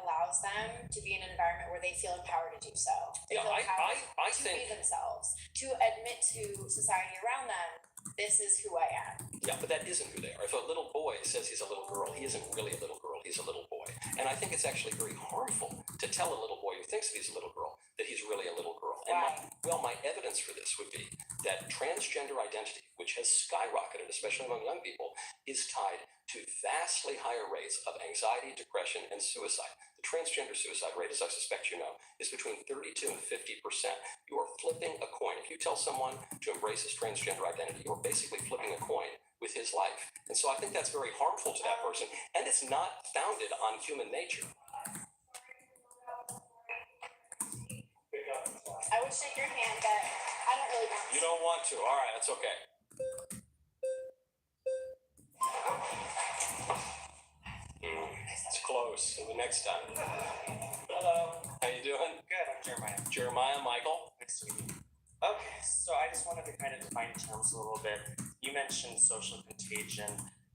allows them to be in an environment where they feel empowered to do so? They feel empowered to be themselves, to admit to society around them, this is who I am. Yeah, but that isn't who they are. If a little boy says he's a little girl, he isn't really a little girl, he's a little boy. And I think it's actually very harmful to tell a little boy who thinks that he's a little girl that he's really a little girl. And my evidence for this would be that transgender identity, which has skyrocketed, especially among young people, is tied to vastly higher rates of anxiety, depression, and suicide. The transgender suicide rate, as I suspect you know, is between 32 and 50%. You are flipping a coin. If you tell someone to embrace his transgender identity, you're basically flipping a coin with his life. And so I think that's very harmful to that person, and it's not founded on human nature. I would shake your hand, but I don't really want to. You don't want to. All right, that's okay. It's close. So the next time. Hello. How you doing? Good, I'm Jeremiah. Jeremiah, Michael. Nice to meet you. Okay, so I just wanted to kind of define terms a little bit. You mentioned social contagion.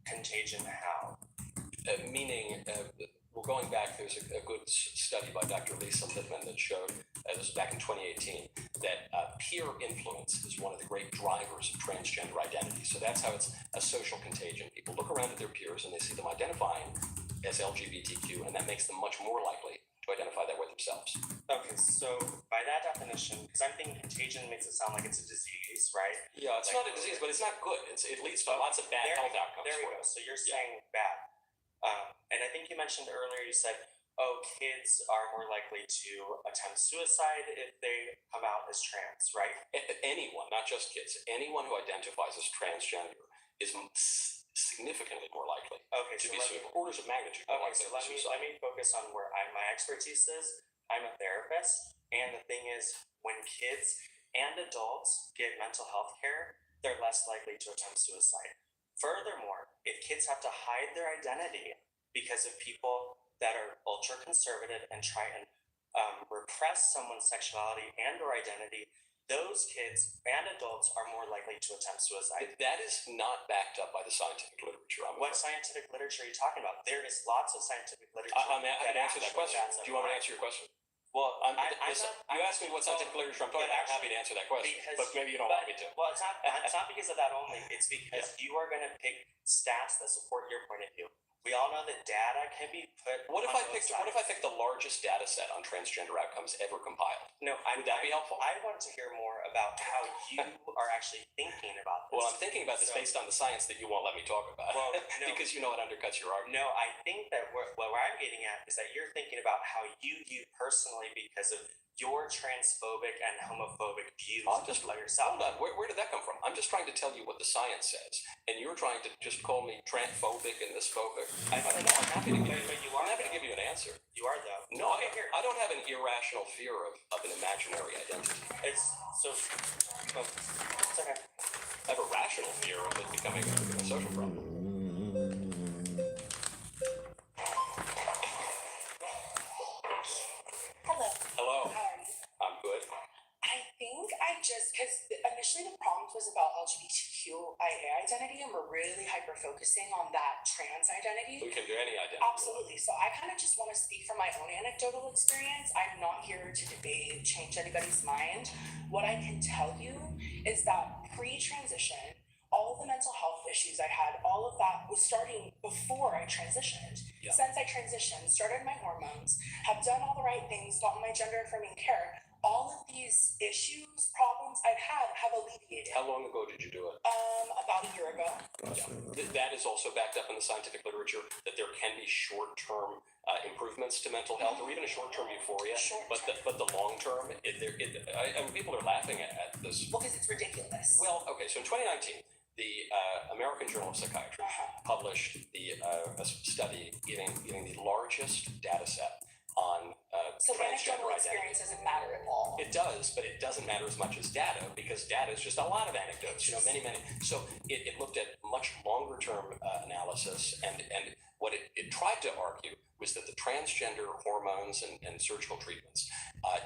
Contagion how? Meaning, we're going back, there's a good study by Dr. Lisa Lippman that showed, this was back in 2018, that peer influence is one of the great drivers of transgender identity. So that's how it's a social contagion. People look around at their peers and they see them identifying as LGBTQ, and that makes them much more likely to identify that way themselves. Okay, so by that definition, because I'm thinking contagion makes it sound like it's a disease, right? Yeah, it's not a disease, but it's not good. It leads to lots of bad health outcomes. There we go. So you're saying bad. And I think you mentioned earlier, you said, kids are more likely to attempt suicide if they come out as trans, right? Anyone, not just kids, anyone who identifies as transgender is significantly more likely to be suicidal. Orders of magnitude more likely to be suicidal. Let me focus on where my expertise is. I'm a therapist, and the thing is, when kids and adults get mental health care, they're less likely to attempt suicide. Furthermore, if kids have to hide their identity because of people that are ultra conservative and try and repress someone's sexuality and or identity, those kids and adults are more likely to attempt suicide. That is not backed up by the scientific literature. What scientific literature are you talking about? There is lots of scientific literature. I can answer that question. Do you want to answer your question? Well, you asked me what scientific literature I'm talking about. I'm happy to answer that question, but maybe you don't want me to. Well, it's not because of that only. It's because you are going to pick stats that support your point of view. We all know that data can be put. What if I picked the largest data set on transgender outcomes ever compiled? No, would that be helpful? I want to hear more about how you are actually thinking about this. Well, I'm thinking about this based on the science that you won't let me talk about. Well, no. Because you know it undercuts your argument. No, I think that where I'm getting at is that you're thinking about how you personally because of your transphobic and homophobic views I'll just about yourself. Hold on. Where did that come from? I'm just trying to tell you what the science says, and you're trying to just call me transphobic and this phobic. I'm happy to give you an answer. You are though. No, Okay, here. I don't have an irrational fear of an imaginary identity. It's so. Oh, it's okay. I have a rational fear of it becoming a social problem. Hello. Hello. How are you? I'm good. I think because initially the prompt was about LGBTQIA identity, and we're really hyper focusing on that trans identity. We can do any identity. Absolutely. So I kind of just want to speak from my own anecdotal experience. I'm not here to debate, change anybody's mind. What I can tell you is that pre-transition, all of the mental health issues I had, all of that was starting before I transitioned. Yeah. Since I transitioned, started my hormones, have done all the right things, gotten my gender affirming care, all of these issues, problems I've had have alleviated. How long ago did you do it? About a year ago. That is also backed up in the scientific literature that there can be short-term improvements to mental health, or even a short-term euphoria. But the long-term, and people are laughing at this. Well, because it's ridiculous. Well, okay. So in 2019, the American Journal of Psychiatry published a study giving the largest data set on so transgender anecdotal identity. experience doesn't matter at all. It does, but it doesn't matter as much as data, because data is just a lot of anecdotes, many. So it looked at much longer term analysis, and what it tried to argue was that the transgender hormones and surgical treatments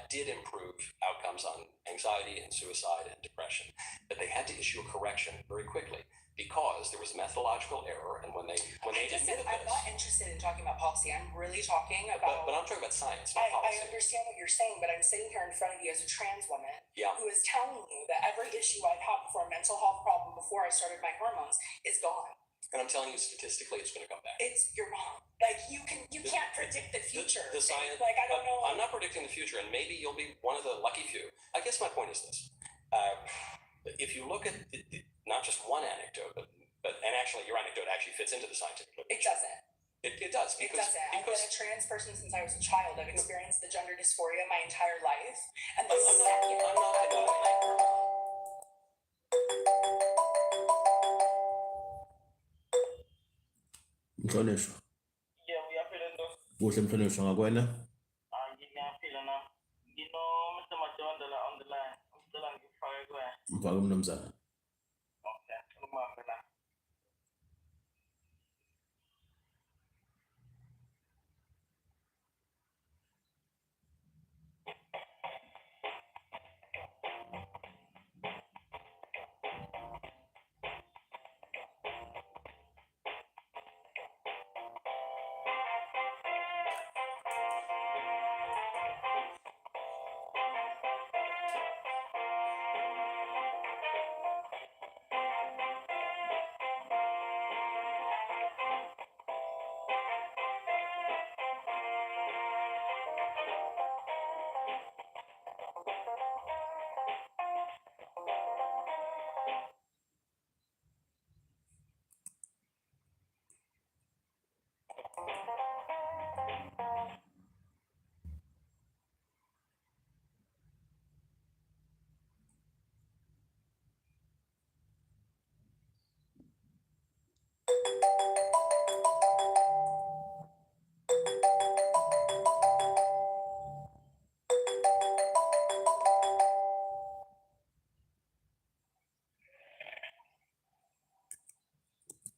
did improve outcomes on anxiety and suicide and depression, but they had to issue a correction very quickly, because there was a methodological error, and when they admitted I'm not interested in talking about policy. I'm really talking about. But I'm talking about science, not policy. I understand what you're saying, but I'm sitting here in front of you as a trans woman Yeah. who is telling you that every issue I've had before, a mental health problem before I started my hormones, is gone. And I'm telling you, statistically, it's going to come back. You're wrong. Like you can't predict the future. The science. Like I don't know. I'm not predicting the future, and maybe you'll be one of the lucky few. I guess my point is this: if you look at not just one anecdote, and actually your anecdote actually fits into the scientific literature. It doesn't. It does. It doesn't. I've been a trans person since I was a child. I've experienced the gender dysphoria my entire life, and the second I'm not denying that. Mhlonishwa, Yeah, uyaphila nto. kuhle Mhlonishwa, ngakwena? Ngiyaphila na. Ngino-Mr. Madonda la on the line. Ngicela ngifake kuye. Mfake mnumzana. Okay, ngimambe la.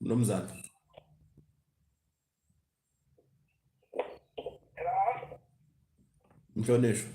Mnumzana. Mhlonishwa.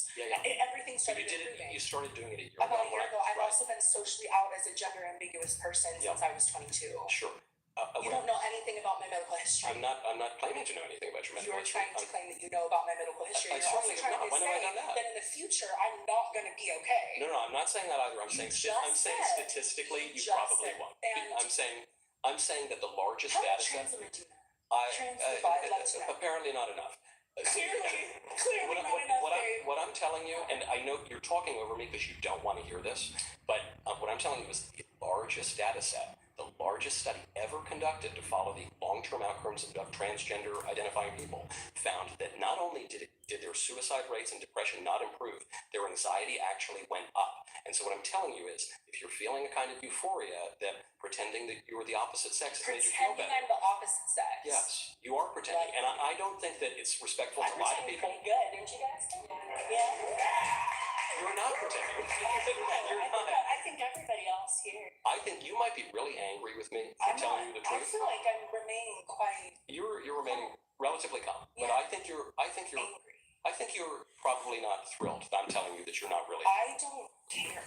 hormones. Yeah. Everything So started you did it. improving. You started doing it a year About a ago. year ago. I've Right. also been socially out as a gender ambiguous person since I was 22. Sure. You don't know anything about my medical history. I'm not claiming to know anything about your medical You're history. trying to claim that you know about my medical history. I You're also certainly trying have not. to When have I say done that? that in the future I'm not going to be okay. No, I'm not saying that either. I'm saying statistically you probably won't. I'm saying that the largest How data about set. trans women do that? Trans people, I'd like to know. Apparently not enough. Clearly What not enough, babe. what I'm telling you, and I know you're talking over me because you don't want to hear this, but what I'm telling you is the largest data set, the largest study ever conducted to follow the long-term outcomes of transgender identifying people, found that not only did their suicide rates and depression not improve, their anxiety actually went up. And so what I'm telling you is, if you're feeling a kind of euphoria, that pretending that you're the opposite sex made you feel Pretending better. I'm the opposite sex. Yes, you are pretending, and I don't think that it's respectful to lie to people. Pretty good, don't you guys think? Yeah. You're not pretending. I think everybody else here. I think you might be really angry with me for telling you the I truth. feel like I'm remaining quite You're remaining relatively calm, but Yeah. I think you're angry. I think you're probably not thrilled that I'm telling you that you're not really. I don't care.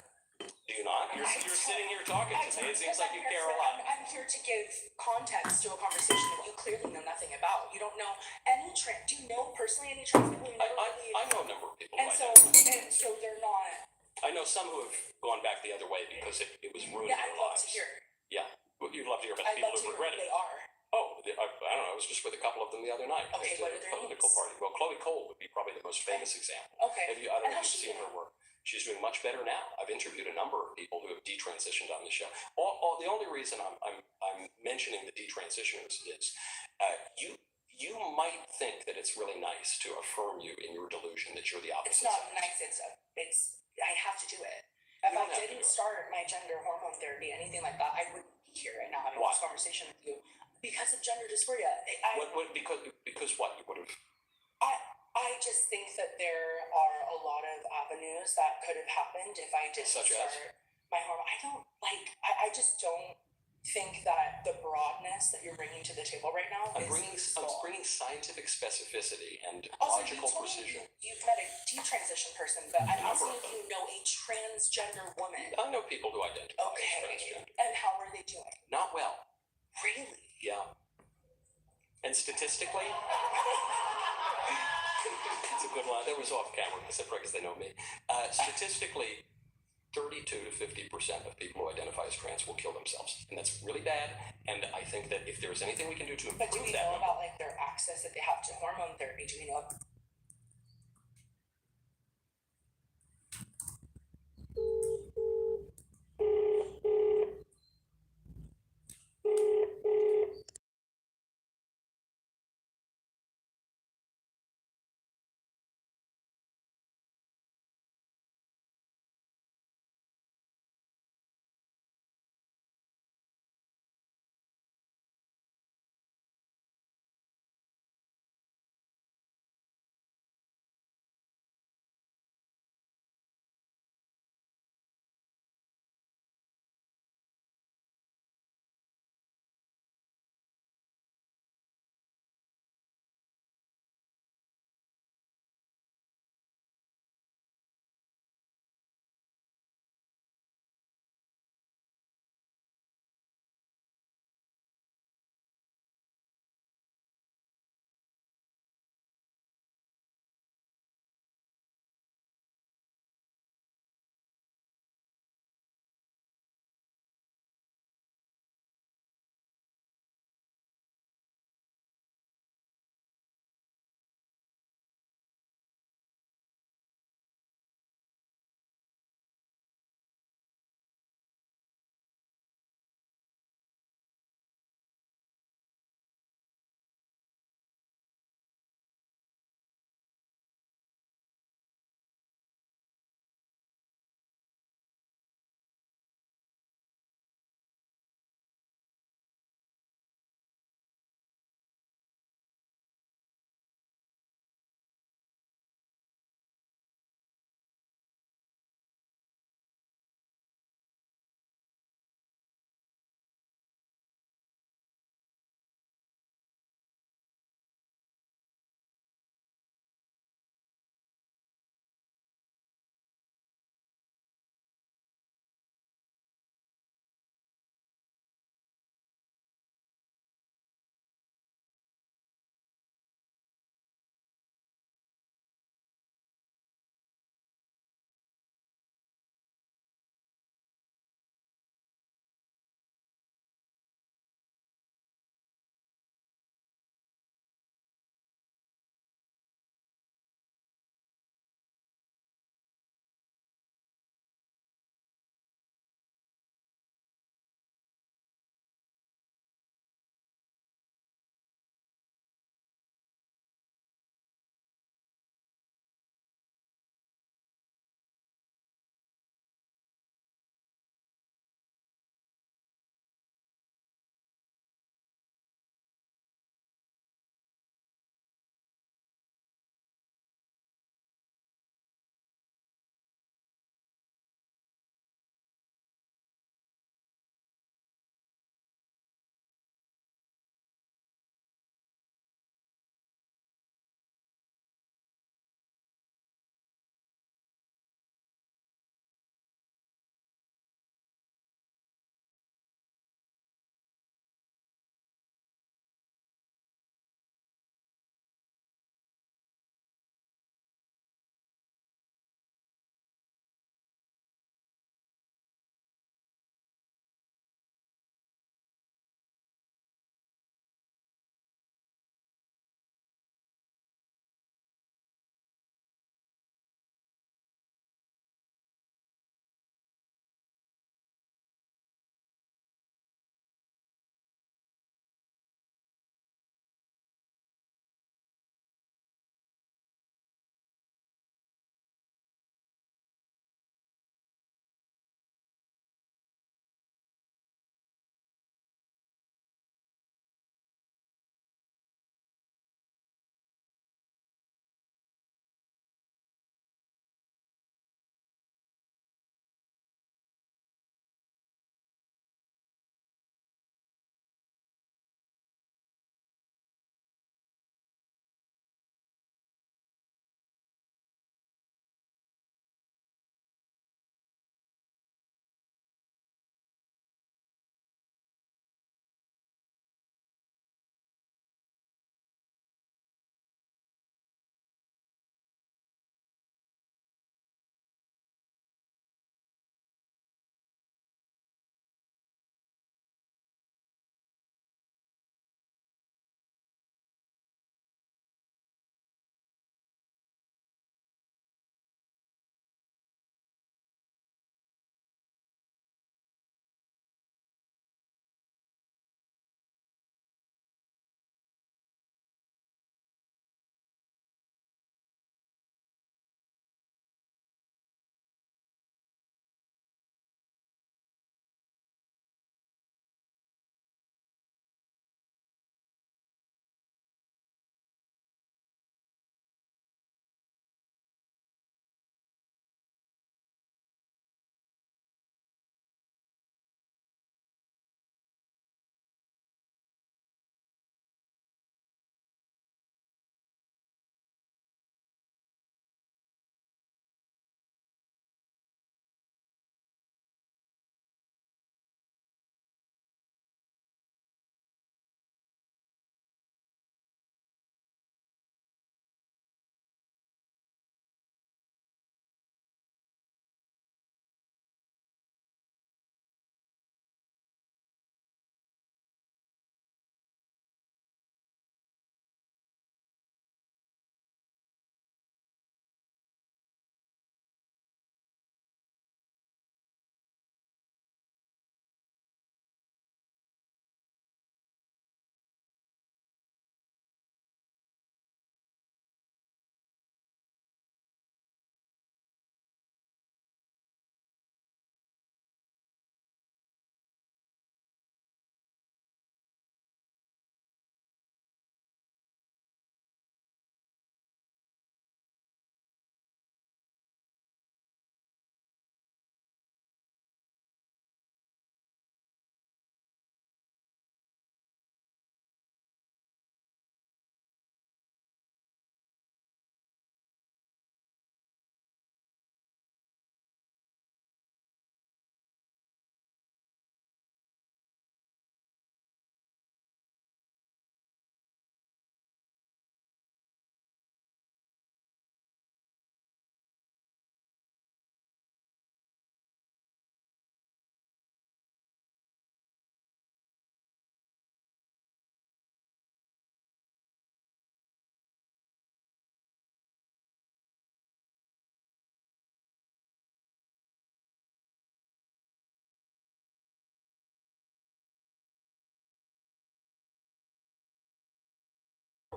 Do you not? You're sitting here talking to me. It seems like you care a lot. I'm here to give context to a conversation that you clearly know nothing about. You don't know any trans. Do you know personally any trans people? You never really. I know a number of people. And so they're not. I know some who have gone back the other way because it was ruining Yeah, their I'd love lives. to hear. Yeah, well, you'd love to hear about I'd the love people to who hear regret who it. they are. Oh, I don't know. I was just with a couple of them the other night. Okay, at what the are their political names? party. Well, Chloe Cole would be probably the most famous example. Okay. I don't And know if how's you've she seen her doing? work. She's doing much better now. I've interviewed a number of people who have detransitioned on the show. The only reason I'm mentioning the detransitioners is you might think that it's really nice to affirm you in your delusion that you're the It's opposite not sex. nice. It's. I have to do it. If You I don't have to do didn't it. start my gender hormone therapy, anything like that, I wouldn't be here right now having Why? this conversation with you because of gender dysphoria. Because what you would have. I just think that there are a lot of avenues that could have happened if I didn't Such start as? my hormone. I just don't think that the broadness that you're bringing to the table right now I'm is bringing useful. scientific specificity and Also, logical you told me precision. you've met a detransition person, but I'm Number asking of if you know a transgender woman. I know people who identify as Okay, transgender. and how are they doing? Not well. Really? Yeah. And statistically, it's a good one. That was off camera because they know me. Statistically, 32 to 50% of people who identify as trans will kill themselves, and that's really bad. And I think that if there's anything we can do to But do improve we that know number, about like their access that they have to hormone therapy? Do we know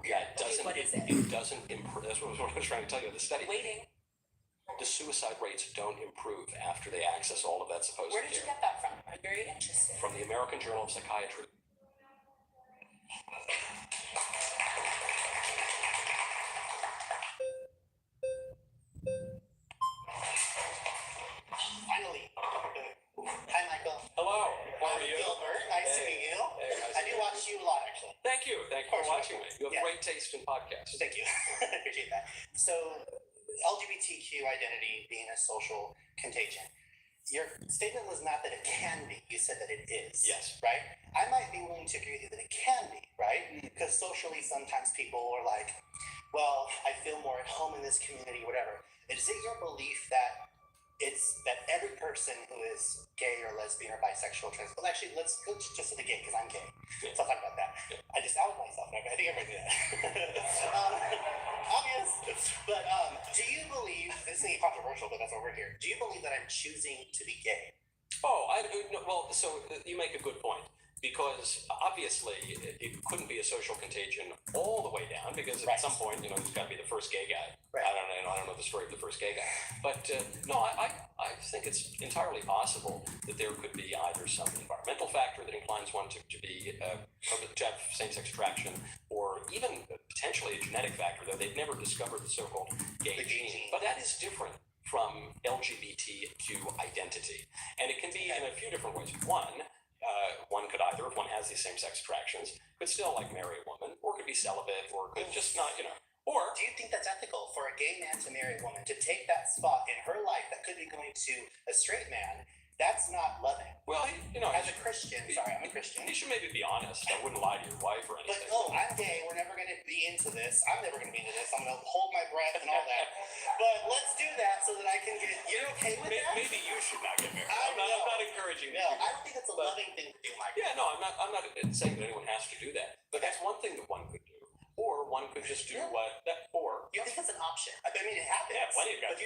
Yeah, it doesn't. what is it? It doesn't improve. That's what I was trying to tell you. The study. Waiting. The suicide rates don't improve after they access all of that supposed Where did you care. get that from? I'm very interested. From the American Journal of Psychiatry. Finally. Hi, Michael. Hello. How are I'm you? Gilbert. Nice to meet you. Hey, nice I to do meet watch you a lot, actually. Thank you. Thank you for watching me. You have Yeah. great taste in podcasts. Thank you. I appreciate that. So, LGBTQ identity being a social contagion. Your statement was not that it can be. You said that it is. Yes. Right? I might be willing to agree with you that it can be, right? Because socially, sometimes people are like, well, I feel more at home in this community, whatever. Is it your belief that it's that every person who is gay or lesbian or bisexual, well, actually, let's go just to the gay because I'm gay. So I'll talk about that. I just outed myself. I think everybody did that. Obvious. But do you believe, this isn't controversial, but that's why we're here. Do you believe that I'm choosing to be gay? Oh, well, so you make a good point. Because obviously it couldn't be a social contagion all the way down, because at some point, there's got to be the first gay guy. Right. I don't know the story of the first gay guy, but no, I think it's entirely possible that there could be either some environmental factor that inclines one to have same-sex attraction, or even potentially a genetic factor, though they've never discovered the so-called gay gene. But that is different from LGBTQ identity, and it can be in a few different ways. One could either, if one has these same-sex attractions, could still marry a woman, or could be celibate, or could just not, Or do you think that's ethical for a gay man to marry a woman, to take that spot in her life that could be going to a straight man? That's not loving. Well, as a Christian, I'm a Christian. You should maybe be honest. I wouldn't lie to your wife or anything. But I'm gay. We're never going to be into this. I'm never going to be into this. I'm going to hold my breath and all that. But let's do that so that I can get. You're okay with that? Maybe you should not get married. I'm not encouraging. No, I don't think it's a loving thing to do, Michael. Yeah, no, I'm not saying that anyone has to do that. But that's one thing that one could do. Or one could just do or. You think it's an option? I mean, it happens. Yeah, plenty of guys.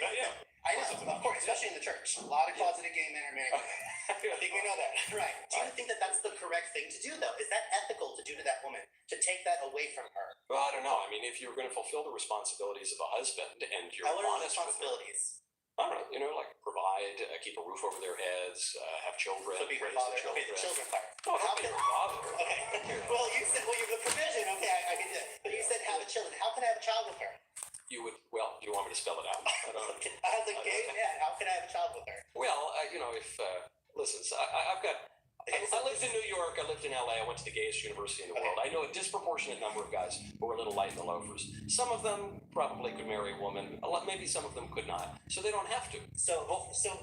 I know, of course, especially in the church. A lot of closeted gay men are married women. I think we know that. Right. Do you think that that's the correct thing to do, though? Is that ethical to do to that woman, to take that away from her? Well, I don't know. I mean, if you're going to fulfill the responsibilities of a husband and you're What are the honest with them, responsibilities? I don't know, provide, keep a roof over their heads, have children, So be her raise father. the children. Okay, the children part. No, not be her father. Okay. Well, you said, you're the provision. Okay, I get it. But you said have a children. How can I have a child with her? You want me to spell it out? I don't know. As a gay man, how can I have a child with her? Well, listen, so I've got. I lived in New York, I lived in LA, I went to the gayest university in the world. I know a disproportionate number of guys who are a little light in the loafers. Some of them probably could marry a woman, maybe some of them could not, so they don't have to. So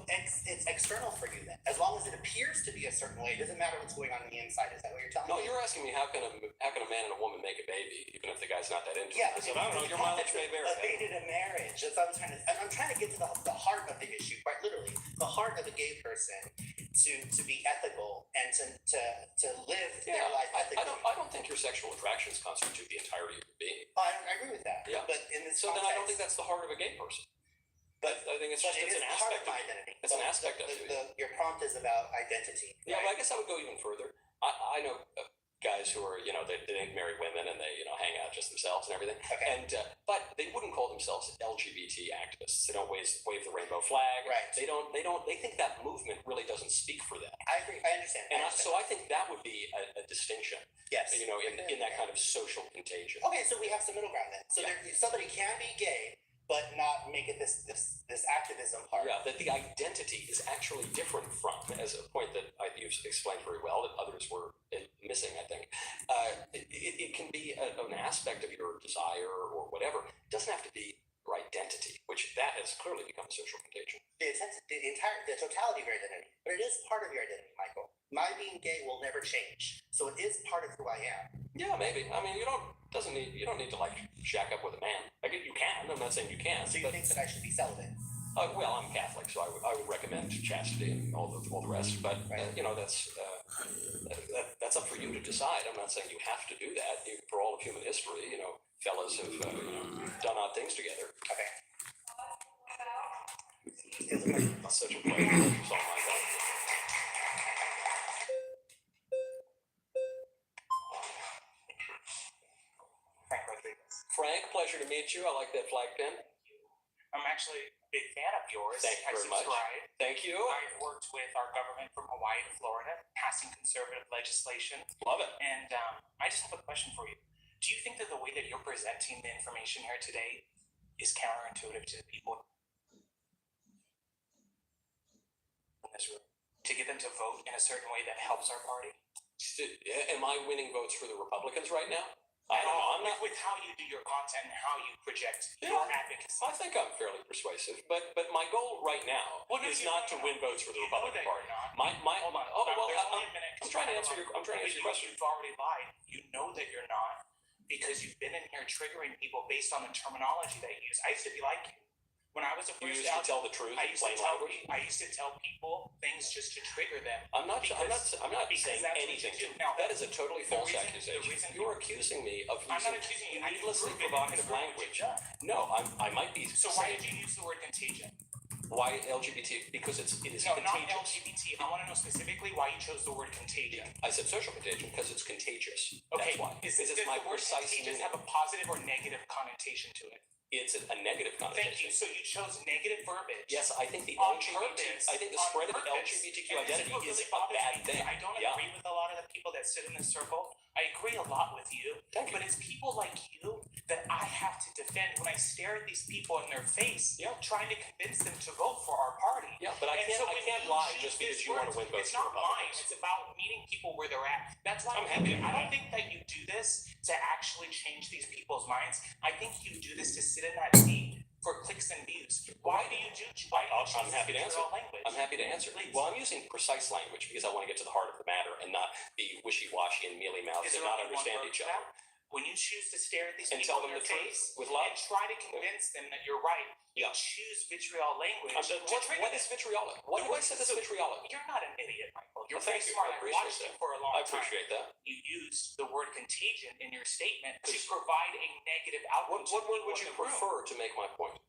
it's external for you then. As long as it appears to be a certain way, it doesn't matter what's going on the inside. Is that what you're telling me? No, you're asking me how can a man and a woman make a baby, even if the guy's not that into it? Yeah, I said, I don't know, your mileage may vary. A marriage. That's what I'm trying to get to the heart of the issue, quite literally. The heart of a gay person to be ethical and to live their life ethically. I don't think your sexual attractions constitute the entirety of your being. I agree with that. Yeah. But in this then I don't think context, that's the heart of a gay person. But I think it's it an is part aspect of my identity. It's an aspect of it. Your prompt is about identity. Yeah, right? well, I guess I would go even further. I know guys who are, they didn't marry women and they, hang out just themselves and everything. Okay. And but they wouldn't call themselves LGBT activists. They don't wave the rainbow flag. Right. They think that movement really doesn't speak for them. I agree. I understand. And so I think that would be a distinction. Yes. In that kind of social contagion. Okay, so we have some middle ground then. So somebody can be gay, but not make it this activism part. Yeah, that the identity is actually different from, as a point that you've explained very well, that others were missing, I think. It can be an aspect of your desire or whatever. It doesn't have to be your identity, which that has clearly become a social contagion. The totality of your identity. But it is part of your identity, Michael. My being gay will never change. So it is part of who I am. Yeah, maybe. I mean, you don't need to shack up with a man. You can. I'm not saying you can't. So you think that I should be celibate? Well, I'm Catholic, so I would recommend chastity and all the rest. But that's up for you to decide. I'm not saying you have to do that. For all of human history, fellas have done odd things together. Okay. It's such a pleasure. It's all my God. Frank Rodriguez. you. I like that flag pin. I'm actually a big fan of yours. Thank you I very much. subscribe. Thank you. I've worked with our government from Hawaii to Florida, passing conservative legislation. Love it. And I just have a question for you. Do you think that the way that you're presenting the information here today is counterintuitive to the people in this room? To get them to vote in a certain way that helps our party? Am I winning votes for the Republicans right now? I don't know. I'm not. With how you do your content and how you project Yeah. your advocacy. I think I'm fairly persuasive, but my goal right now is not to win votes for the Republican Party. Hold on. Oh well, There's only a minute. I'm trying to answer your question. You've already lied. You know that you're not, because you've been in here triggering people based on the terminology that you use. I used to be like you. When I was a You first used to tell the truth in plain language. I used to tell people things just to trigger them. I'm not saying because anything. that's what you do. Now, That is a totally false the accusation. reason You are accusing me of I'm not using accusing you. I can needlessly prove it. provocative It's not what language. you've done. No, I might be. So why did you use the word contagion? Why LGBT? Because it is No, not contagious. LGBT. I want to know specifically why you chose the word contagion. I said social contagion because it's contagious. Okay, That's why. does This is the my word precise contagious meaning. have a positive or negative connotation to it? It's a negative Thank connotation. you. So you chose negative verbiage. Yes, I think the On LGBT, purpose. I think the On spread of purpose. LGBTQ And this identity what is really a bothers bad me. thing. I don't Yeah. agree with a lot of the people that sit in this circle. I agree a lot with you. Thank you. But it's people like you that I have to defend when I stare at these people in their face, Yeah. trying to convince them to vote for our party. Yeah, but I And can't. so I when can't you lie choose just because these you want to words, win votes it's for not mine. Republicans. It's about meeting people where they're at. That's why I'm happy to do I that. don't think that you do this to actually change these people's minds. I think you do this to sit in that seat for clicks and views. Why do you do? Why do you choose I'm happy to answer. vitriol language? I'm happy to answer. Please. Well, I'm using precise language because I want to get to the heart of the matter and not be wishy-washy and mealy-mouthed Is and there not only one understand word each for other. that? When you choose to stare at these And people tell them in the their truth face with love. and try to convince them that you're right, you Yeah. choose vitriol language. What to trigger is them. vitriolic? What do I say that's vitriolic? You're not an idiot, Michael. You're Well, very thank you. smart. I I've appreciate watched you that. for a long I time. appreciate that. You used the word contagion in your statement to Because- provide a negative outcome. What to word people would in you the room. prefer to make my point?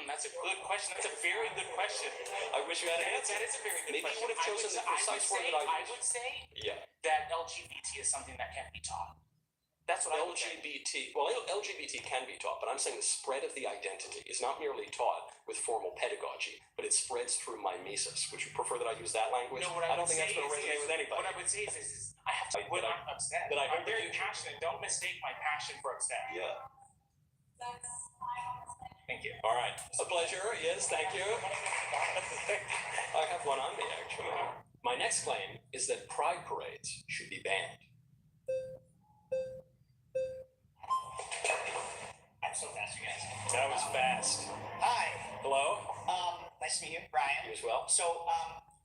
That's a good question. That's a very good question. I wish you had an answer. That is a very good Maybe question. you would have chosen the precise word that I I used. would say Yeah. that LGBT is something that can't be taught. That's what I would say. LGBT can be taught, but I'm saying the spread of the identity is not merely taught with formal pedagogy, but it spreads through mimesis. Would you prefer that I use that language? No, what I don't would think that's say going to resonate with anybody. What I would say is I have to. When I'm upset, that I I'm hope very that you- passionate. Don't mistake my passion for upset. Yeah. Thank you. All right. A pleasure. Yes, thank you. I have one on me, actually. My next claim is that pride parades should be banned. I'm so fast, you guys. That was fast. Hi. Hello? Nice to meet you, Brian. You as well? So,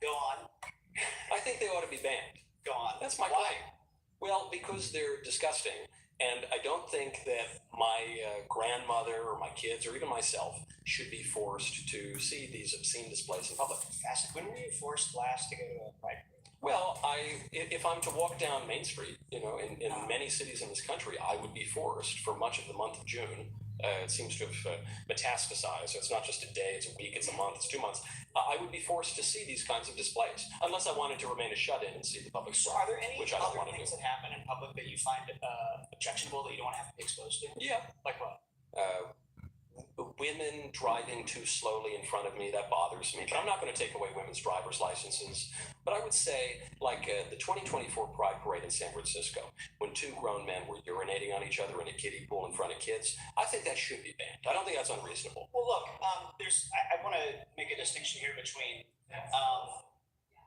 go on. I think they ought to be banned. Go on. That's my Why? claim. Well, because they're disgusting, and I don't think that my grandmother or my kids or even myself should be forced to see these obscene displays in public. Fascinating. When were you forced last to go to a pride parade? Well, if I'm to walk down Main Street, in many cities in this country, I would be forced for much of the month of June. It seems to have metastasized. So it's not just a day, it's a week, it's a month, it's 2 months. I would be forced to see these kinds of displays, unless I wanted to remain a shut-in and see the public So, square, are there any which I don't other want to things do. that happen in public that you find objectionable that you don't want to have to be exposed to? Yeah. Like what? Women driving too slowly in front of me, that bothers me. But I'm not going to take away women's driver's licenses. But I would say, like the 2024 Pride Parade in San Francisco, when two grown men were urinating on each other in a kiddie pool in front of kids, I think that should be banned. I don't think that's unreasonable. Well, look, I want to make a distinction here between,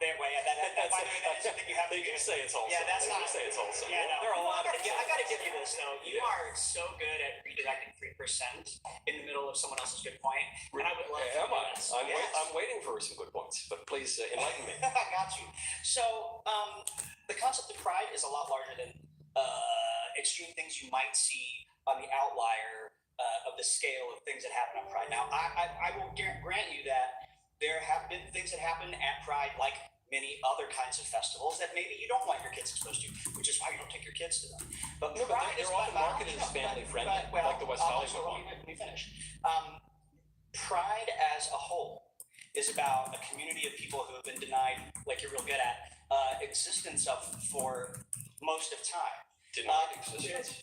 that's something you have to They do say it's wholesome. Yeah, that's They not. do say it's wholesome. Yeah, no. There are a lot of. I gotta give you this though. You Yeah. are so good at redirecting 3% in the middle of someone else's good point, and I would love to Am do I? this. I'm, Yes. I'm waiting for some good points, but please enlighten me. I got you. So, the concept of pride is a lot larger than extreme things you might see on the outlier of the scale of things that happen on Pride. Now, I will grant you that there have been things that happen at Pride, like many other kinds of festivals, that maybe you don't want your kids exposed to, which is why you don't take your kids to them. But No, but Pride they're is often about- marketed as family friendly, well, like the West Hollywood one. Let me finish. Pride as a whole is about a community of people who have been denied, like you're real good at, existence of for most of time. Denied existence.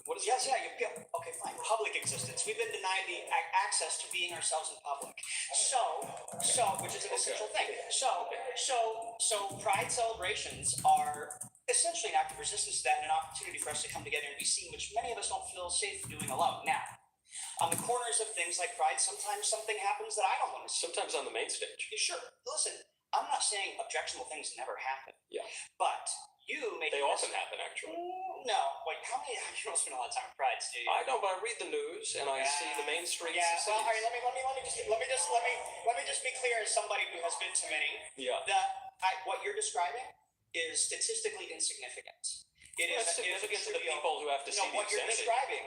What is Yes, okay, fine. Public existence. We've been denied the access to being ourselves in public. So, which is an essential thing. So pride celebrations are essentially an act of resistance to that and an opportunity for us to come together and be seen, which many of us don't feel safe doing alone. Now, on the corners of things like pride, sometimes something happens that I don't want to see. Sometimes on the main stage. Sure. Listen, I'm not saying objectionable things never happen. Yeah. But you make They often happen, actually. No, wait. How many? You don't spend a lot of time with pride, do you? I don't, but I read the news and I see the main streets. Yeah. of Well, all right. cities. Let me just be clear as somebody who has been to many. Yeah. What you're describing is statistically insignificant. It is That's significant to the trivial. people who have to see the What you're insanity. describing.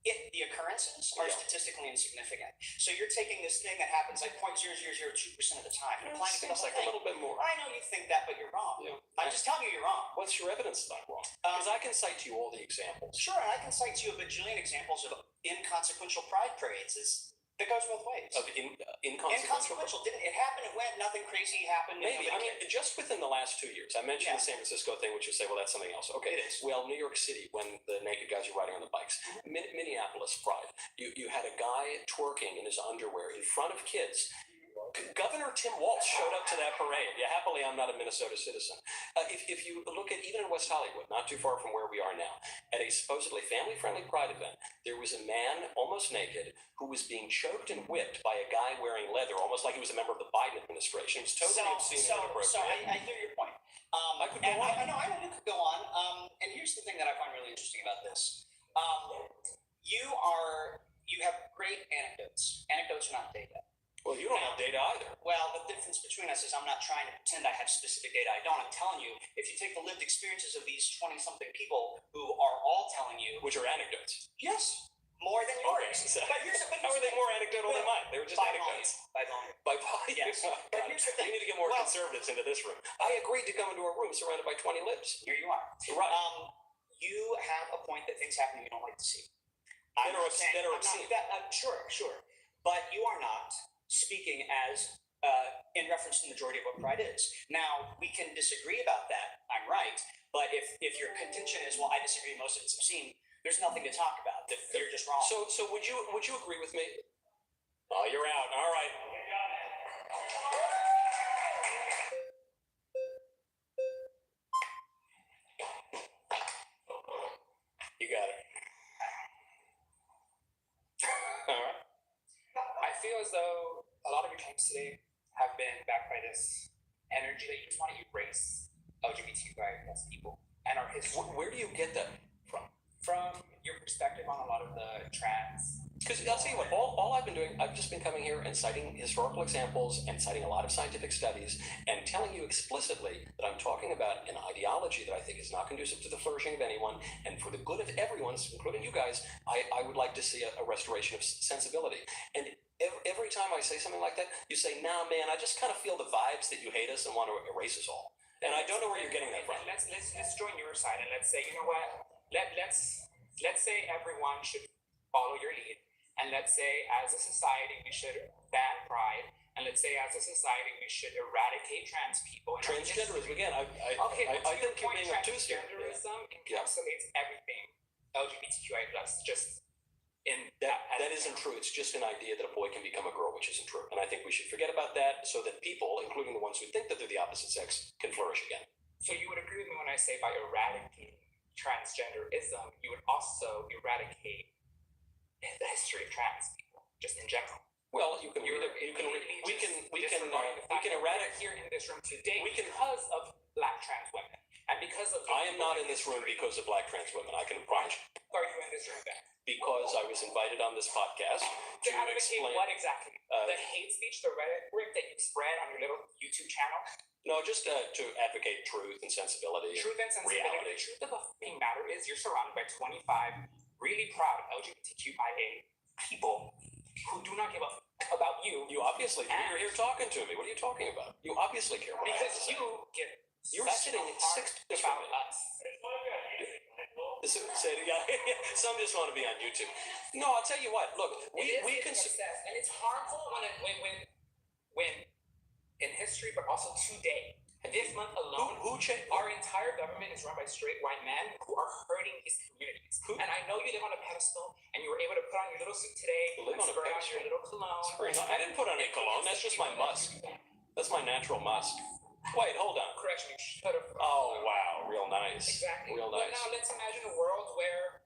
The occurrences are Yeah. statistically insignificant. So you're taking this thing that happens like 0.0002% of the time and It applying it to the seems whole like thing. a little bit more. I know you think that, but you're wrong. Yeah. I'm just telling you you're wrong. What's your evidence that I'm wrong? Because I can cite to you all the examples. Sure, and I can cite to you a bajillion examples of inconsequential pride parades. That goes both ways. Of inconsequential. Inconsequential. Didn't it happen? It went. Nothing crazy happened. Maybe. I nobody mean, cared. just within the last 2 years, I mentioned Yeah. the San Francisco thing, which you say, well, that's something else. Okay. It is. Well, New York City, when the naked guys are riding on the bikes, Minneapolis Pride, you had a guy twerking in his underwear in front of kids. Governor Tim Walz showed up to that parade. Yeah, happily, I'm not a Minnesota citizen. If you look at even in West Hollywood, not too far from where we are now, at a supposedly family-friendly pride event, there was a man almost naked who was being choked and whipped by a guy wearing leather, almost like he was a member of the Biden administration. It was totally obscene and inappropriate. So I hear your point. I could go on. I know you could go on. And here's the thing that I find really interesting about this. You have great anecdotes. Anecdotes are not data. Well, you don't have data either. Well, the difference between us is I'm not trying to pretend I have specific data. I don't. I'm telling you, if you take the lived experiences of these 20-something people who are all telling you, Which are anecdotes. yes, more than yours. How are they more anecdotal than mine? They were just by anecdotes. volume. By volume. Yes. But here's the thing. We need to get more Well- conservatives into this room. I agreed to come into a room surrounded by 20 libs. Here you are. Right. You have a point that things happen you don't like to see. That are obscene. Sure. But you are not speaking as in reference to the majority of what pride is. Now, we can disagree about that. I'm right. But if your contention is, well, I disagree, most of it's obscene, there's nothing to talk about. You're just wrong. So would you agree with me? Oh, you're out. All right. You got it. All right. I feel as though a lot of your claims today have been backed by this energy that you just want to erase LGBTQI plus people and our history. Where do you get that from? From your perspective on a lot of the trans. Because I'll tell you what, all I've been doing, I've just been coming here and citing historical examples and citing a lot of scientific studies and telling you explicitly that I'm talking about an ideology that I think is not conducive to the flourishing of anyone, and for the good of everyone, including you guys, I would like to see a restoration of sensibility. And every time I say something like that, you say, nah, man, I just kind of feel the vibes that you hate us and want to erase us all. And I don't know where you're getting that from. Let's join your side and let's say, you know what? Let's say everyone should follow your lead, and let's say as a society we should ban pride, and let's say as a society we should eradicate trans people. Transgenderism again. I think you're being obtuse here. Transgenderism encapsulates everything LGBTQI plus. Just in that isn't true. It's just an idea that a boy can become a girl, which isn't true. And I think we should forget about that so that people, including the ones who think that they're the opposite sex, can flourish again. So you would agree with me when I say by eradicating transgenderism, you would also eradicate the history of trans people, just in general. Well, we can eradicate here in this room today because of Black trans women and because of. I am not in this room because of Black trans women. I can promise. Are you in this room then? Because I was invited on this podcast to advocate explain what exactly? The hate speech, the rhetoric that you spread on your little YouTube channel. No, just to advocate truth and sensibility. Truth and sensibility. Reality. The truth of the thing matter is you're surrounded by 25 really proud LGBTQIA people who do not give a f- about you. You obviously do. You're here talking to me. What are you talking about? You obviously care what I have to Because say. you get You're sitting six about us. Say it again. Some just want to be on YouTube. No, I'll tell you what. Look, we can. And it's harmful when in history, but also today. And this month alone, our entire government is run by straight white men who are hurting these communities. And I know you live on a pedestal, and you were able to put on your little suit today, and spray on your little cologne. I didn't put on any cologne. That's just my musk. That's my natural musk. Wait, hold on. Correction, you should have. Oh, wow. Real nice. Exactly. Real But nice. now let's imagine a world where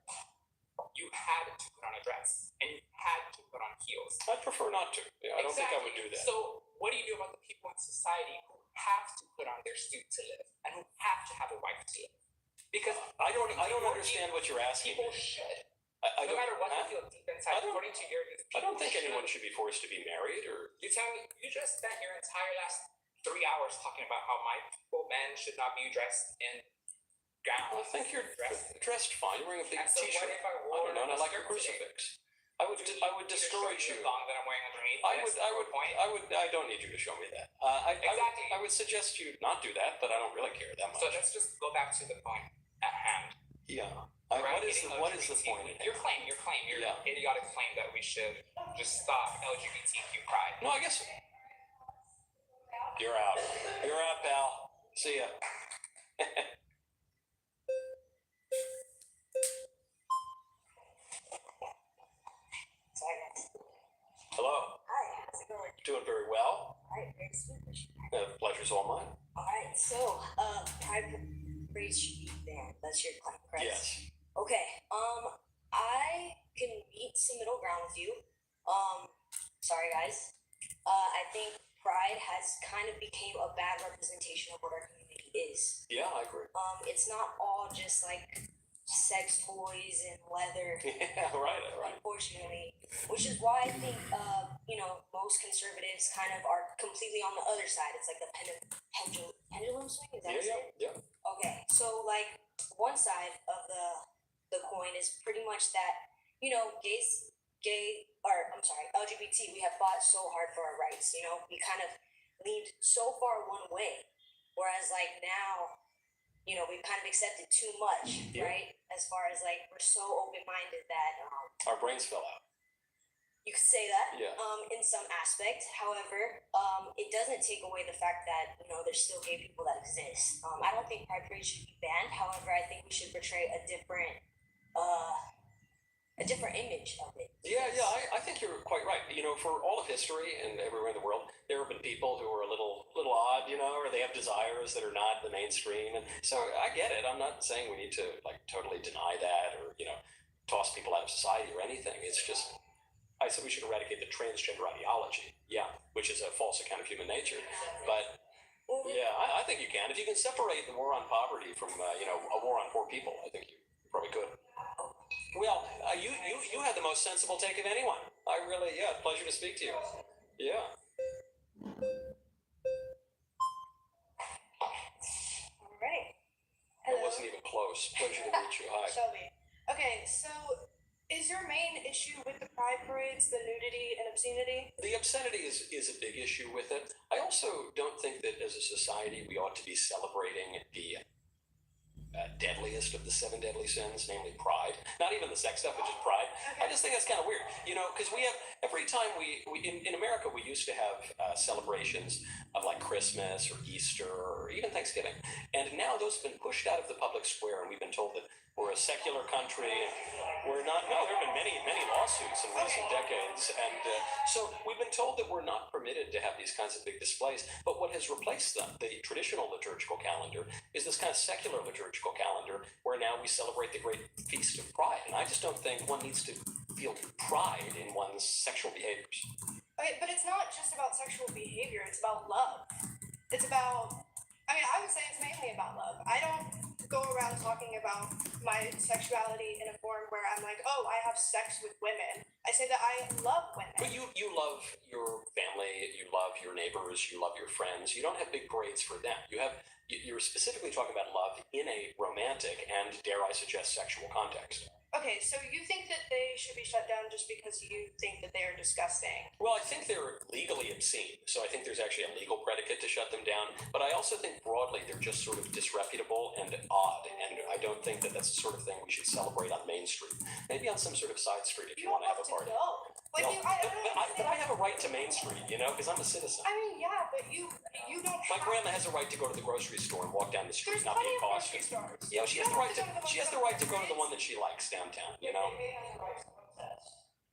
you had to put on a dress and you had to put on heels. I'd prefer not to. Yeah, I don't think I would do that. So what do you do about the people in society who have to put on their suit to live and who have to have a wife to live? Because I don't understand what you're asking. people should. I No don't, matter what you feel deep inside, according to your views, I don't think people anyone should. should be forced to be married or. You tell me, you just spent your entire last 3 hours talking about how my people, men, should not be dressed in gowns. I think you're dressed fine. You're wearing a big And so t-shirt. what if I I wore don't know. And I a like your skirt today? crucifix. I would discourage you. Long that I'm wearing underneath. I don't need you to show me that. Exactly. I would suggest you not do that, but I don't really care that much. So let's just go back to the point at hand. Yeah. What Right? is the point? Your idiotic claim that we should just stop LGBTQ pride. No, I guess you're out. You're out, pal. See ya. Hello. Hi, how's it going? Doing very well. Alright, great to speak with you. The pleasure's all mine. Alright, so, pride parades should be banned. That's your claim, correct? Yes. Okay, I can meet some middle ground with you. Sorry guys. I think pride has kind of became a bad representation of what our community is. Yeah, I agree. It's not all just like sex toys and leather. Yeah, right. Unfortunately, which is why I think most conservatives kind of are completely on the other side. It's like the pendulum swing. Is that what it? Yeah. Okay, so like one side of the coin is pretty much that LGBT, we have fought so hard for our rights. We kind of leaned so far one way, whereas like now, we've kind of accepted too much, right? As far as like we're so open-minded that Our brains fell out. you could say that Yeah. in some aspect. However, it doesn't take away the fact that there's still gay people that exist. I don't think pride parade should be banned. However, I think we should portray a different image of it. Yeah, I think you're quite right. For all of history and everywhere in the world, there have been people who are a little odd, or they have desires that are not the mainstream. And so I get it. I'm not saying we need to like totally deny that or, toss people out of society or anything. It's just, I said we should eradicate the transgender ideology. Yeah, which is a false account of human nature. But yeah, I think you can. If you can separate the war on poverty from, a war on poor people, I think you probably could. Well, you had the most sensible take of anyone. Pleasure to speak to you. Yeah. All right. It wasn't even close. Pleasure to meet you. Hi. Shelby. Okay, so is your main issue with the pride parades the nudity and obscenity? The obscenity is a big issue with it. I also don't think that as a society we ought to be celebrating the deadliest of the 7 deadly sins, namely pride. Not even the sex stuff, but just pride. I just think that's kind of weird, because we have, every time we in America, we used to have celebrations of like Christmas or Easter or even Thanksgiving. And now those have been pushed out of the public square, and we've been told that we're a secular country. We're not. No, there have been many lawsuits in recent decades, and so we've been told that we're not permitted to have these kinds of big displays. But what has replaced them, the traditional liturgical calendar, is this kind of secular liturgical calendar, where now we celebrate the great feast of pride. And I just don't think one needs to feel pride in one's sexual behaviors. Okay, but it's not just about sexual behavior. It's about love. It's about. I would say it's mainly about love. I don't go around talking about my sexuality in a form where I'm like, oh, I have sex with women. I say that I love women. But you love your family, you love your neighbors, you love your friends. You don't have big parades for them. You're specifically talking about love in a romantic and, dare I suggest, sexual context. Okay, so you think that they should be shut down just because you think that they're disgusting? Well, I think they're legally obscene, so I think there's actually a legal predicate to shut them down. But I also think broadly they're just sort of disreputable and odd, and I don't think that that's the sort of thing we should celebrate on Main Street. Maybe on some sort of side street if you want to have a party. Like No, you, I don't but understand. I have a right to Main Street, you know, because I'm a citizen. I mean, yeah, but you don't. My grandma has a right to go to the grocery store and walk down the street, There's not plenty be of grocery accosted. stores. Yeah, she has the right to. She has the right to go to the one that she likes downtown. You know.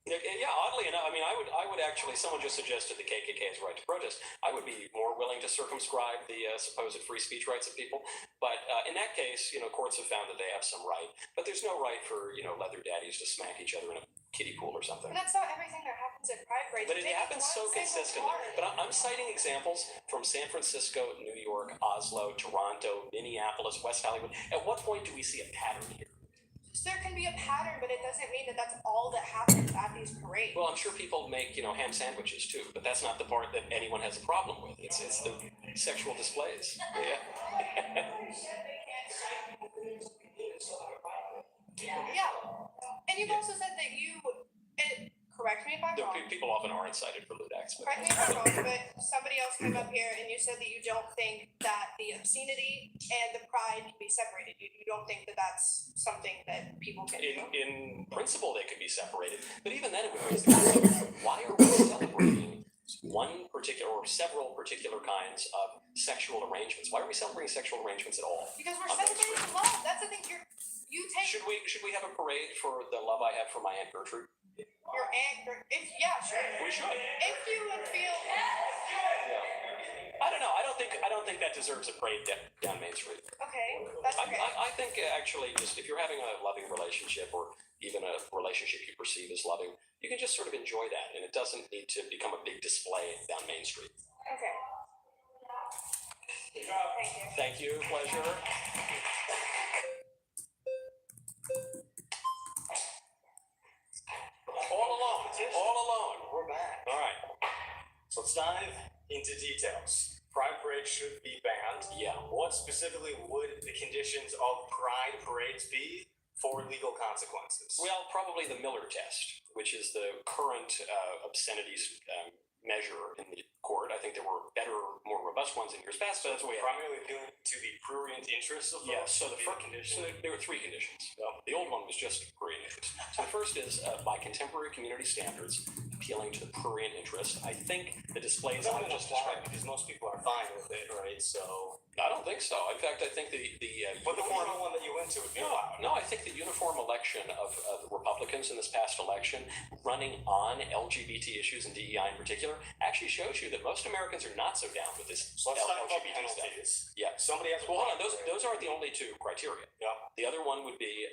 Yeah, oddly enough, I mean, I would actually. Someone just suggested the KKK has a right to protest. I would be more willing to circumscribe the supposed free speech rights of people. But in that case, you know, courts have found that they have some right. But there's no right for leather daddies to smack each other in a kiddie pool or something. And that's not everything that happens at Pride parades. But it happens so consistently. But I'm citing examples from San Francisco, New York, Oslo, Toronto, Minneapolis, West Hollywood. At what point do we see a pattern here? There can be a pattern, but it doesn't mean that that's all that happens at these parades. Well, I'm sure people make, ham sandwiches too, but that's not the part that anyone has a problem with. It's the sexual displays. Yeah. Yeah. And you've also said that you, and correct me if I'm wrong. People often are incited for lewd acts. Correct me if I'm wrong, but somebody else came up here and you said that you don't think that the obscenity and the pride can be separated. You don't think that that's something that people can do? In principle, they could be separated, but even then it would raise the question, why are we celebrating one particular or several particular kinds of sexual arrangements? Why are we celebrating sexual arrangements at all? Because we're celebrating love. That's the thing. You take Should we have a parade for the love I have for my Aunt Gertrude? your aunt. Yeah, sure. We should. If you would feel. I don't know. I don't think that deserves a parade down Main Street. Okay, that's okay. I think actually, just if you're having a loving relationship or even a relationship you perceive as loving, you can just sort of enjoy that, and it doesn't need to become a big display down Main Street. Okay. Thank you. Pleasure. All alone. We're back. All right. So let's dive into details. Pride parades should be banned. Yeah. What specifically would the conditions of pride parades be for legal consequences? Well, probably the Miller test, which is the current obscenities measure in the court. I think there were better, more robust ones in years past, but that's the way primarily appealing to the prurient interests of yes. So the first condition, there were three conditions. The old one was just prurient interest. So the first is by contemporary community standards, appealing to the prurient interest. I think the displays I just described, because most people are fine with it, right? So I don't think so. In fact, I think the uniform one that you went to would be allowed. No, I think the uniform election of the Republicans in this past election, running on LGBT issues and DEI in particular, actually shows you that most Americans are not so down with this so let's talk about LGBT penalties. stuff. Yeah. Somebody has. Well, hold on. Those aren't the only two criteria. Yeah. The other one would be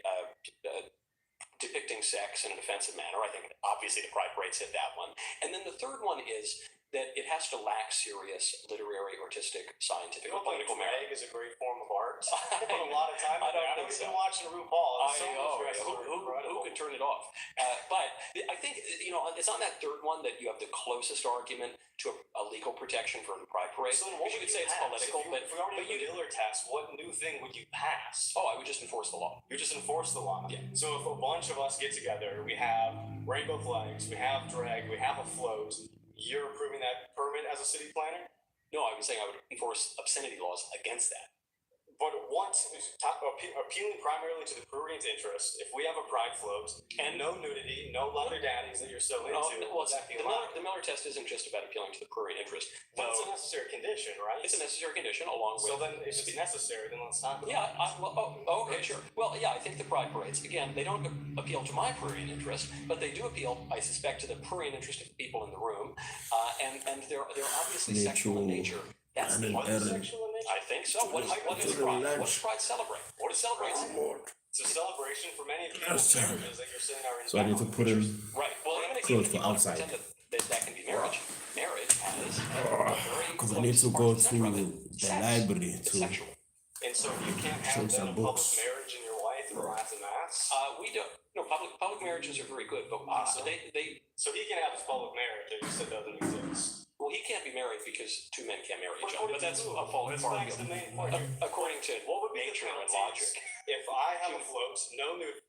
depicting sex in an offensive manner. I think obviously the pride parades hit that one. And then the third one is that it has to lack serious literary, artistic, scientific, or political merit. Is a great form of art. I put a lot of time. I don't think so. Been watching RuPaul. Who could turn it off? But I think it's on that third one that you have the closest argument to a legal protection for the pride parade. So you could say it's political, but if we already have the Miller test, what new thing would you pass? Oh, I would just enforce the law. You just enforce the law. Yeah. So if a bunch of us get together, we have rainbow flags, we have drag, we have a float. You're approving that permit as a city planner? No, I was saying I would enforce obscenity laws against that. But appealing primarily to the prurient interest, if we have a pride float and no nudity, no leather daddies that you're so into, the Miller test isn't just about appealing to the prurient interest. But it's a necessary condition, right? It's a necessary condition along with... So then if it's necessary, then let's talk about it. Yeah, okay, sure. Well, yeah, I think the pride parades, again, they don't appeal to my prurient interest, but they do appeal, I suspect, to the prurient interest of the people in the room. And they're obviously sexual in nature. That's the sexual in nature? I think so. What is pride? What does pride celebrate? What it celebrates? It's a celebration for many of the marriages that you're saying are in. So I need to put in right. Well, even if clothes for outside. That can be marriage. Marriage has because I need to go to the library to and so you can't have a public marriage and your wife or after mass. We don't. No, public marriages are very good, but so he can have his public marriage. It just doesn't exist. Well, he can't be married because two men can't marry each other, but that's a fault. According to what would be nature and logic. If I have a float, no nude.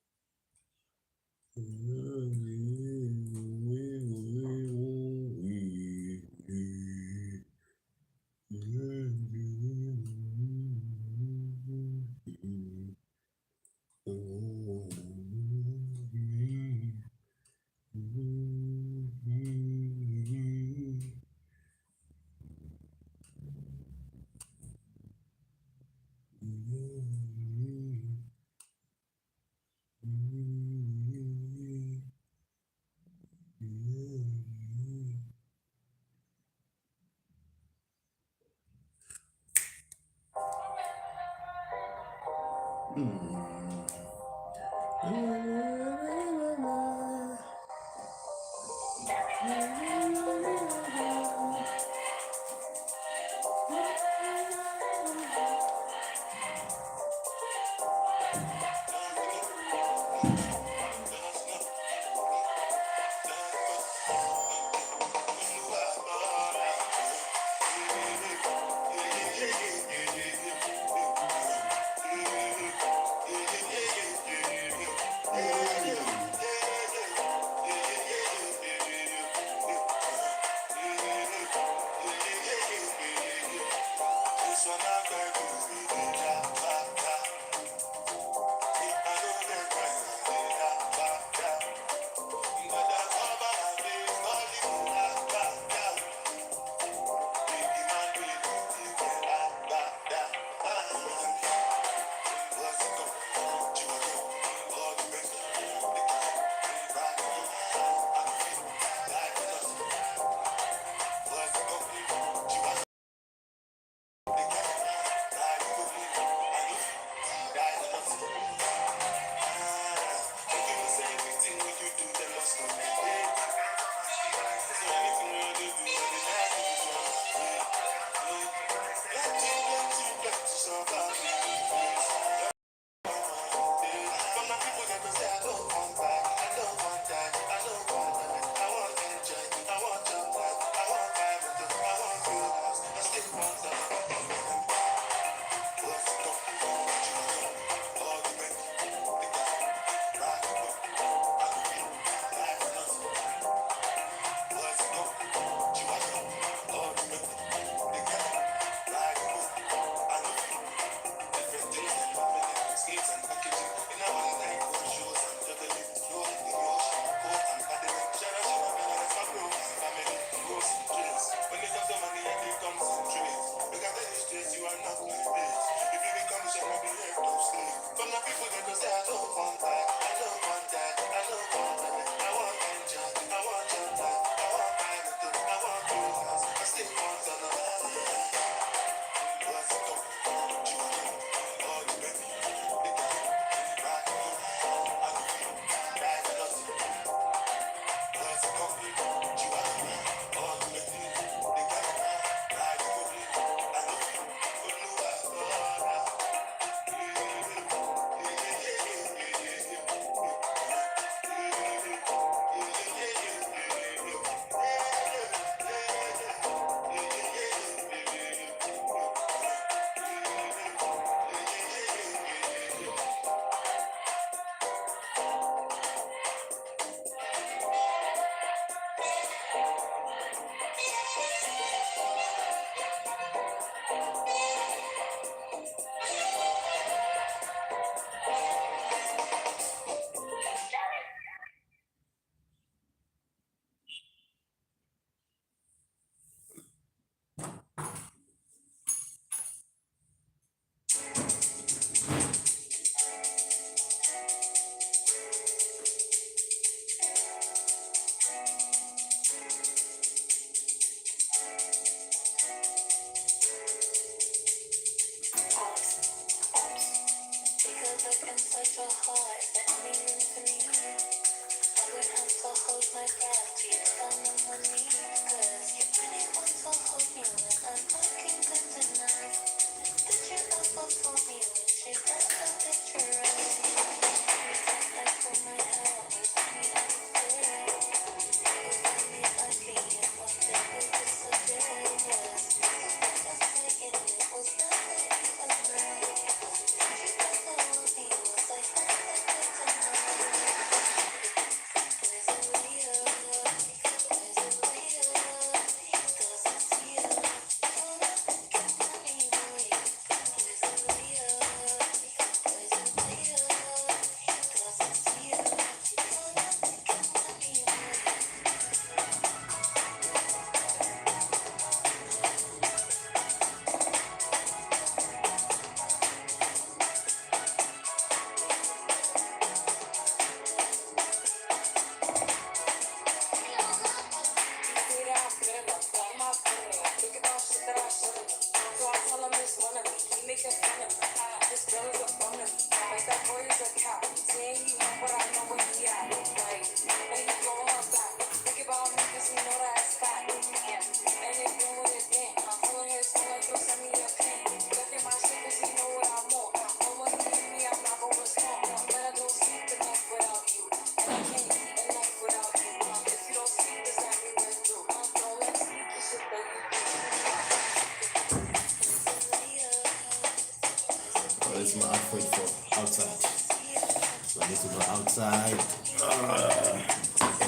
outside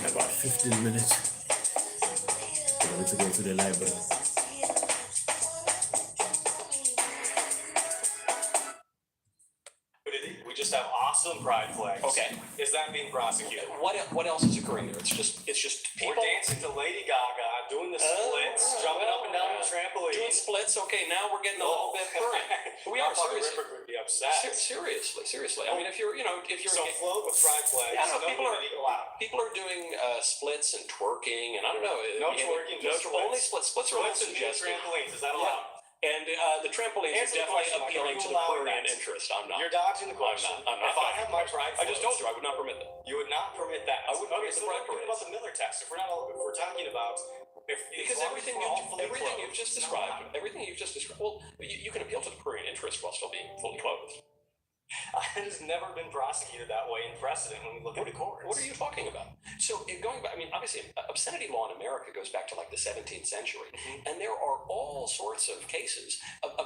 in about 15 minutes. I need to go to the library. We just have awesome pride flags. Okay. Is that being prosecuted? What else is occurring there? It's just people We're dancing to Lady Gaga, doing the splits, jumping up and down the trampoline. doing splits. Okay, now we're getting a little bit current. We are seriously. Ripper would be upset. Seriously. I mean, if you're So float with pride flags. Yeah, no, no nudity allowed. people are doing splits and twerking, and I don't know. No twerking, just only splits. Splits are Splits and suggested. trampolines. Is that allowed? And the trampolines Answer are the definitely question, like, appealing are to you the allowing prurient that? interest. I'm not. You're dodging the question. I'm not. If I have my pride I just told floats, you I would not permit that. you would not permit that. I wouldn't permit so the pride what parades. about the Miller test? If we're talking about Because everything you've just described, well, you can appeal to the prurient interest while still being fully clothed. It has never been prosecuted that way in precedent when we look at the courts. What are you talking about? So going back, I mean, obviously, obscenity law in America goes back to like the 17th century, and there are all sorts of cases of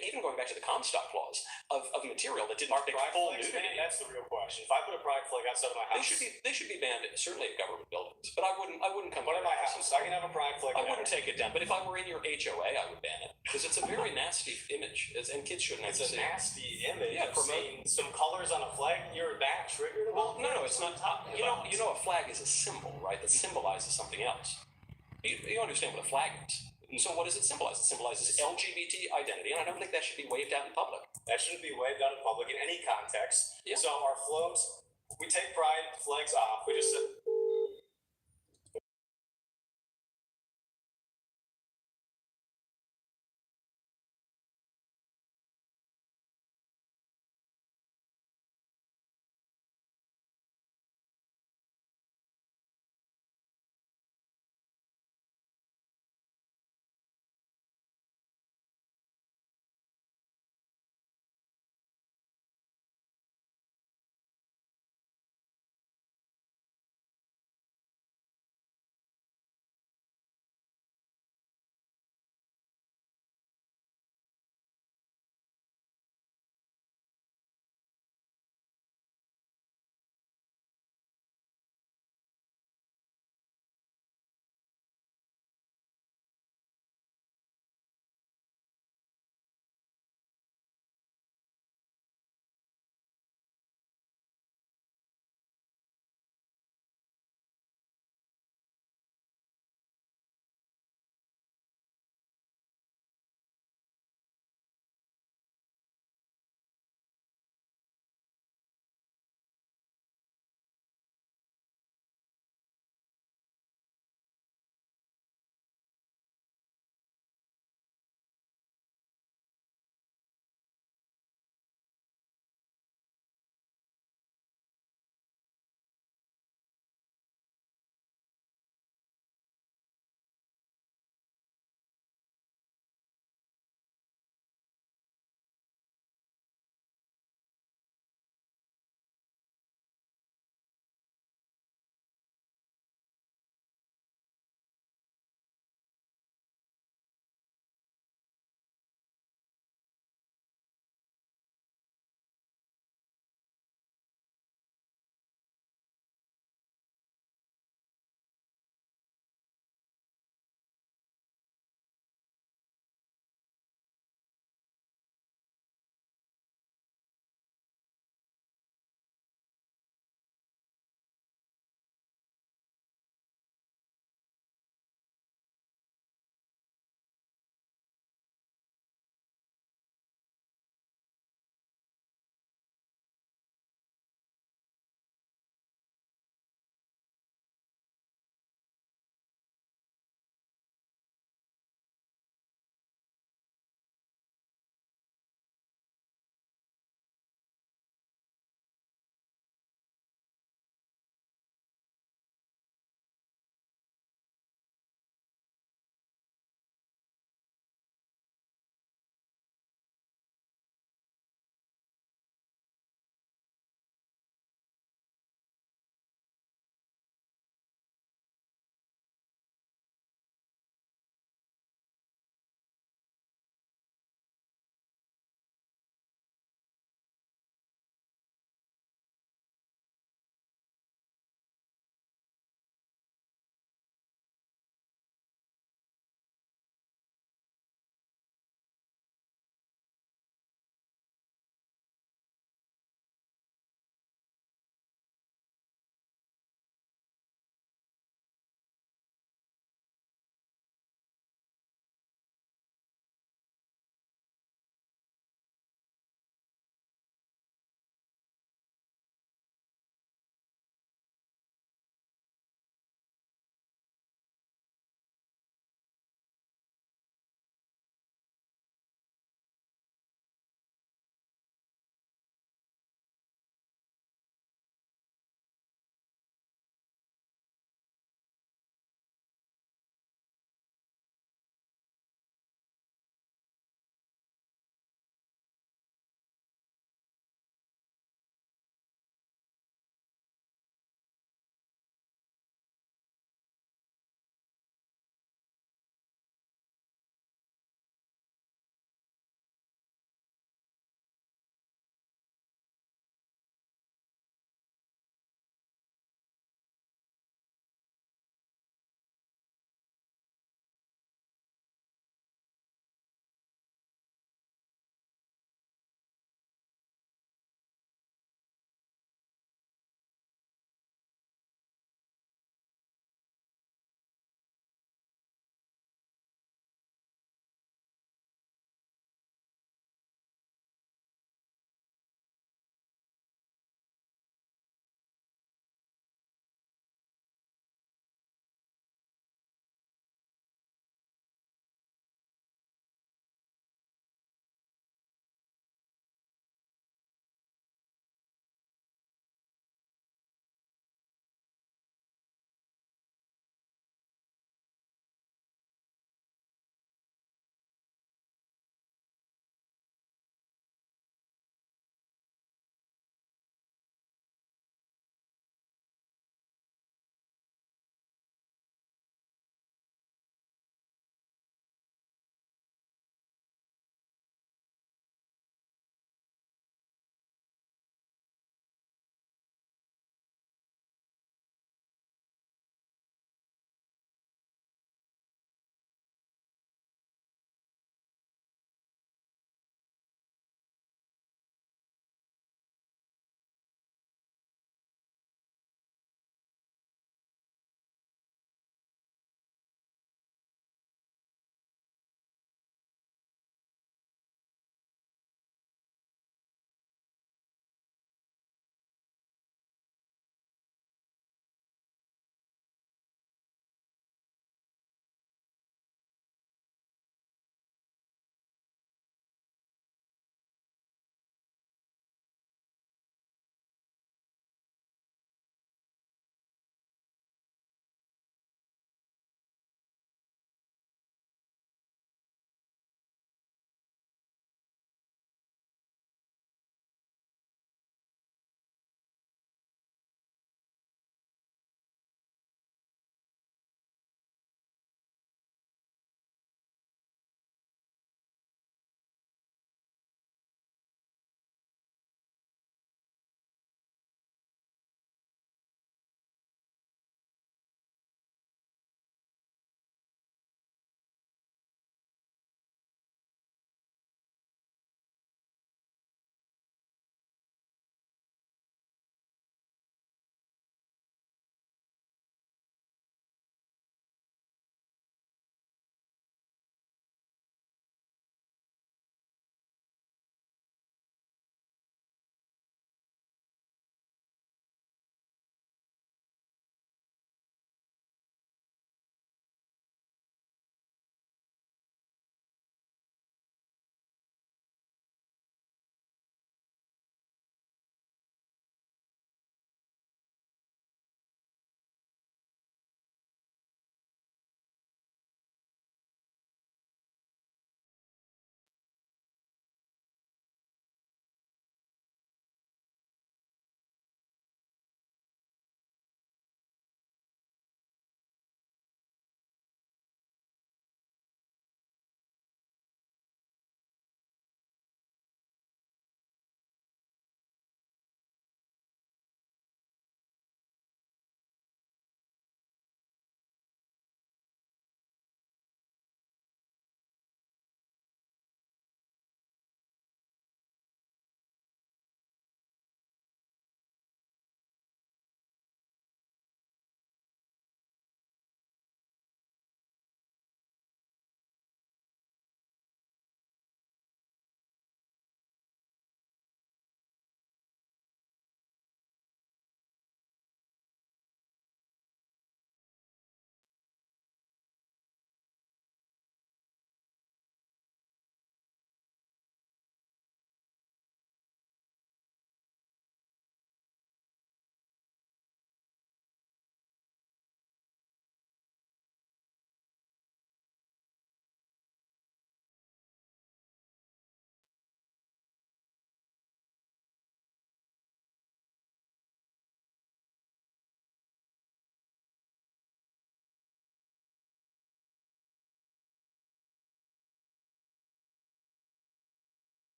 even going back to the Comstock laws of material that didn't depict full nudity. That's the real question. If I put a pride flag outside of my house, They should be banned certainly at government buildings, but I wouldn't come. What in my house? I can have a pride flag. I wouldn't take it down, but if I were in your HOA, I would ban it because it's a very nasty image, and kids shouldn't have It's to see a it. nasty image. Yeah, of seeing some colors on a flag. You're that triggered. Well, no, it's not. You know, a flag is a symbol, right? That symbolizes something else. You understand what a flag is. And so, what does it symbolize? It symbolizes LGBT identity, and I don't think that should be waved out in public. That shouldn't be waved out in public in any context. Yeah. So our floats, we take pride flags off. We just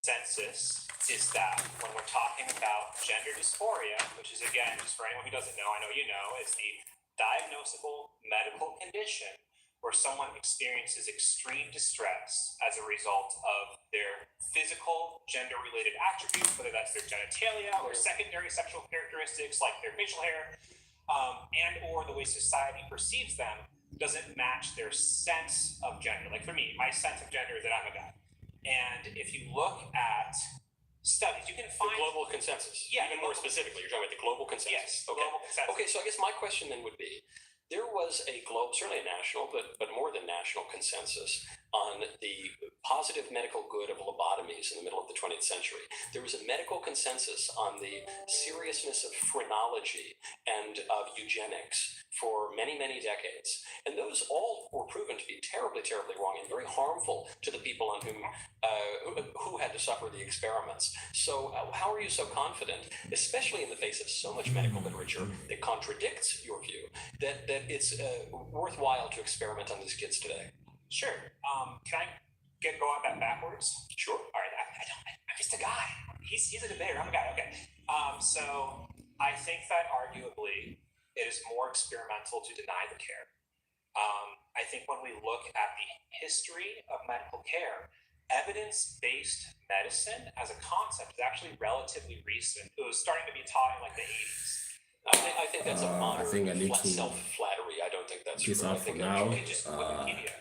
consensus is that when we're talking about gender dysphoria, which is, again, just for anyone who doesn't know, I know you know, is the diagnosable medical condition where someone experiences extreme distress as a result of their physical gender-related attributes, whether that's their genitalia or secondary sexual characteristics like their facial hair, and or the way society perceives them doesn't match their sense of gender. Like for me, my sense of gender is that I'm a guy. And if you look at studies, you can find... The global consensus. Yeah. Even more specifically, you're talking about the global consensus. Yes, global consensus. Okay, so I guess my question then would be, there was a certainly a national, but more than national consensus on the positive medical good of lobotomies in the middle of the 20th century. There was a medical consensus on the seriousness of phrenology and of eugenics for many, many decades. And those all were proven to be terribly, terribly wrong and very harmful to the people on whom who had to suffer the experiments. So how are you so confident, especially in the face of so much medical literature that contradicts your view, that it's worthwhile to experiment on these kids today? Sure. Can I go on that backwards? Sure. All right. I'm just a guy. He's a debater. I'm a guy. Okay. So I think that arguably it is more experimental to deny the care. I think when we look at the history of medical care, evidence-based medicine as a concept is actually relatively recent. It was starting to be taught in like the 80s. I think that's a modern I think I need to self-flattery. I don't think that's peace true. out for now.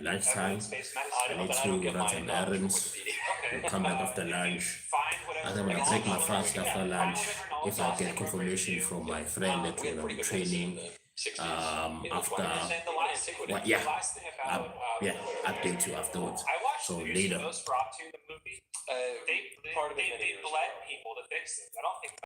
Lunchtime. I need to run some errands. Come back after lunch. I think I'm gonna break my fast after lunch. If I get confirmation from my friend that we're gonna be training after update you afterwards. So later. They bled people to fix it. I don't think